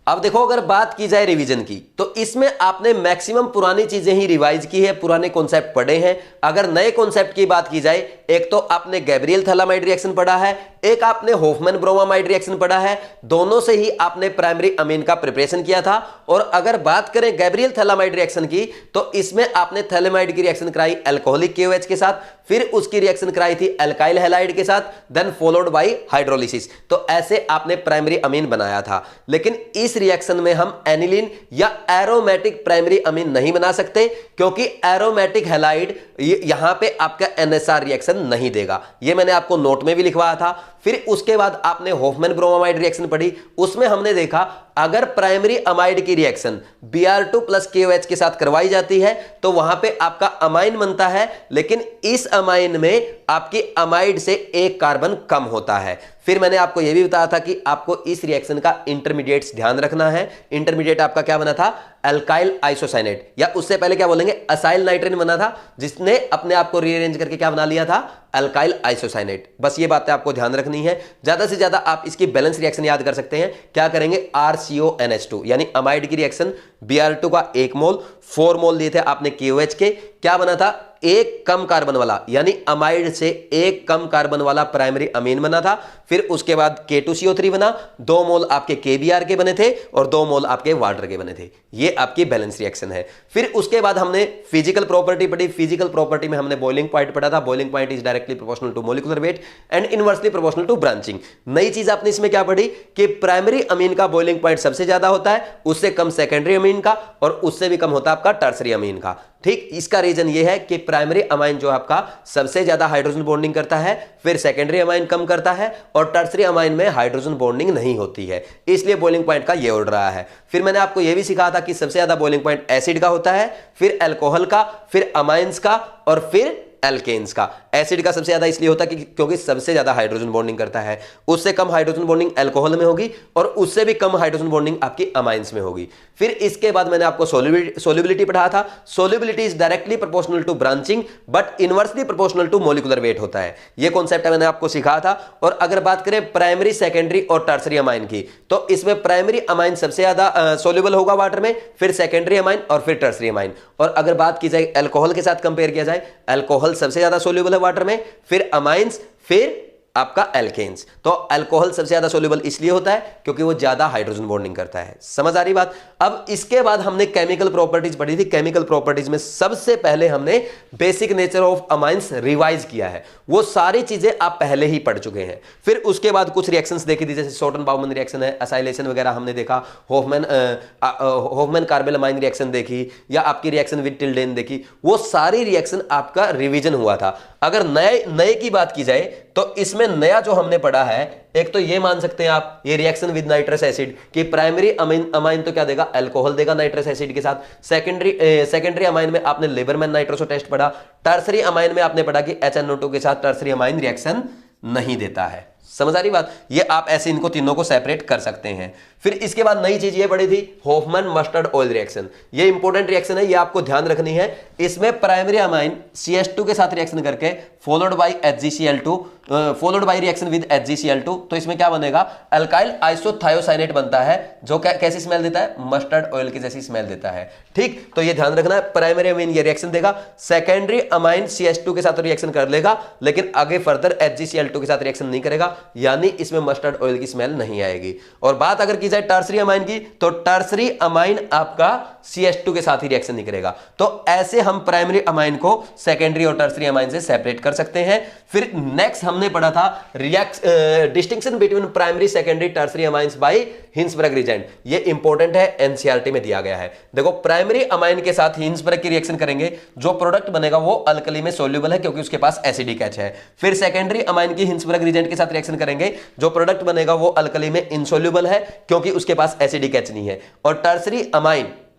[SPEAKER 1] अब देखो अगर बात की जाए रिवीजन की तो इसमें आपने मैक्सिमम पुरानी चीजें ही रिवाइज की है, पुराने कॉन्सेप्ट पढ़े हैं। अगर नए कॉन्सेप्ट की बात की जाए, एक तो आपने गैब्रियल थैलामाइड रिएक्शन पढ़ा है, एक आपने हॉफमैन ब्रोमामाइड रिएक्शन पढ़ा है, दोनों से ही आपने प्राइमरी अमीन का प्रिपरेशन किया था। और अगर बात करें गैब्रियल थैलामाइड रिएक्शन की तो इसमें आपने थैलेमाइड की रिएक्शन कराई अल्कोहलिक KOH के साथ, फिर उसकी रिएक्शन कराई थी अल्काइल हैलाइड के साथ, देन फॉलोड बाय हाइड्रोलिसिस। तो ऐसे आपने प्राइमरी अमीन बनाया था। लेकिन इस रिएक्शन में हम एनिलीन या एरोमेटिक प्राइमरी अमीन नहीं बना सकते, क्योंकि एरोमेटिक हैलाइड यहां पे आपका NSR रिएक्शन नहीं देगा। ये मैंने आपको नोट में भी लिखवाया था। फिर उसके बाद आपने हॉफमैन ब्रोमामाइड रिएक्शन पढ़ी, उसमें हमने देखा अगर प्राइमरी अमाइड की रिएक्शन Br2 प्लस KOH के साथ करवाई जाती है तो वहां पे आपका अमाइन बनता है, लेकिन इस अमाइन में आपकी अमाइड से एक कार्बन कम होता है। फिर मैंने आपको यह भी बताया था कि आपको इस रिएक्शन का इंटरमीडिएट्स ध्यान रखना है। इंटरमीडिएट आपका क्या बना था, अल्काइल आइसोसाइनेट, या उससे पहले क्या बोलेंगे, असाइल नाइट्रेन बना था, जिसने अपने आप को रीअरेंज करके क्या बना लिया था, अल्काइल आइसोसाइनेट। बस ये बातें आपको ध्यान रखनी है। ज्यादा से ज्यादा आप इसकी बैलेंस रिएक्शन याद कर सकते हैं। क्या करेंगे, RCONH2 यानी अमाइड की रिएक्शन, Br2 का 1 मोल, 4 मोल लिए थे आपने KOH के, क्या बना था, एक कम कार्बन वाला यानी अमाइड से एक कम कार्बन वाला प्राइमरी अमीन बना था। फिर उसके बाद K2CO3 बना, 2 मोल आपके KBr के बने थे और 2 मोल आपके वाटर के बने थे। ये आपकी बैलेंस रिएक्शन है। फिर उसके बाद हमने फिजिकल प्रॉपर्टी पढ़ी। फिजिकल प्रॉपर्टी में हमने बॉइलिंग पॉइंट पढ़ा था। Boiling point is directly proportional to molecular weight and inversely proportional to branching. नई चीज आपने इसमें क्या पढ़ी कि प्राइमरी अमीन का बॉइलिंग पॉइंट सबसे ज्यादा होता है, उससे कम सेकेंडरी अमीन का, और उससे भी कम होता है आपका टर्सरी अमीन का। ठीक, इसका रीजन ये है कि प्राइमरी अमाइन जो आपका सबसे ज्यादा हाइड्रोजन बॉन्डिंग करता है, फिर सेकेंडरी अमाइन कम करता है, और टर्सरी अमाइन में हाइड्रोजन बॉन्डिंग नहीं होती है, इसलिए बॉइलिंग पॉइंट का ये ऑर्डर रहा है। फिर मैंने आपको यह भी सिखाया था कि सबसे ज्यादा बॉइलिंग पॉइंट एसिड का होता है, फिर अल्कोहल का, फिर अमाइंस का, और फिर एल्केन्स का। एसिड का सबसे ज्यादा इसलिए होता है क्योंकि सबसे ज्यादा हाइड्रोजन बॉन्डिंग करता है, उससे कम हाइड्रोजन बॉन्डिंग अल्कोहल में होगी, और उससे भी कम हाइड्रोजन बॉन्डिंग आपकी अमाइंस में होगी। फिर इसके बाद मैंने आपको सोल्युबिलिटी पढ़ाया था। Solubility is directly proportional to branching but inversely proportional to molecular weight होता है, यह कॉन्सेप्ट मैंने आपको सिखाया था। और अगर बात करें प्राइमरी, सेकेंडरी और टर्सरी अमाइन की, तो इसमें प्राइमरी अमाइन सबसे ज्यादा सोल्यूबल होगा वाटर में, फिर सेकेंडरी अमाइन और फिर टर्सरी अमाइन। और अगर बात की जाए अल्कोहल के साथ कंपेयर किया जाए, अल्कोहल सबसे ज्यादा सोल्यूबल है वाटर में, फिर अमाइंस, फिर आपका एल्केन्स। तो अल्कोहल सबसे ज्यादा सोल्यूबल इसलिए होता है क्योंकि वो ज्यादा हाइड्रोजन बॉन्डिंग करता है। समझ आ रही बात? अब इसके बाद हमने केमिकल प्रॉपर्टीज पढ़ी थी। केमिकल प्रॉपर्टीज में सबसे पहले हमने basic nature of amines revise किया है, वो सारी चीजें आप पहले ही पढ़ चुके हैं। फिर उसके बाद कुछ रिएक्शंस देखी थी, जैसे शॉर्टन बाउमन रिएक्शन है, असाइलेशन वगैरह हमने देखा, होफमैन कार्बेलमाइन रिएक्शन देखी, या आपकी रिएक्शन विद टिल्डेन देखी। वो सारी रिएक्शन आपका रिवीजन हुआ था। अगर नए की बात की जाए तो इसमें नया जो हमने पढ़ा है, एक तो ये मान सकते हैं आप, ये रिएक्शन विद नाइट्रस एसिड कि प्राइमरी अमाइन तो क्या देगा, अल्कोहल देगा नाइट्रस एसिड के साथ। सेकेंडरी अमाइन में आपने लिबरमैन नाइट्रोसो टेस्ट पढ़ा। टर्सरी अमाइन में आपने पढ़ा कि HNO2 के साथ टर्सरी अमाइन रिएक्शन नहीं देता है। समझ आ रही बात? ये आप ऐसे इनको तीनों को सेपरेट कर सकते हैं। फिर इसके बाद नई चीज ये पड़ी थी, होफमैन मस्टर्ड ऑयल रिएक्शन। ये इंपॉर्टेंट रिएक्शन है, ये आपको ध्यान रखनी है। इसमें प्राइमरी अमाइन CH2 के साथ रिएक्शन करके followed by HgCl2, followed by reaction with HgCl2, तो इसमें क्या बनेगा, अल्काइल आइसोथायोसाइनेट बनता है, जो कैसी स्मेल देता है, मस्टर्ड ऑयल की जैसी स्मेल देता है। ठीक, तो ये ध्यान रखना है। प्राइमरी अमाइन ये रिएक्शन देगा, सेकेंडरी अमाइन CH2 के साथ रिएक्शन कर लेगा, लेकिन आगे फर्दर HgCl2 के साथ रिएक्शन नहीं करेगा, यानी इसमें मस्टर्ड ऑयल की स्मेल नहीं आएगी। और बात अगर की जाए टर्सरी अमाइन की, तो टर्सरी अमाइन आपका CH2 के साथ ही रिएक्शन नहीं करेगा। तो ऐसे हम प्राइमरी अमाइन को सेकेंडरी और टर्सरी अमाइन से सेपरेट कर सकते हैं। फिर नेक्स्ट हमने पढ़ा था distinction between primary, secondary, tertiary amines by Hinsberg reagent. ये इंपॉर्टेंट है, एनसीईआरटी में दिया गया है। देखो, प्राइमरी अमाइन के साथ हिंसबर्ग की रिएक्शन करेंगे, जो प्रोडक्ट बनेगा वो अल्कली में सोल्यूबल है क्योंकि उसके पास एसिडिक एच है। फिर सेकेंडरी अमाइन की हिंसबर्ग रीजेंट के साथ रिएक्शन करेंगे, जो प्रोडक्ट बनेगा वो अल्कली में इनसोल्यूबल है क्योंकि उसके पास एसिडिक एच नहीं है। और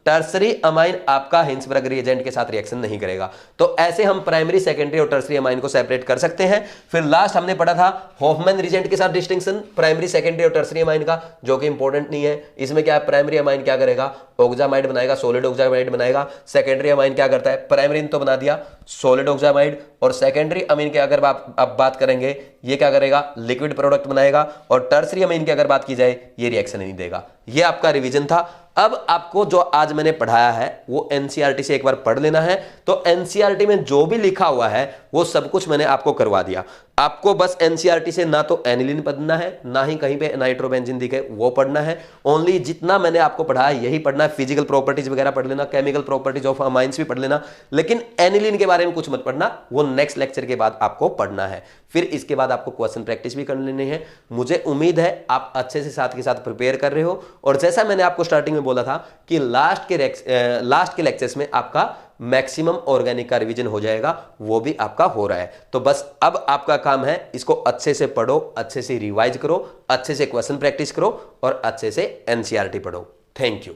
[SPEAKER 1] टर्सरी अमाइन आपका हिंसबर्ग रिएजेंट के साथ रिएक्शन नहीं करेगा। तो ऐसे हम प्राइमरी, सेकेंडरी और टर्सरी अमाइन को सेपरेट कर सकते हैं। फिर लास्ट हमने पढ़ा था होफमैन रिएजेंट के साथ डिस्टिंक्शन प्राइमरी, सेकेंडरी और टर्सरी अमाइन का, जो कि इंपॉर्टेंट नहीं है। इसमें क्या है, प्राइमरी अमाइन क्या करेगा, ऑक्सामाइड बनाएगा, सॉलिड ऑक्सामाइड बनाएगा। सेकेंडरी अमाइन क्या करता है, प्राइमरी तो बना दिया सॉलिड ऑक्सामाइड, और सेकेंडरी अमीन की अगर आप बात करेंगे, ये क्या करेगा, लिक्विड प्रोडक्ट बनाएगा। और टर्सरी अमीन की अगर बात की जाए, ये रिएक्शन नहीं देगा। ये आपका रिवीजन था। अब आपको जो आज मैंने पढ़ाया है वो एनसीईआरटी से एक बार पढ़ लेना है। तो एनसीईआरटी में जो भी लिखा हुआ है वो सब कुछ मैंने आपको करवा दिया। आपको बस एनसीईआरटी से ना तो एनिलीन पढ़ना है, ना ही कहीं पे नाइट्रोबेंजीन दिखे वो पढ़ना है। ओनली जितना मैंने आपको पढ़ाया यही पढ़ना है। फिजिकल प्रॉपर्टीज वगैरह पढ़ लेना, केमिकल प्रॉपर्टीज ऑफ अमाइंस भी पढ़ लेना, लेकिन एनिलीन के बारे में कुछ मत पढ़ना, वो नेक्स्ट लेक्चर के बाद आपको पढ़ना है। फिर इसके बाद आपको क्वेश्चन प्रैक्टिस भी कर लेनी है। मुझे उम्मीद है आप अच्छे से साथ के साथ प्रिपेयर कर रहे हो। और जैसा मैंने आपको स्टार्टिंग में बोला था कि लास्ट के लेक्चर्स में आपका मैक्सिमम ऑर्गेनिक का रिवीजन हो जाएगा, वो भी आपका हो रहा है। तो बस अब आपका काम है, इसको अच्छे से पढ़ो, अच्छे से रिवाइज करो, अच्छे से क्वेश्चन प्रैक्टिस करो और अच्छे से एनसीईआरटी पढ़ो। Thank you.